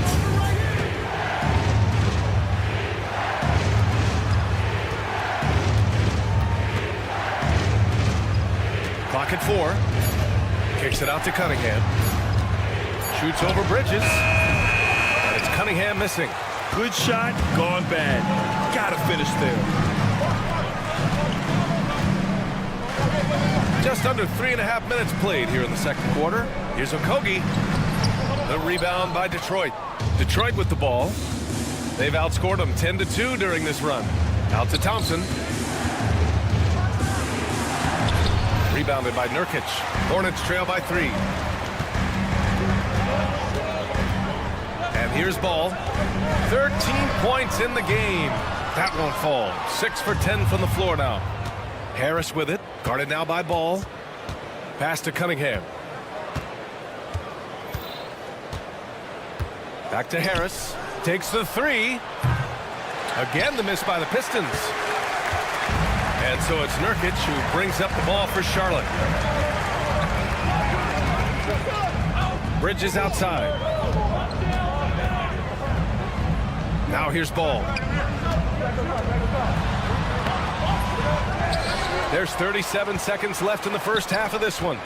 [SPEAKER 9] Clock at 4. Kicks it out to Cunningham. Shoots over Bridges. And it's Cunningham missing.
[SPEAKER 10] Good shot, gone bad. Gotta finish there.
[SPEAKER 9] Just under 3.5 minutes played here in the second quarter. Here's Okogie. The rebound by Detroit. Detroit with the ball. They've outscored them 10-2 during this run. Out to Thompson. Rebounded by Nurkic. Hornets trail by 3. And here's Ball. 13 points in the game. That won't fall. 6 for 10 from the floor now. Harris with it. Guarded now by Ball. Pass to Cunningham. Back to Harris. Takes the three. Again, the miss by the Pistons. And so it's Nurkic who brings up the ball for Charlotte. Bridges outside. Now here's Ball. There's 37 seconds left in the first half of this one.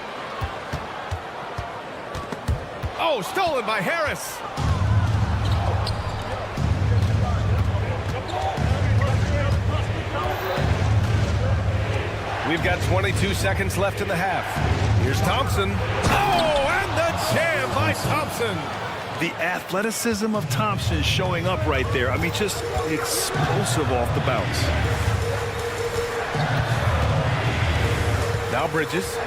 [SPEAKER 9] Oh, stolen by Harris. We've got 22 seconds left in the half. Here's Thompson. Oh, and the jam by Thompson.
[SPEAKER 10] The athleticism of Thompson showing up right there. I mean, just explosive off the bounce.
[SPEAKER 9] Now Bridges.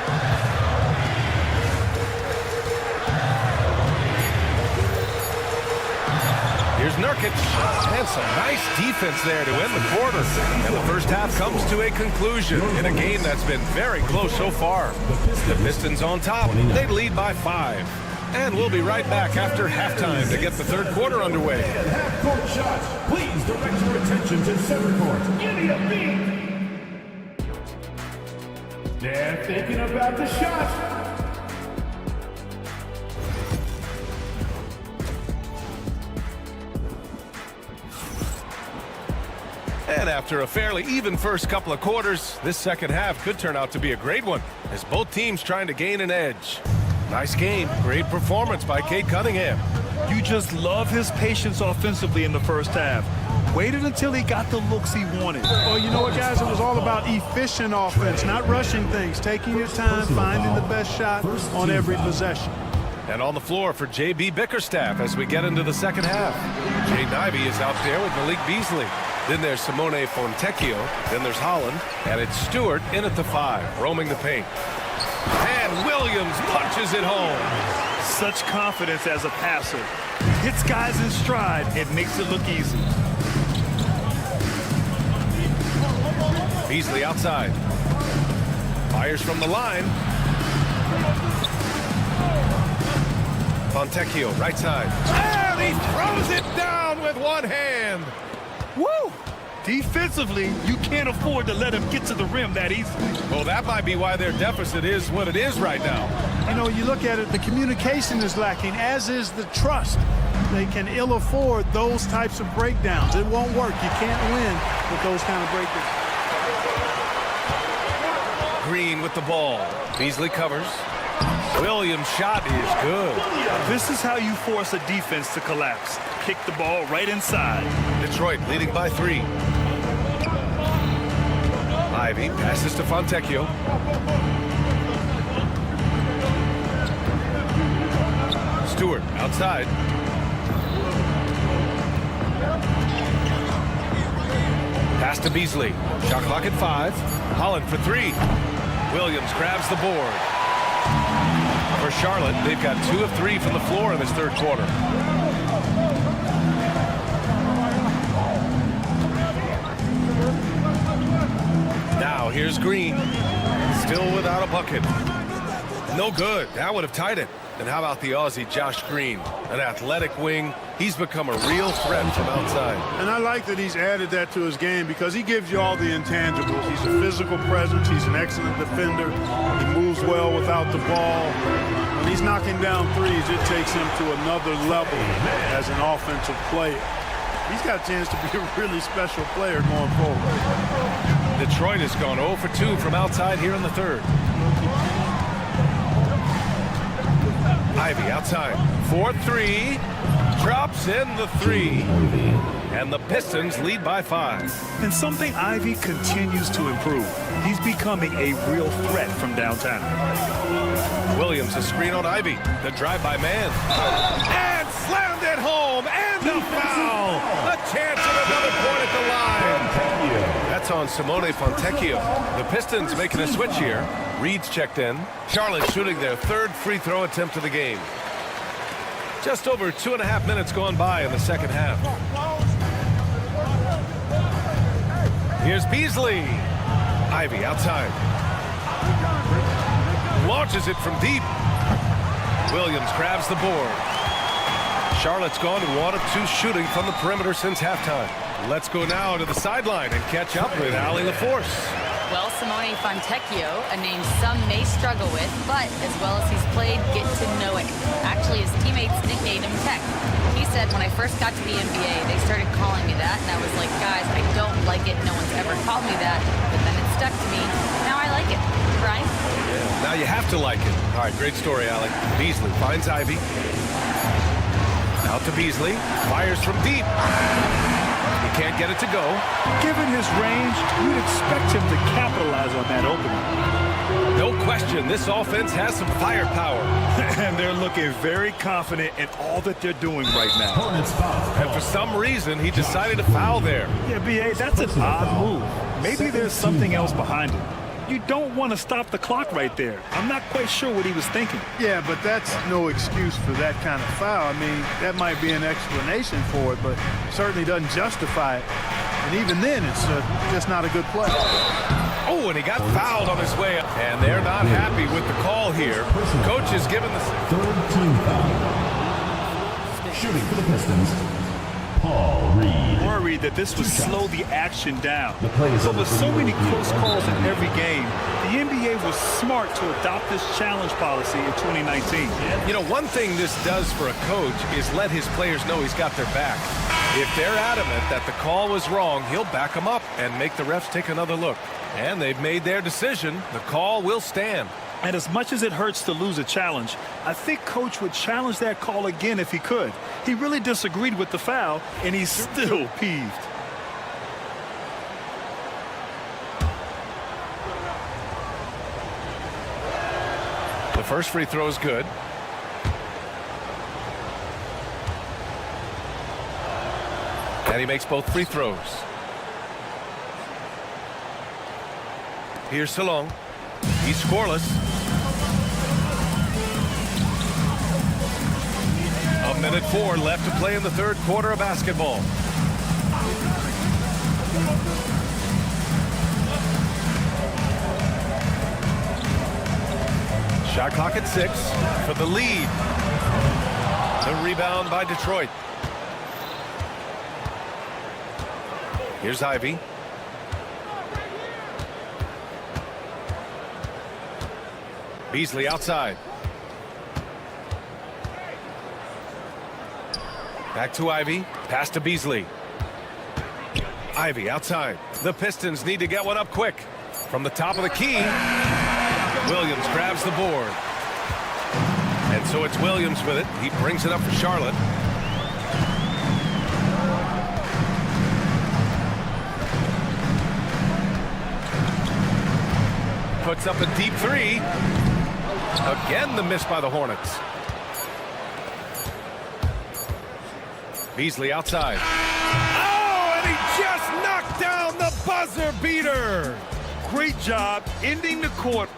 [SPEAKER 9] Here's Nurkic. And some nice defense there to end the quarter. And the first half comes to a conclusion in a game that's been very close so far. The Pistons on top. They lead by 5. And we'll be right back after halftime to get the third quarter underway.
[SPEAKER 4] Half-court shots. Please direct your attention to center court. Give me a beat. They're thinking about the shot.
[SPEAKER 9] And after a fairly even first couple of quarters, this second half could turn out to be a great one as both teams trying to gain an edge. Nice game. Great performance by Cade Cunningham.
[SPEAKER 10] You just love his patience offensively in the first half. Waited until he got the looks he wanted.
[SPEAKER 11] Well, you know what, guys? It was all about efficient offense, not rushing things, taking your time, finding the best shot on every possession.
[SPEAKER 9] And on the floor for J.B. Bickerstaff as we get into the second half. Jay Nivey is out there with Malik Beasley. Then there's Simone Fontecchio. Then there's Holland. And it's Stewart in at the 5, roaming the paint. And Williams punches it home.
[SPEAKER 10] Such confidence as a passer. Hits guys in stride. It makes it look easy.
[SPEAKER 9] Beasley outside. Fires from the line. Fontecchio, right side. And he throws it down with one hand.
[SPEAKER 10] Woo! Defensively, you can't afford to let him get to the rim that easily.
[SPEAKER 9] Well, that might be why their deficit is what it is right now.
[SPEAKER 11] You know, you look at it, the communication is lacking, as is the trust. They can ill afford those types of breakdowns. It won't work. You can't win with those kind of breakdowns.
[SPEAKER 9] Green with the ball. Beasley covers. Williams' shot is good.
[SPEAKER 10] This is how you force a defense to collapse. kick the ball right inside.
[SPEAKER 9] Detroit leading by 3. Ivy passes to Fontecchio. Stewart outside. Pass to Beasley. Shot clock at 5. Holland for 3. Williams grabs the board. For Charlotte, they've got 2 of 3 from the floor in this third quarter. Now here's Green. Still without a bucket. No good. That would have tied it. And how about the Aussie Josh Green? An athletic wing. He's become a real threat from outside.
[SPEAKER 11] And I like that he's added that to his game because he gives you all the intangibles. He's a physical presence. He's an excellent defender. He moves well without the ball. When he's knocking down threes, it takes him to another level as an offensive player. He's got a chance to be a really special player going forward.
[SPEAKER 9] Detroit has gone 0 for 2 from outside here in the third. Ivy outside. 4-3. Drops in the 3. And the Pistons lead by 5.
[SPEAKER 10] And something Ivy continues to improve. He's becoming a real threat from downtown.
[SPEAKER 9] Williams a screen on Ivy. The drive by man. And slammed it home. And the foul. A chance at another point at the line. That's on Simone Fontecchio. The Pistons making a switch here. Reed's checked in. Charlotte shooting their 3rd free throw attempt of the game. Just over 2.5 minutes gone by in the second half. Here's Beasley. Ivy outside. Launches it from deep. Williams grabs the board. Charlotte's gone 1 of 2 shooting from the perimeter since halftime. Let's go now to the sideline and catch up with Allie LaForce.
[SPEAKER 12] Well, Simone Fontecchio, a name some may struggle with, but as well as he's played, get to know it. Actually, his teammates nicknamed him Tech. He said, when I first got to the NBA, they started calling me that, and I was like, guys, I don't like it. No one's ever called me that, but then it stuck to me. Now I like it. Brian?
[SPEAKER 9] Yeah, now you have to like it. All right, great story, Allie. Beasley finds Ivy. Out to Beasley. Fires from deep. He can't get it to go.
[SPEAKER 10] Given his range, you'd expect him to capitalize on that opening.
[SPEAKER 9] No question, this offense has some firepower.
[SPEAKER 10] And they're looking very confident in all that they're doing right now.
[SPEAKER 9] And for some reason, he decided to foul there.
[SPEAKER 10] Yeah, B.A., that's an odd move. Maybe there's something else behind it. You don't want to stop the clock right there. I'm not quite sure what he was thinking.
[SPEAKER 11] Yeah, but that's no excuse for that kind of foul. I mean, that might be an explanation for it, but certainly doesn't justify it. And even then, it's just not a good play.
[SPEAKER 9] Oh, and he got fouled on his way up. And they're not happy with the call here. Coach is giving the
[SPEAKER 4] 3rd team foul. Shooting for the Pistons, Paul Reed.
[SPEAKER 10] Worried that this would slow the action down. So with so many close calls in every game, the NBA was smart to adopt this challenge policy in 2019.
[SPEAKER 9] You know, one thing this does for a coach is let his players know he's got their back. If they're adamant that the call was wrong, he'll back them up and make the refs take another look. And they've made their decision. The call will stand.
[SPEAKER 10] And as much as it hurts to lose a challenge, I think Coach would challenge that call again if he could. He really disagreed with the foul, and he's still peeved.
[SPEAKER 9] The first free throw is good. And he makes both free throws. Here's Salong. He's scoreless. A minute 4 left to play in the third quarter of basketball. Shot clock at 6 for the lead. The rebound by Detroit. Here's Ivy. Beasley outside. Back to Ivy. Pass to Beasley. Ivy outside. The Pistons need to get one up quick. From the top of the key, Williams grabs the board. And so it's Williams with it. He brings it up for Charlotte. puts up a deep three. Again, the miss by the Hornets. Beasley outside. Oh, and he just knocked down the buzzer beater.
[SPEAKER 10] Great job ending the quarter.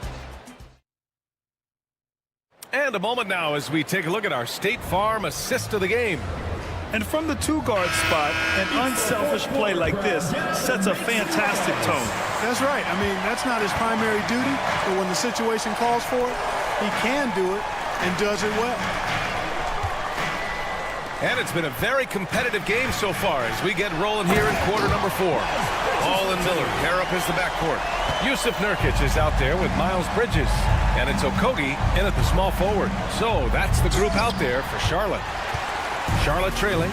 [SPEAKER 9] And a moment now as we take a look at our State Farm assist of the game.
[SPEAKER 11] And from the two-guard spot, an unselfish play like this sets a fantastic tone. That's right. I mean, that's not his primary duty, but when the situation calls for it, he can do it and does it well.
[SPEAKER 9] And it's been a very competitive game so far as we get rolling here in quarter number 4. Ball and Miller pair up as the backcourt. Yusuf Nurkic is out there with Miles Bridges. And it's Okogie in at the small forward. So that's the group out there for Charlotte. Charlotte trailing.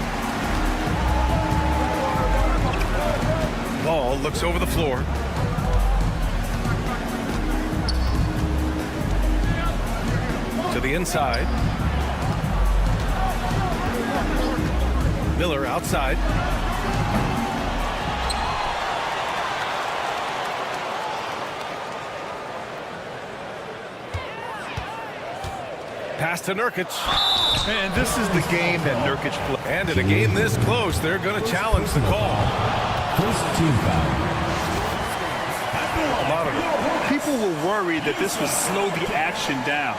[SPEAKER 9] Ball looks over the floor. To the inside. Miller outside. Pass to Nurkic.
[SPEAKER 10] And this is the game that Nurkic plays.
[SPEAKER 9] And in a game this close, they're going to challenge the call.
[SPEAKER 4] First team foul.
[SPEAKER 11] People were worried that this would slow the action down.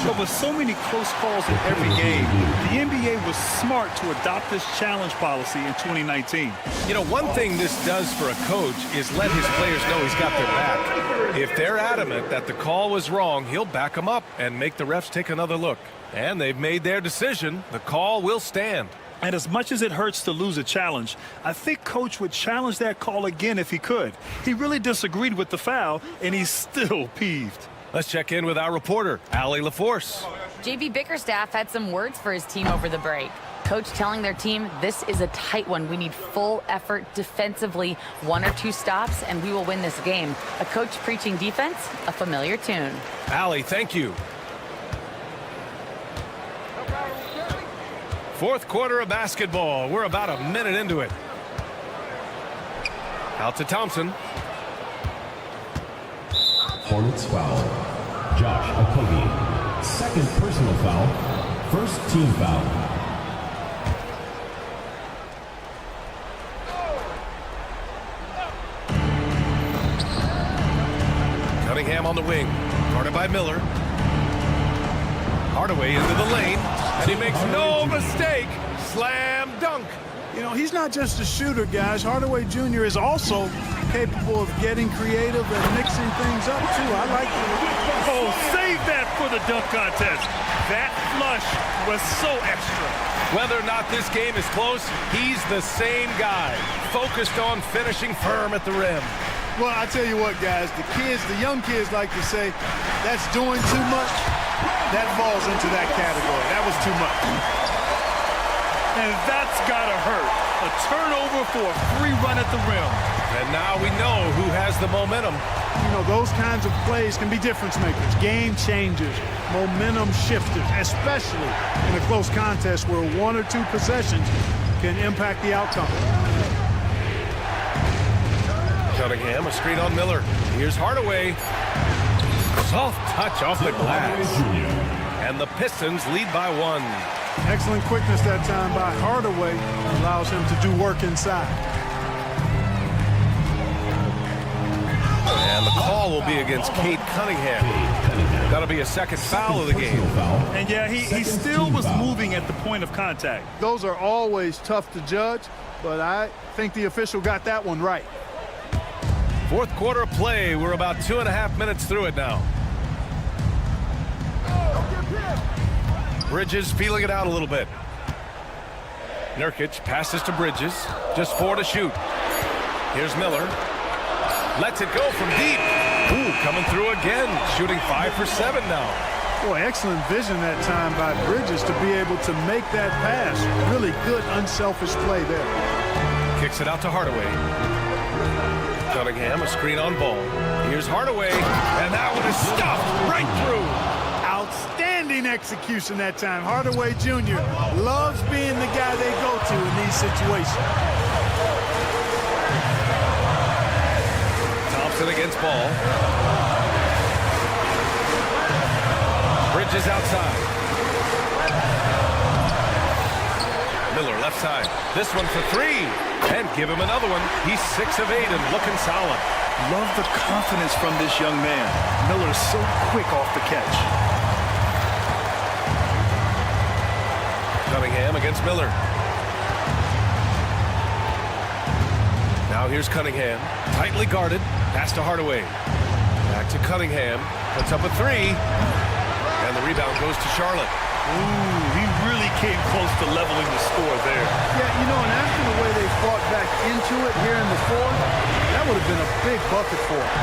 [SPEAKER 11] But with so many close calls in every game, the NBA was smart to adopt this challenge policy in 2019.
[SPEAKER 9] You know, one thing this does for a coach is let his players know he's got their back. If they're adamant that the call was wrong, he'll back them up and make the refs take another look. And they've made their decision. The call will stand.
[SPEAKER 11] And as much as it hurts to lose a challenge, I think Coach would challenge that call again if he could. He really disagreed with the foul, and he's still peeved.
[SPEAKER 9] Let's check in with our reporter, Allie LaForce.
[SPEAKER 12] JB Bickerstaff had some words for his team over the break. Coach telling their team, this is a tight one. We need full effort defensively, 1 or 2 stops, and we will win this game. A coach preaching defense, a familiar tune.
[SPEAKER 9] Allie, thank you. Fourth quarter of basketball. We're about a minute into it. Out to Thompson.
[SPEAKER 4] Hornets foul. Josh Okogie. Second personal foul. First team foul.
[SPEAKER 9] Cunningham on the wing. Guarded by Miller. Hardaway into the lane. And he makes no mistake. Slam dunk.
[SPEAKER 11] You know, he's not just a shooter, guys. Hardaway Jr. is also capable of getting creative and mixing things up, too. I like it.
[SPEAKER 10] Oh, save that for the dunk contest. That flush was so extra.
[SPEAKER 9] Whether or not this game is close, he's the same guy. Focused on finishing firm at the rim.
[SPEAKER 11] Well, I tell you what, guys, the young kids like to say, that's doing too much. That falls into that category. That was too much. And that's got to hurt. A turnover for a free run at the rim.
[SPEAKER 9] And now we know who has the momentum.
[SPEAKER 11] You know, those kinds of plays can be difference makers, game changers, momentum shifters, especially in a close contest where 1 or 2 possessions can impact the outcome.
[SPEAKER 9] Cunningham, a screen on Miller. Here's Hardaway. Soft touch off the glass. And the Pistons lead by 1.
[SPEAKER 11] Excellent quickness that time by Hardaway. Allows him to do work inside.
[SPEAKER 9] And the call will be against Cade Cunningham. That'll be a second foul of the game.
[SPEAKER 11] And yeah, he still was moving at the point of contact. Those are always tough to judge, but I think the official got that one right.
[SPEAKER 9] Fourth quarter of play. We're about 2.5 minutes through it now. Bridges feeling it out a little bit. Nurkic passes to Bridges. Just 4 to shoot. Here's Miller. Lets it go from deep. Ooh, coming through again. Shooting 5 for 7 now.
[SPEAKER 11] Boy, excellent vision that time by Bridges to be able to make that pass. Really good, unselfish play there.
[SPEAKER 9] Kicks it out to Hardaway. Cunningham, a screen on Ball. Here's Hardaway, and that one is stuffed right through.
[SPEAKER 11] Outstanding execution that time. Hardaway Jr. loves being the guy they go to in these situations.
[SPEAKER 9] Thompson against Ball. Bridges outside. Miller left side. This one for three. And give him another one. He's 6 of 8 and looking solid.
[SPEAKER 10] Love the confidence from this young man. Miller is so quick off the catch.
[SPEAKER 9] Cunningham against Miller. Now here's Cunningham. Tightly guarded. Pass to Hardaway. Back to Cunningham. Puts up a three. And the rebound goes to Charlotte.
[SPEAKER 10] Ooh, he really came close to leveling the score there.
[SPEAKER 11] Yeah, you know, and after the way they fought back into it here in the fourth, that would have been a big bucket for him.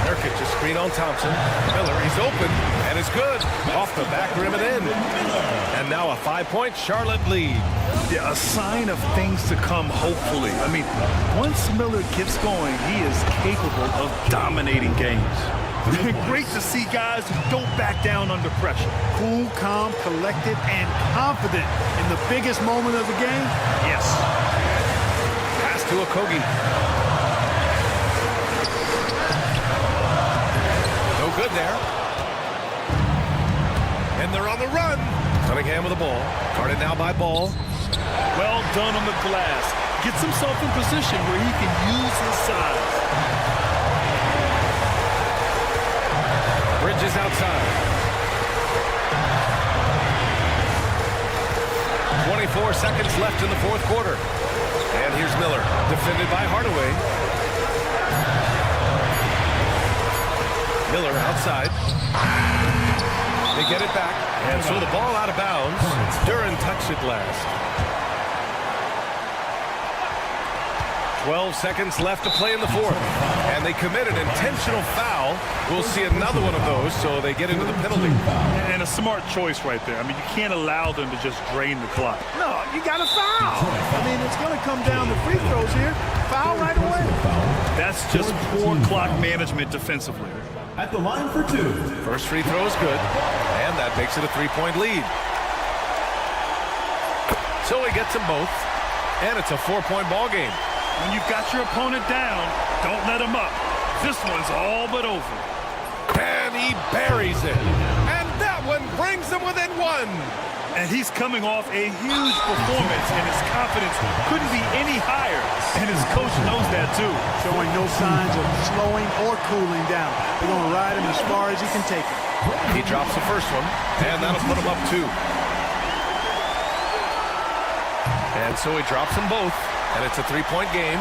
[SPEAKER 9] Nurkic, a screen on Thompson. Miller, he's open, and it's good. Off the back rim and in. And now a 5-point Charlotte lead.
[SPEAKER 10] Yeah, a sign of things to come, hopefully. I mean, once Miller gets going, he is capable of dominating games. Great to see guys who don't back down under pressure.
[SPEAKER 11] Cool, calm, collected, and confident in the biggest moment of the game.
[SPEAKER 10] Yes.
[SPEAKER 9] Pass to Okogie. No good there. And they're on the run. Cunningham with the ball. Guarded now by Ball.
[SPEAKER 10] Well done on the glass. Gets himself in position where he can use his size.
[SPEAKER 9] Bridges outside. 24 seconds left in the fourth quarter. And here's Miller, defended by Hardaway. Miller outside. They get it back. And so the ball out of bounds. Duran touched it last. 12 seconds left to play in the fourth. And they commit an intentional foul. We'll see another one of those, so they get into the penalty.
[SPEAKER 10] And a smart choice right there. I mean, you can't allow them to just drain the clock. No, you got to foul.
[SPEAKER 11] I mean, it's going to come down to free throws here. Foul right away.
[SPEAKER 10] That's just poor clock management defensively.
[SPEAKER 4] At the line for two.
[SPEAKER 9] First free throw is good, and that makes it a 3-point lead. So he gets them both, and it's a 4-point ball game.
[SPEAKER 10] When you've got your opponent down, don't let him up. This one's all but over.
[SPEAKER 9] And he buries it. And that one brings them within one.
[SPEAKER 10] And he's coming off a huge performance, and his confidence couldn't be any higher. And his coach knows that, too.
[SPEAKER 11] Showing no signs of slowing or cooling down. They're going to ride him as far as he can take it.
[SPEAKER 9] He drops the first one, and that'll put him up 2. And so he drops them both, and it's a 3-point game.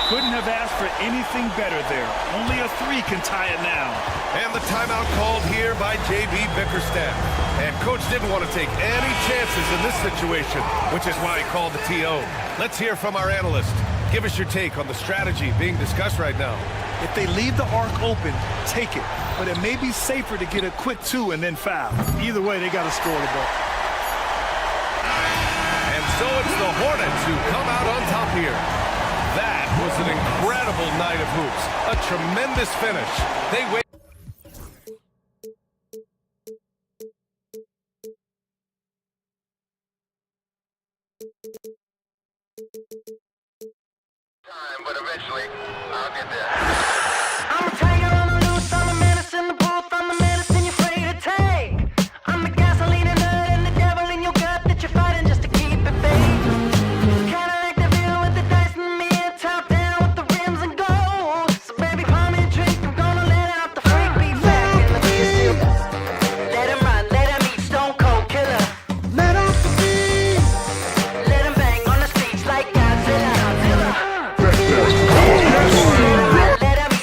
[SPEAKER 10] Couldn't have asked for anything better there. Only a 3 can tie it now.
[SPEAKER 9] And the timeout called here by J.B. Bickerstaff. And Coach didn't want to take any chances in this situation, which is why he called the TO. Let's hear from our analyst. Give us your take on the strategy being discussed right now.
[SPEAKER 10] If they leave the arc open, take it. But it may be safer to get a quick 2 and then foul.
[SPEAKER 11] Either way, they got to score the ball.
[SPEAKER 9] And so it's the Hornets who come out on top here. That was an incredible night of hoops. A tremendous finish. They win.
[SPEAKER 7] Time, but eventually, I'll get there.
[SPEAKER 8] I'm a tiger on the loose, I'm a menace in the booth, I'm the medicine you're afraid to take. I'm the gasoline and nut and the devil in your gut that you're fighting just to keep it fake. Kinda like the view with the dice and me, top down with the rims and gold. So baby, pour me a drink, I'm gonna let out the freak beat back and the beat still. Let him run, let him eat, stone cold killer. Let off the beat. Let him bang on the streets like Godzilla. Let him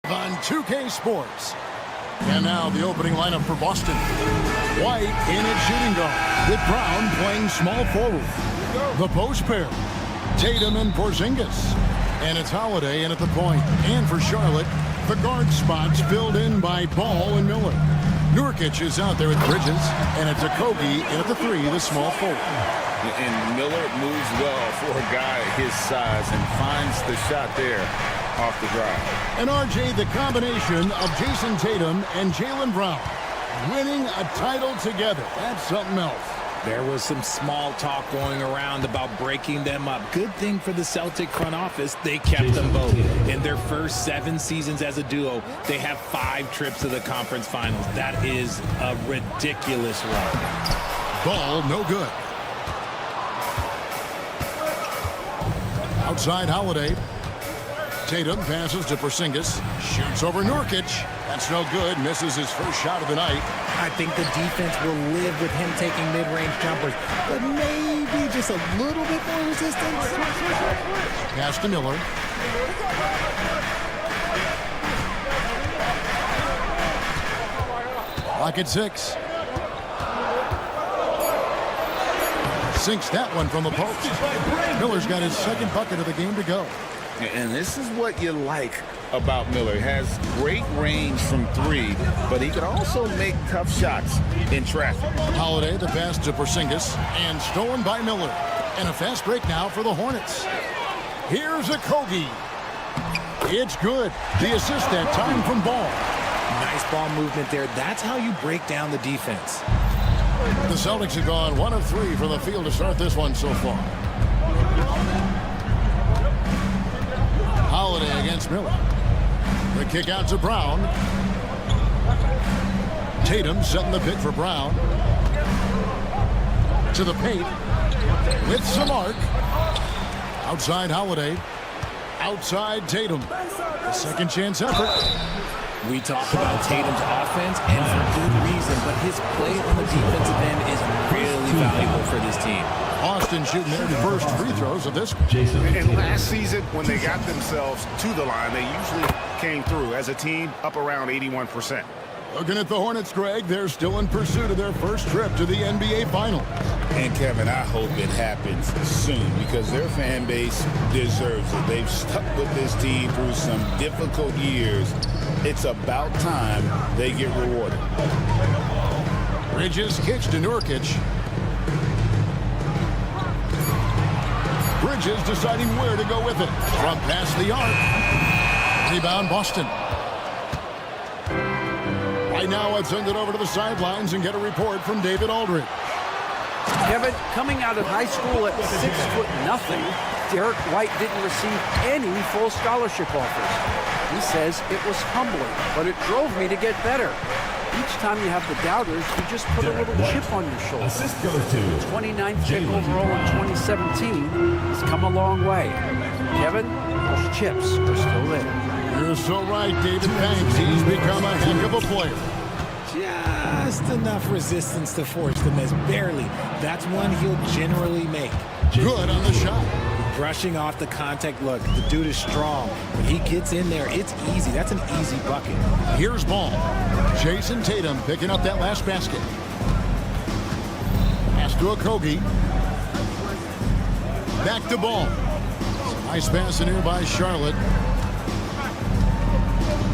[SPEAKER 1] On 2K Sports. And now the opening lineup for Boston. White in at shooting guard, with Brown playing small forward. The post pair, Tatum and Porzingis. And it's Holiday in at the point. And for Charlotte, the guard spots filled in by Ball and Miller. Nurkic is out there with Bridges, and it's Okogie in at the 3, the small forward.
[SPEAKER 3] And Miller moves well for a guy his size and finds the shot there off the drive.
[SPEAKER 1] And RJ, the combination of Jason Tatum and Jaylen Brown winning a title together. That's something else.
[SPEAKER 2] There was some small talk going around about breaking them up. Good thing for the Celtic front office, they kept them both. In their first 7 seasons as a duo, they have 5 trips to the conference finals. That is a ridiculous run.
[SPEAKER 1] Ball, no good. Outside Holiday. Tatum passes to Porzingis. Shoots over Nurkic. That's no good. Misses his first shot of the night.
[SPEAKER 2] I think the defense will live with him taking mid-range jumpers, but maybe just a little bit more resistance.
[SPEAKER 1] Pass to Miller. Lock at 6. Sinks that one from the post. Miller's got his second bucket of the game to go.
[SPEAKER 3] And this is what you like about Miller. He has great range from 3, but he can also make tough shots in traffic.
[SPEAKER 1] Holiday, the pass to Porzingis, and stolen by Miller. And a fast break now for the Hornets. Here's Okogie. It's good. The assist that time from Ball.
[SPEAKER 2] Nice ball movement there. That's how you break down the defense.
[SPEAKER 1] The Celtics have gone 1 of 3 from the field to start this one so far. Holiday against Miller. The kick out to Brown. Tatum setting the pick for Brown. To the paint. With some arc. Outside Holiday. Outside Tatum. A second chance effort.
[SPEAKER 2] We talk about Tatum's offense, and for good reason, but his play on the defensive end is really valuable for this team.
[SPEAKER 1] Austin shooting their first free throws of this.
[SPEAKER 6] And last season, when they got themselves to the line, they usually came through as a team up around 81%.
[SPEAKER 1] Looking at the Hornets, Greg, they're still in pursuit of their first trip to the NBA Finals.
[SPEAKER 3] And, Kevin, I hope it happens soon because their fan base deserves it. They've stuck with this team through some difficult years. It's about time they get rewarded.
[SPEAKER 1] Bridges kicks to Nurkic. Bridges deciding where to go with it. From past the arc. Rebound Boston. Right now, let's send it over to the sidelines and get a report from David Aldridge.
[SPEAKER 5] Kevin, coming out of high school at 6'0", Derek White didn't receive any full scholarship offers. He says it was humbling, but it drove me to get better. Each time you have the doubters, you just put a little chip on your shoulder.
[SPEAKER 4] Assist goes to
[SPEAKER 5] 29th pick overall in 2017 has come a long way. Kevin, those chips are still there.
[SPEAKER 1] You're so right, David Banks. He's become a heck of a player.
[SPEAKER 2] Just enough resistance to force the miss. Barely. That's one he'll generally make.
[SPEAKER 1] Good on the shot.
[SPEAKER 2] Brushing off the contact. Look, the dude is strong. When he gets in there, it's easy. That's an easy bucket.
[SPEAKER 1] Here's Ball. Jason Tatum picking up that last basket. Pass to Okogie. Back to Ball. Nice pass in here by Charlotte.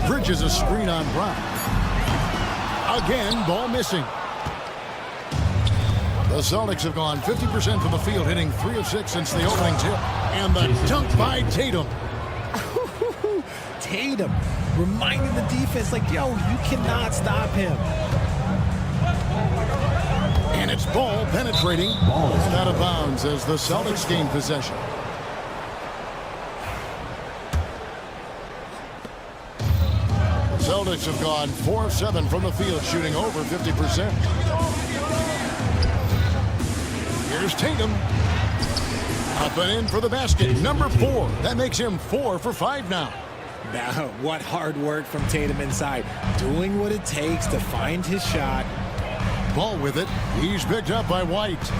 [SPEAKER 1] Bridges a screen on Brown. Again, Ball missing. The Celtics have gone 50% from the field, hitting 3 of 6 since the opening tip. And the dunk by Tatum.
[SPEAKER 2] Tatum reminding the defense, like, yo, you cannot stop him.
[SPEAKER 1] And it's Ball penetrating. And out of bounds as the Celtics gain possession. The Celtics have gone 4 of 7 from the field, shooting over 50%. Here's Tatum. Up and in for the basket. Number 4. That makes him 4 for 5 now.
[SPEAKER 2] Now, what hard work from Tatum inside. Doing what it takes to find his shot.
[SPEAKER 1] Ball with it. He's picked up by White.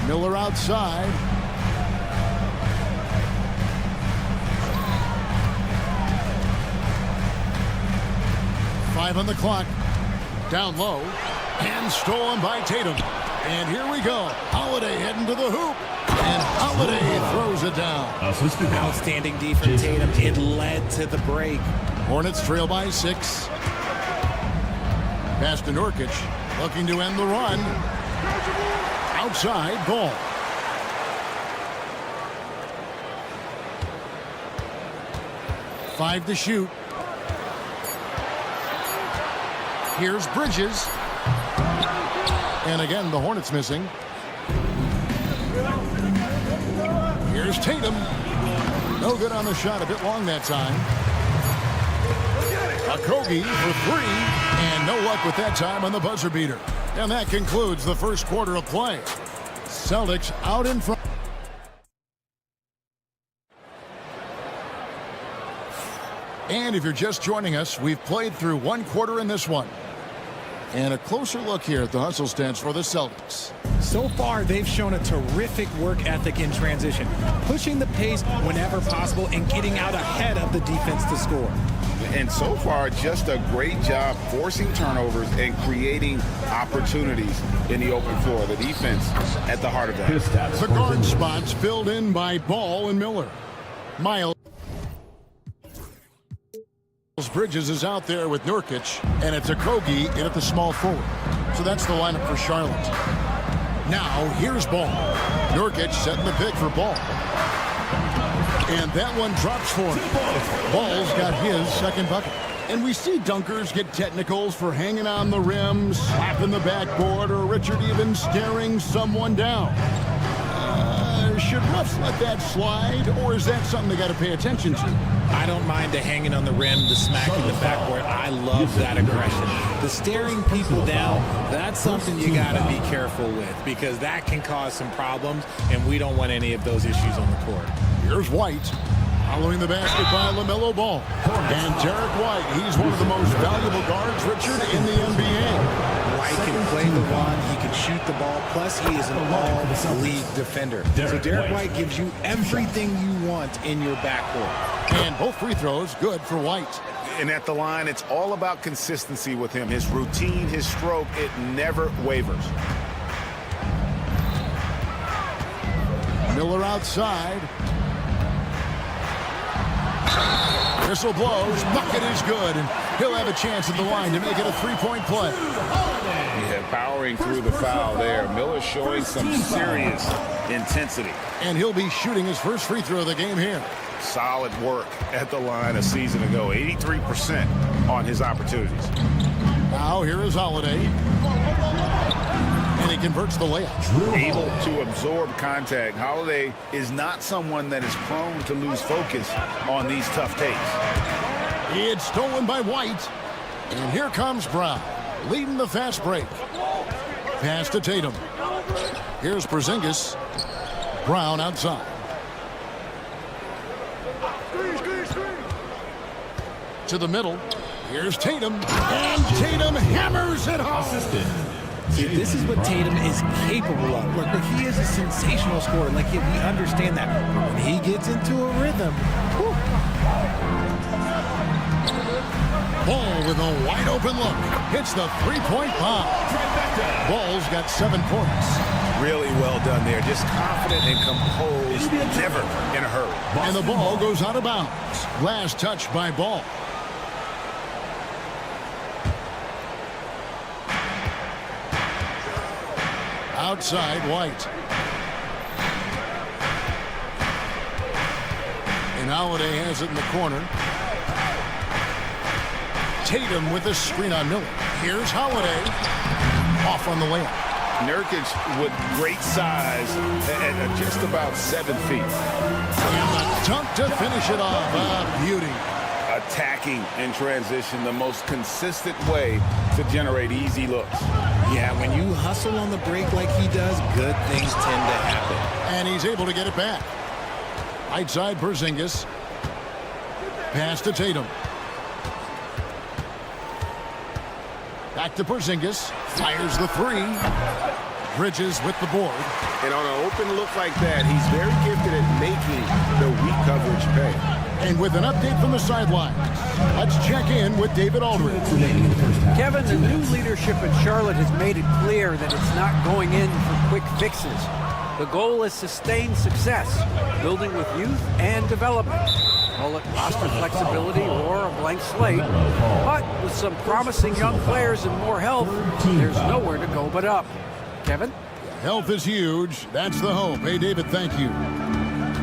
[SPEAKER 1] Miller outside. Five on the clock. Down low. And stolen by Tatum. And here we go. Holiday heading to the hoop. And Holiday throws it down.
[SPEAKER 2] Outstanding defense, Tatum. It led to the break.
[SPEAKER 1] Hornets trail by 6. Pass to Nurkic. Looking to end the run. Outside, Ball. Five to shoot. Here's Bridges. And again, the Hornets missing. Here's Tatum. No good on the shot. A bit long that time. Okogie for 3. And no luck with that time on the buzzer beater. And that concludes the first quarter of play. Celtics out in front. And if you're just joining us, we've played through 1 quarter in this one. And a closer look here at the hustle stance for the Celtics.
[SPEAKER 2] So far, they've shown a terrific work ethic in transition, pushing the pace whenever possible and getting out ahead of the defense to score.
[SPEAKER 3] And so far, just a great job forcing turnovers and creating opportunities in the open floor. The defense at the heart of that.
[SPEAKER 1] The guard spots filled in by Ball and Miller. Miles Bridges is out there with Nurkic, and it's Okogie in at the small forward. So that's the lineup for Charlotte. Now, here's Ball. Nurkic setting the pick for Ball. And that one drops for him. Ball's got his second bucket. And we see dunkers get technicals for hanging on the rim, slapping the backboard, or Richard even staring someone down. Should refs let that slide, or is that something they got to pay attention to?
[SPEAKER 2] I don't mind the hanging on the rim, the smacking the backboard. I love that aggression. The staring people down, that's something you got to be careful with because that can cause some problems, and we don't want any of those issues on the court.
[SPEAKER 1] Here's White. Following the basket by LaMelo Ball. And Derek White, he's one of the most valuable guards, Richard, in the NBA.
[SPEAKER 2] White can play the one, he can shoot the ball, plus he is an all-league defender. So Derek White gives you everything you want in your backcourt.
[SPEAKER 1] And both free throws good for White.
[SPEAKER 6] And at the line, it's all about consistency with him. His routine, his stroke, it never wavers.
[SPEAKER 1] Miller outside. Whistle blows. Bucket is good. And he'll have a chance at the line to make it a three-point play.
[SPEAKER 3] Yeah, powering through the foul there. Miller showing some serious intensity.
[SPEAKER 1] And he'll be shooting his first free throw of the game here.
[SPEAKER 6] Solid work at the line a season ago. 83% on his opportunities.
[SPEAKER 1] Now here is Holiday. And he converts the layup.
[SPEAKER 3] Able to absorb contact. Holiday is not someone that is prone to lose focus on these tough takes.
[SPEAKER 1] It's stolen by White. And here comes Brown, leading the fast break. Pass to Tatum. Here's Porzingis. Brown outside. To the middle. Here's Tatum. And Tatum hammers it home.
[SPEAKER 2] See, this is what Tatum is capable of. Look, he is a sensational scorer. Like, we understand that. But when he gets into a rhythm, whew.
[SPEAKER 1] Ball with a wide open look. Hits the three-point bomb. Ball's got 7 points.
[SPEAKER 6] Really well done there. Just confident and composed. Never in a hurry.
[SPEAKER 1] And the ball goes out of bounds. Last touch by Ball. Outside, White. And Holiday has it in the corner. Tatum with a screen on Miller. Here's Holiday. Off on the layup.
[SPEAKER 6] Nurkic with great size at just about 7 feet.
[SPEAKER 1] And the dunk to finish it off. A beauty.
[SPEAKER 6] Attacking in transition, the most consistent way to generate easy looks.
[SPEAKER 2] Yeah, when you hustle on the break like he does, good things tend to happen.
[SPEAKER 1] And he's able to get it back. Right side, Porzingis. Pass to Tatum. Back to Porzingis. Fires the three. Bridges with the board.
[SPEAKER 6] And on an open look like that, he's very gifted at making the weak coverage pay.
[SPEAKER 1] And with an update from the sidelines, let's check in with David Aldridge.
[SPEAKER 5] Kevin, the new leadership in Charlotte has made it clear that it's not going in for quick fixes. The goal is sustained success, building with youth and development. Call it roster flexibility or a blank slate. But with some promising young players and more help, there's nowhere to go but up. Kevin?
[SPEAKER 1] Health is huge. That's the hope. Hey, David, thank you.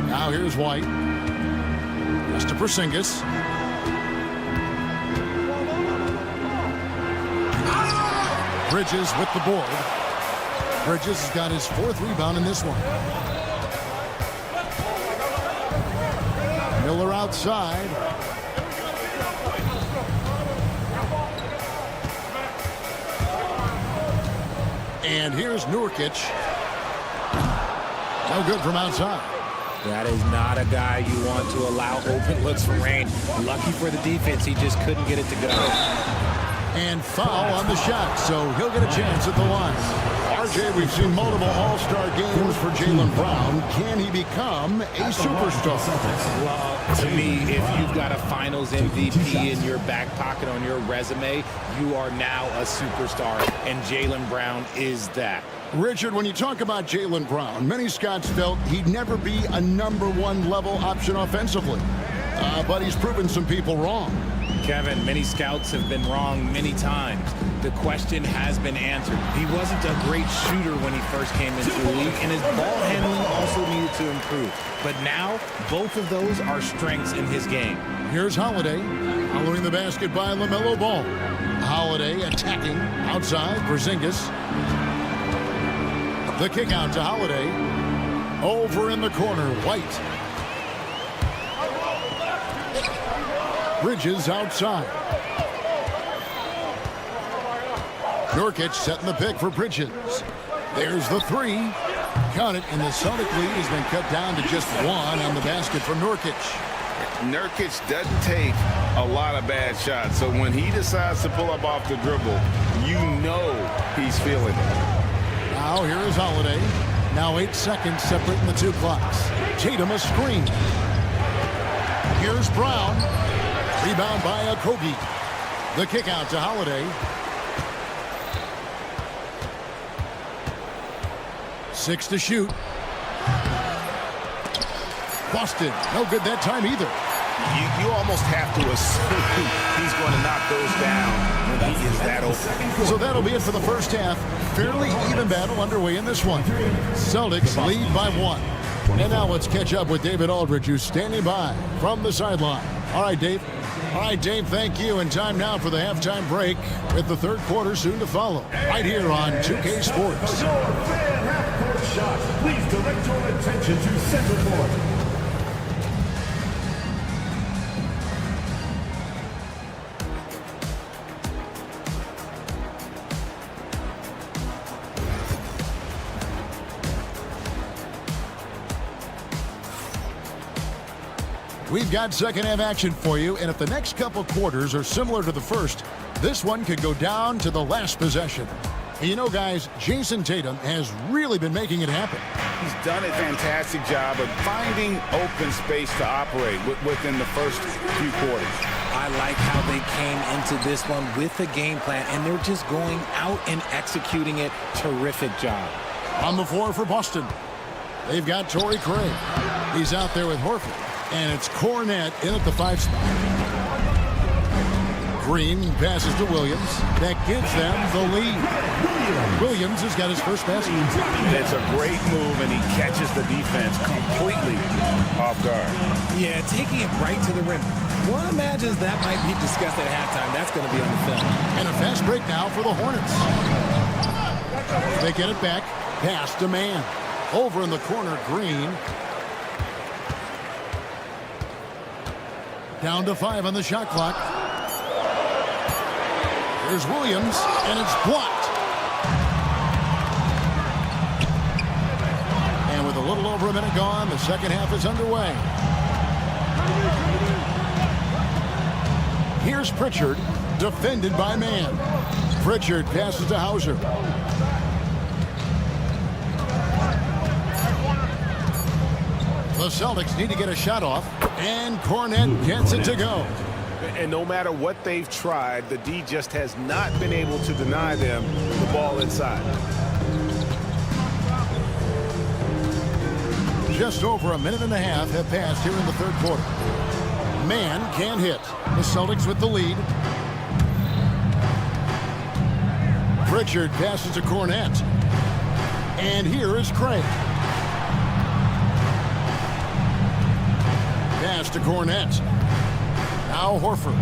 [SPEAKER 1] Now here's White. Just to Porzingis. Bridges with the board. Bridges has got his 4th rebound in this one. Miller outside. And here's Nurkic. No good from outside.
[SPEAKER 2] That is not a guy you want to allow open looks from range. Lucky for the defense, he just couldn't get it to go.
[SPEAKER 1] And foul on the shot, so he'll get a chance at the line. RJ, we've seen multiple all-star games for Jaylen Brown. Can he become a superstar?
[SPEAKER 2] Well, to me, if you've got a finals MVP in your back pocket on your resume, you are now a superstar, and Jaylen Brown is that.
[SPEAKER 1] Richard, when you talk about Jaylen Brown, many scouts felt he'd never be a #1 level option offensively. But he's proven some people wrong.
[SPEAKER 2] Kevin, many scouts have been wrong many times. The question has been answered. He wasn't a great shooter when he first came into the league, and his ball handling also needed to improve. But now, both of those are strengths in his game.
[SPEAKER 1] Here's Holiday, following the basket by LaMelo Ball. Holiday attacking outside, Porzingis. The kick out to Holiday. Over in the corner, White. Bridges outside. Nurkic setting the pick for Bridges. There's the three. Count it, and the Celtic lead has been cut down to just 1 on the basket for Nurkic.
[SPEAKER 6] Nurkic doesn't take a lot of bad shots, so when he decides to pull up off the dribble, you know he's feeling it.
[SPEAKER 1] Now here is Holiday. Now 8 seconds separating the 2 clocks. Tatum a screen. Here's Brown. Rebound by Okogie. The kick out to Holiday. 6 to shoot. Busted. No good that time either.
[SPEAKER 6] You almost have to assume he's going to knock those down when he is that open.
[SPEAKER 1] So that'll be it for the first half. Fairly even battle underway in this one. Celtics lead by 1. And now let's catch up with David Aldridge, who's standing by from the sideline. All right, Dave. All right, Dave, thank you. And time now for the halftime break with the 3rd quarter soon to follow. Right here on 2K Sports.
[SPEAKER 4] Please direct your attention to center court.
[SPEAKER 1] We've got second half action for you, and if the next couple quarters are similar to the first, this one could go down to the last possession. And you know, guys, Jason Tatum has really been making it happen.
[SPEAKER 6] He's done a fantastic job of finding open space to operate within the first few quarters.
[SPEAKER 2] I like how they came into this one with a game plan, and they're just going out and executing it. Terrific job.
[SPEAKER 1] On the floor for Boston, they've got Torrey Craig. He's out there with Horford. And it's Cornette in at the 5 spot. Green passes to Williams. That gives them the lead. Williams has got his first basket.
[SPEAKER 6] It's a great move, and he catches the defense completely off guard.
[SPEAKER 2] Yeah, taking it right to the rim. One imagines that might be discussed at halftime. That's going to be on the film.
[SPEAKER 1] And a fast break now for the Hornets. They get it back. Pass to man. Over in the corner, Green. Down to 5 on the shot clock. Here's Williams, and it's blocked. And with a little over a minute gone, the second half is underway. Here's Pritchard, defended by man. Pritchard passes to Hauser. The Celtics need to get a shot off, and Cornet gets it to go.
[SPEAKER 6] And no matter what they've tried, the D just has not been able to deny them the ball inside.
[SPEAKER 1] Just over a minute and a half have passed here in the third quarter. Man can't hit. The Celtics with the lead. Pritchard passes to Cornet. And here is Craig. Pass to Cornet. Now Horford.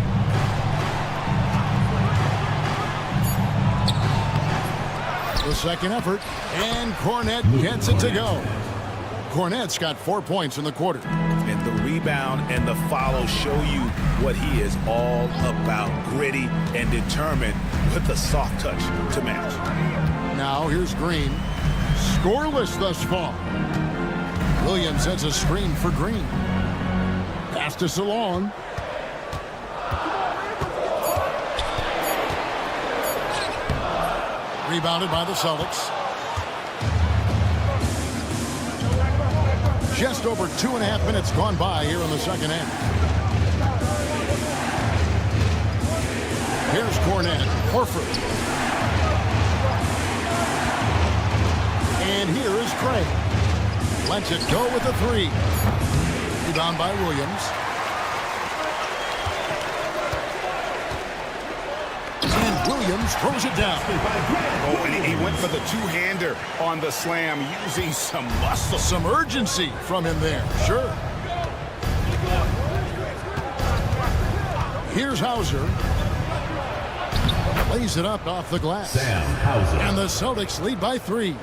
[SPEAKER 1] The second effort. And Cornet gets it to go. Cornet's got 4 points in the quarter.
[SPEAKER 6] And the rebound and the follow show you what he is all about. Gritty and determined with the soft touch to match.
[SPEAKER 1] Now here's Green. Scoreless thus far. Williams sets a screen for Green. Pass to Salon. Rebounded by the Celtics. Just over 2.5 minutes gone by here in the second half. Here's Cornet. Horford. And here is Craig. Lets it go with a 3. Rebound by Williams. And Williams throws it down.
[SPEAKER 6] Oh, and he went for the two-hander on the slam, using some muscle.
[SPEAKER 1] Some urgency from him there. Sure. Here's Hauser. Lays it up off the glass.
[SPEAKER 4] Sam Hauser.
[SPEAKER 1] And the Celtics lead by 3.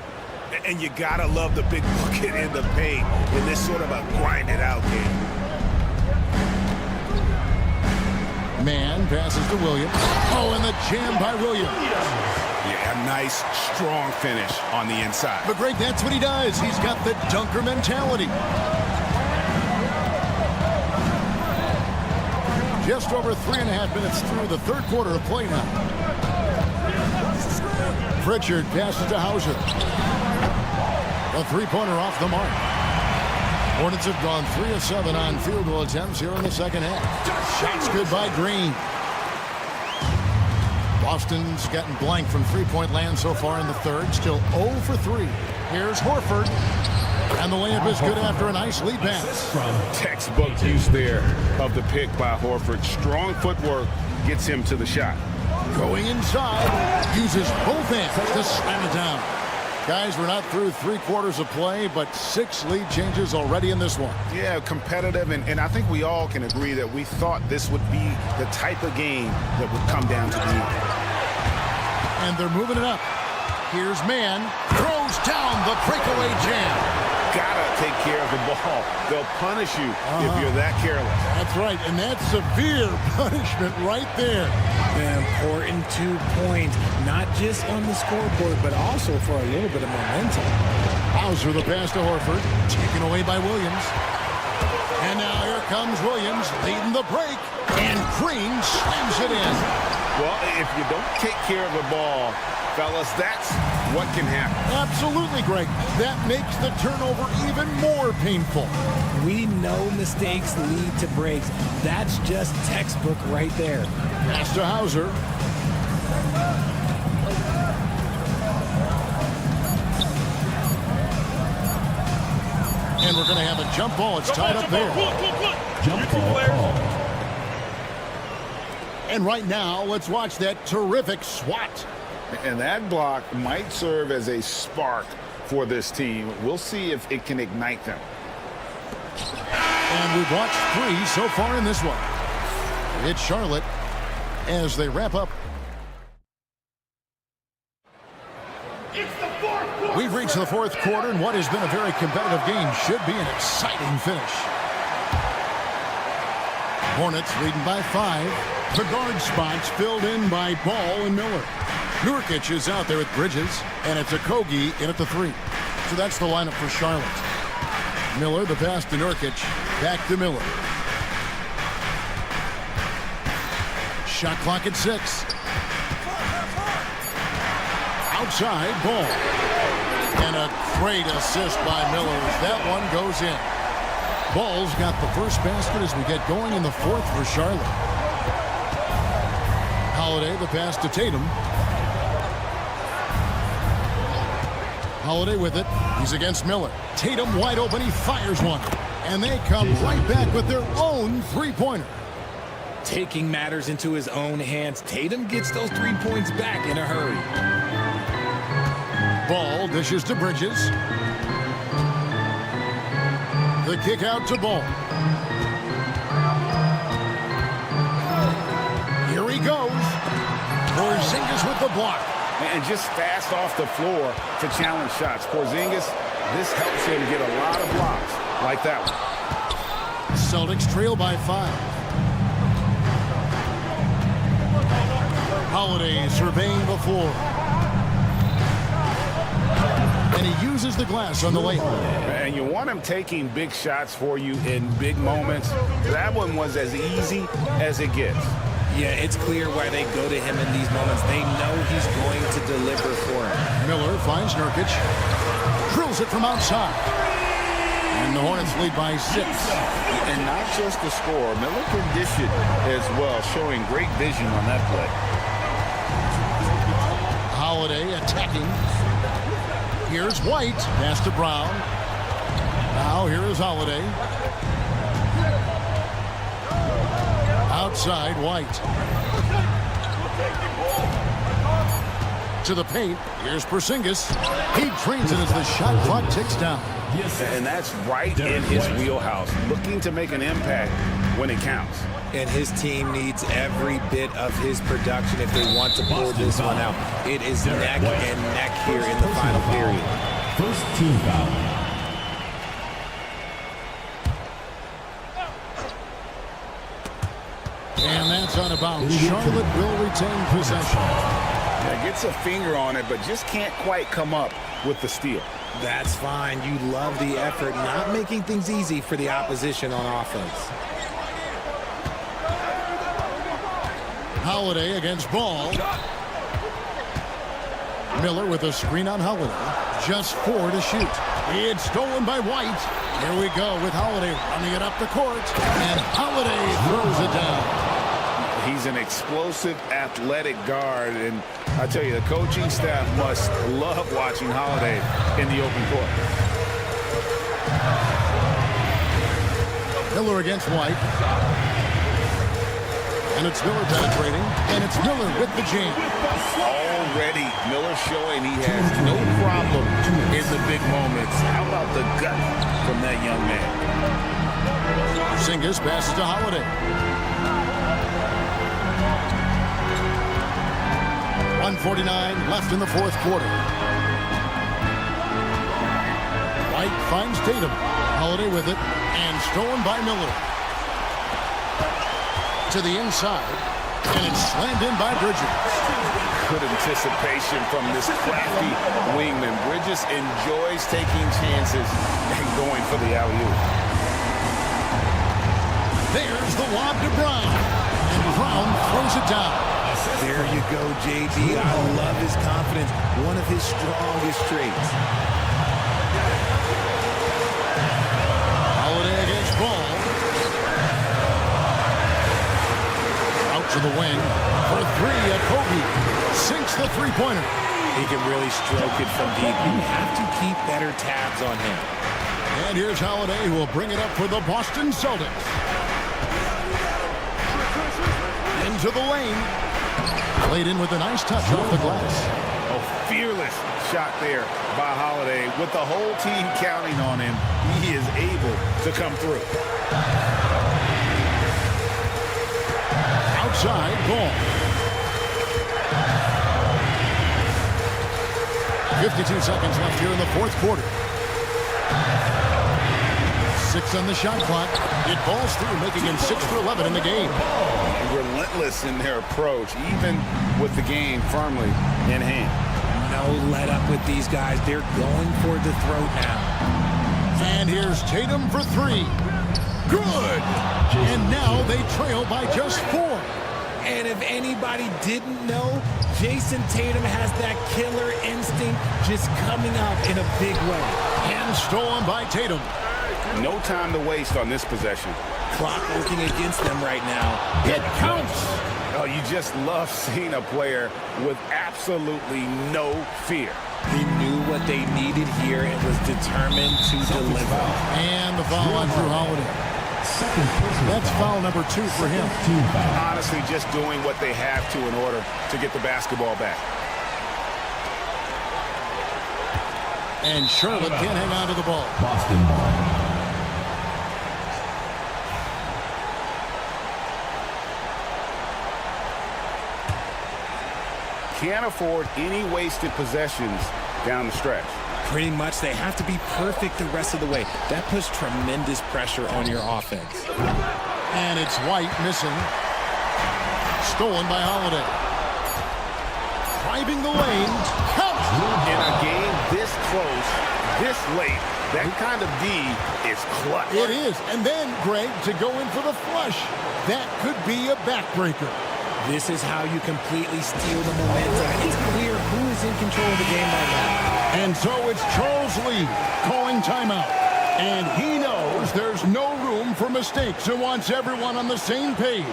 [SPEAKER 6] And you gotta love the big bucket in the paint in this sort of a grind-it-out game.
[SPEAKER 1] Man passes to Williams. Oh, and the jam by Williams.
[SPEAKER 6] Yeah, a nice, strong finish on the inside.
[SPEAKER 1] But Greg, that's what he does. He's got the dunker mentality. Just over 3.5 minutes through the third quarter of play now. Pritchard passes to Hauser. A three-pointer off the mark. Hornets have gone 3 of 7 on field goal attempts here in the second half. Shots good by Green. Boston's gotten blank from three-point land so far in the third. Still 0 for 3. Here's Horford. And the layup is good after a nice lead pass.
[SPEAKER 6] Textbook use there of the pick by Horford. Strong footwork gets him to the shot.
[SPEAKER 1] Going inside. Uses both hands to slam it down. Guys, we're not through 3 quarters of play, but 6 lead changes already in this one.
[SPEAKER 6] Yeah, competitive, and I think we all can agree that we thought this would be the type of game that would come down to the end.
[SPEAKER 1] And they're moving it up. Here's Man. Throws down the breakaway jam.
[SPEAKER 6] Gotta take care of the ball. They'll punish you if you're that careless.
[SPEAKER 1] That's right, and that's severe punishment right there.
[SPEAKER 2] An important 2 points, not just on the scoreboard, but also for a little bit of momentum.
[SPEAKER 1] Hauser the pass to Horford, taken away by Williams. And now here comes Williams leading the break, and Green slams it in.
[SPEAKER 6] Well, if you don't take care of the ball, fellas, that's what can happen.
[SPEAKER 1] Absolutely, Greg. That makes the turnover even more painful.
[SPEAKER 2] We know mistakes lead to breaks. That's just textbook right there.
[SPEAKER 1] Pass to Hauser. And we're going to have a jump ball. It's tied up there.
[SPEAKER 4] Jump ball.
[SPEAKER 1] And right now, let's watch that terrific swat.
[SPEAKER 6] And that block might serve as a spark for this team. We'll see if it can ignite them.
[SPEAKER 1] And we've watched 3 so far in this one. It's Charlotte as they wrap up. We've reached the fourth quarter, and what has been a very competitive game should be an exciting finish. Hornets leading by 5. The guard spots filled in by Ball and Miller. Nurkic is out there with Bridges, and it's Okogie in at the 3. So that's the lineup for Charlotte. Miller, the pass to Nurkic. Back to Miller. Shot clock at 6. Outside, Ball. And a great assist by Miller as that one goes in. Ball's got the first basket as we get going in the fourth for Charlotte. Holiday, the pass to Tatum. Holiday with it. He's against Miller. Tatum wide open. He fires one. And they come right back with their own three-pointer.
[SPEAKER 2] Taking matters into his own hands, Tatum gets those 3 points back in a hurry.
[SPEAKER 1] Ball dishes to Bridges. The kick out to Ball. Here he goes. Porzingis with the block.
[SPEAKER 6] And just fast off the floor to challenge shots. Porzingis, this helps him get a lot of blocks like that one.
[SPEAKER 1] Celtics trail by 5. Holiday surveying the floor. And he uses the glass on the layup.
[SPEAKER 6] And you want him taking big shots for you in big moments. That one was as easy as it gets.
[SPEAKER 2] Yeah, it's clear why they go to him in these moments. They know he's going to deliver for him.
[SPEAKER 1] Miller finds Nurkic. Drills it from outside. And the Hornets lead by 6.
[SPEAKER 3] And not just the score. Miller can dish it as well, showing great vision on that play.
[SPEAKER 1] Holiday attacking. Here's White. Pass to Brown. Now here is Holiday. Outside, White. To the paint. Here's Porzingis. He trains it as the shot clock ticks down.
[SPEAKER 6] And that's right in his wheelhouse. Looking to make an impact when it counts.
[SPEAKER 2] And his team needs every bit of his production if they want to pull this one out. It is neck and neck here in the final period.
[SPEAKER 4] First team foul.
[SPEAKER 1] And that's out of bounds. Charlotte will retain possession.
[SPEAKER 6] Yeah, gets a finger on it, but just can't quite come up with the steal.
[SPEAKER 2] That's fine. You love the effort, not making things easy for the opposition on offense.
[SPEAKER 1] Holiday against Ball. Miller with a screen on Holiday. Just 4 to shoot. It's stolen by White. Here we go with Holiday running it up the court. And Holiday throws it down.
[SPEAKER 6] He's an explosive, athletic guard. And I tell you, the coaching staff must love watching Holiday in the open court.
[SPEAKER 1] Miller against White. And it's Miller penetrating. And it's Miller with the jam.
[SPEAKER 6] Already, Miller showing he has no problem in the big moments. How about the gut from that young man?
[SPEAKER 1] Porzingis passes to Holiday. 1:49 left in the fourth quarter. White finds Tatum. Holiday with it. And stolen by Miller. To the inside. And it's slammed in by Bridges.
[SPEAKER 6] Good anticipation from this crafty wingman. Bridges enjoys taking chances and going for the alley-oop.
[SPEAKER 1] There's the lob to Brown. And Brown throws it down.
[SPEAKER 2] There you go, JD. I love his confidence. One of his strongest traits.
[SPEAKER 1] Holiday against Ball. Out to the wing. For 3, Okogie sinks the three-pointer.
[SPEAKER 2] He can really stroke it from deep. You have to keep better tabs on him.
[SPEAKER 1] And here's Holiday, who will bring it up for the Boston Celtics. Into the lane. Played in with a nice touch off the glass.
[SPEAKER 6] Oh, fearless shot there by Holiday. With the whole team counting on him, he is able to come through.
[SPEAKER 1] outside, ball. 52 seconds left here in the fourth quarter. 6 on the shot clock. It balls through, making him 6 for 11 in the game.
[SPEAKER 6] Relentless in their approach, even with the game firmly in hand.
[SPEAKER 2] No let up with these guys. They're going for the throat now.
[SPEAKER 1] And here's Tatum for 3. Good! And now they trail by just 4.
[SPEAKER 2] And if anybody didn't know, Jason Tatum has that killer instinct just coming up in a big way.
[SPEAKER 1] And stolen by Tatum.
[SPEAKER 6] No time to waste on this possession.
[SPEAKER 2] Clock working against them right now.
[SPEAKER 1] It counts!
[SPEAKER 6] Oh, you just love seeing a player with absolutely no fear.
[SPEAKER 2] He knew what they needed here and was determined to deliver.
[SPEAKER 1] And the foul on Drew Holiday. That's foul number 2 for him.
[SPEAKER 6] Honestly, just doing what they have to in order to get the basketball back.
[SPEAKER 1] And Charlotte can't hang on to the ball.
[SPEAKER 4] Boston ball.
[SPEAKER 6] Can't afford any wasted possessions down the stretch.
[SPEAKER 2] Pretty much, they have to be perfect the rest of the way. That puts tremendous pressure on your offense.
[SPEAKER 1] And it's White missing. Stolen by Holiday. Driving the lane. Count!
[SPEAKER 6] In a game this close, this late, that kind of D is clutch.
[SPEAKER 1] It is. And then, Greg, to go in for the flush. That could be a backbreaker.
[SPEAKER 2] This is how you completely steal the momentum. It's clear who is in control of the game right now.
[SPEAKER 1] And so it's Charles Lee calling timeout. And he knows there's no room for mistakes and wants everyone on the same page.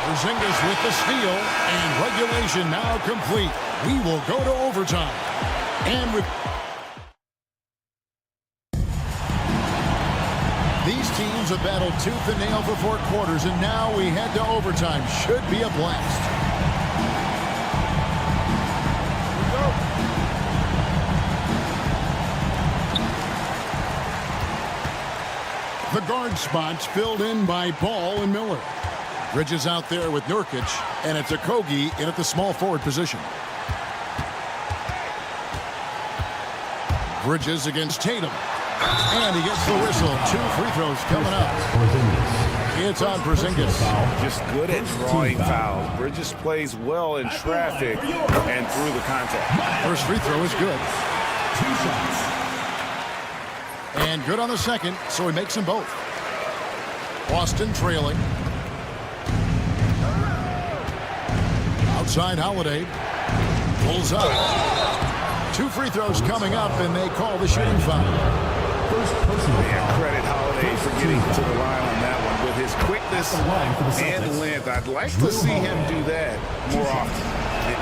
[SPEAKER 1] Porzingis with the steal, and regulation now complete. We will go to overtime. And with these teams have battled tooth and nail for 4 quarters, and now we head to overtime. Should be a blast. The guard spots filled in by Ball and Miller. Bridges out there with Nurkic, and it's Okogie in at the small forward position. Bridges against Tatum. And he gets the whistle. 2 free throws coming up. It's on Porzingis.
[SPEAKER 6] Just good at drawing fouls. Bridges plays well in traffic and through the contact.
[SPEAKER 1] First free throw is good. 2 shots. And good on the second, so he makes them both. Boston trailing. Outside Holiday. Pulls up. 2 free throws coming up, and they call the shooting foul.
[SPEAKER 6] Man, credit Holiday for getting to the line on that one. With his quickness and length, I'd like to see him do that more often.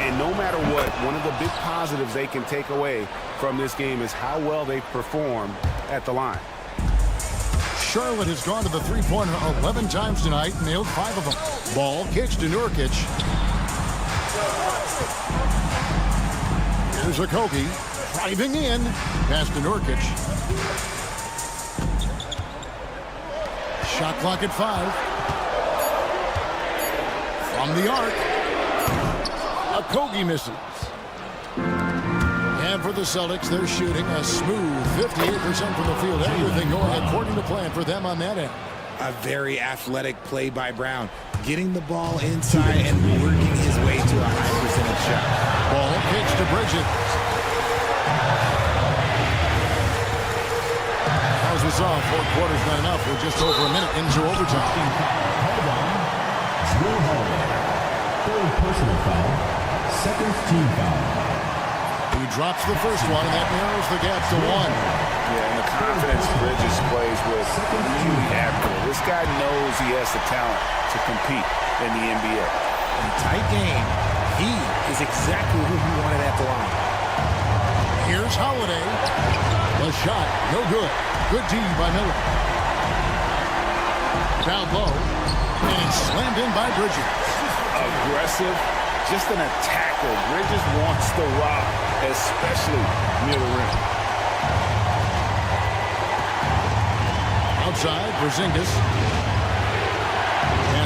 [SPEAKER 6] And no matter what, one of the big positives they can take away from this game is how well they perform at the line.
[SPEAKER 1] Charlotte has gone to the three-pointer 11 times tonight, nailed 5 of them. Ball kicks to Nurkic. Here's Okogie driving in. Pass to Nurkic. Shot clock at 5. From the arc. Okogie misses. And for the Celtics, they're shooting a smooth 58% from the field. Everything going according to plan for them on that end.
[SPEAKER 2] A very athletic play by Brown. Getting the ball inside and working his way to a high percentage shot.
[SPEAKER 1] Ball kicks to Bridges. As we saw, 4 quarters not enough. We're just over a minute into overtime.
[SPEAKER 4] Drew Holiday. 3rd personal foul. 2nd team foul.
[SPEAKER 1] He drops the first one, and that narrows the gap to 1.
[SPEAKER 6] Yeah, and the confidence Bridges plays with really admirable. This guy knows he has the talent to compete in the NBA.
[SPEAKER 2] In a tight game, he is exactly who he wanted at the line.
[SPEAKER 1] Here's Holiday. The shot, no good. Good D by Miller. Down low, and it's slammed in by Bridges.
[SPEAKER 6] Aggressive, just an attacker. Bridges wants the rock, especially near the rim.
[SPEAKER 1] Outside, Porzingis.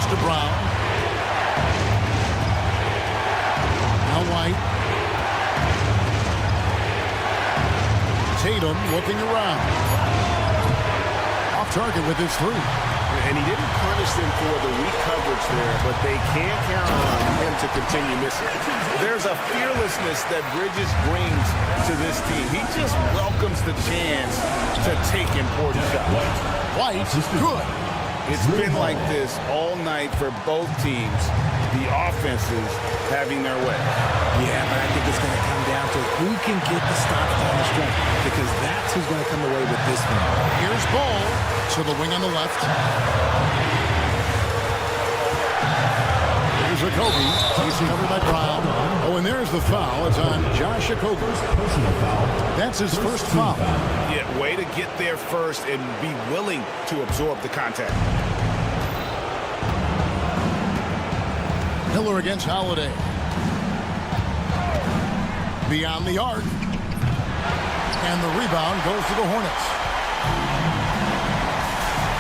[SPEAKER 1] to Brown. Now White. Tatum looking around. Off target with his three.
[SPEAKER 6] And he didn't punish them for the weak coverage there, but they can't count on him to continue missing. There's a fearlessness that Bridges brings to this team. He just welcomes the chance to take important shots.
[SPEAKER 1] White is good.
[SPEAKER 6] It's been like this all night for both teams. The offenses having their way.
[SPEAKER 2] Yeah, but I think it's going to come down to who can get the stops down the stretch, because that's who's going to come away with this one.
[SPEAKER 1] Here's Ball to the wing on the left. Here's Okogie. He's covered by Brown. Oh, and there's the foul. It's on Josh Okogie. That's his first foul.
[SPEAKER 6] Yeah, way to get there first and be willing to absorb the contact.
[SPEAKER 1] Miller against Holiday. Beyond the arc. And the rebound goes to the Hornets.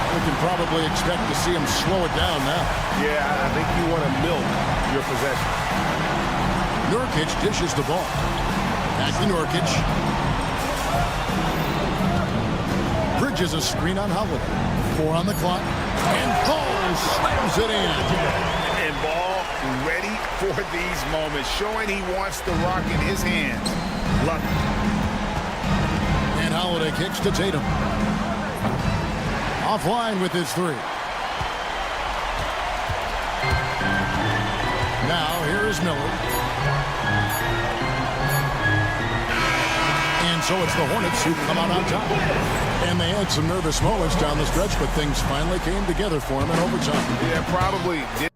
[SPEAKER 1] We can probably expect to see him slow it down now.
[SPEAKER 6] Yeah, I think you want to milk your possession.
[SPEAKER 1] Nurkic dishes the ball. Back to Nurkic. Bridges a screen on Holiday. 4 on the clock. And Ball slams it in.
[SPEAKER 6] And Ball ready for these moments, showing he wants the rock in his hands. Love it.
[SPEAKER 1] And Holiday kicks to Tatum. Offline with his three. Now here is Miller. And so it's the Hornets who come out on top. And they had some nervous moments down the stretch, but things finally came together for him in overtime.
[SPEAKER 6] Yeah, probably didn't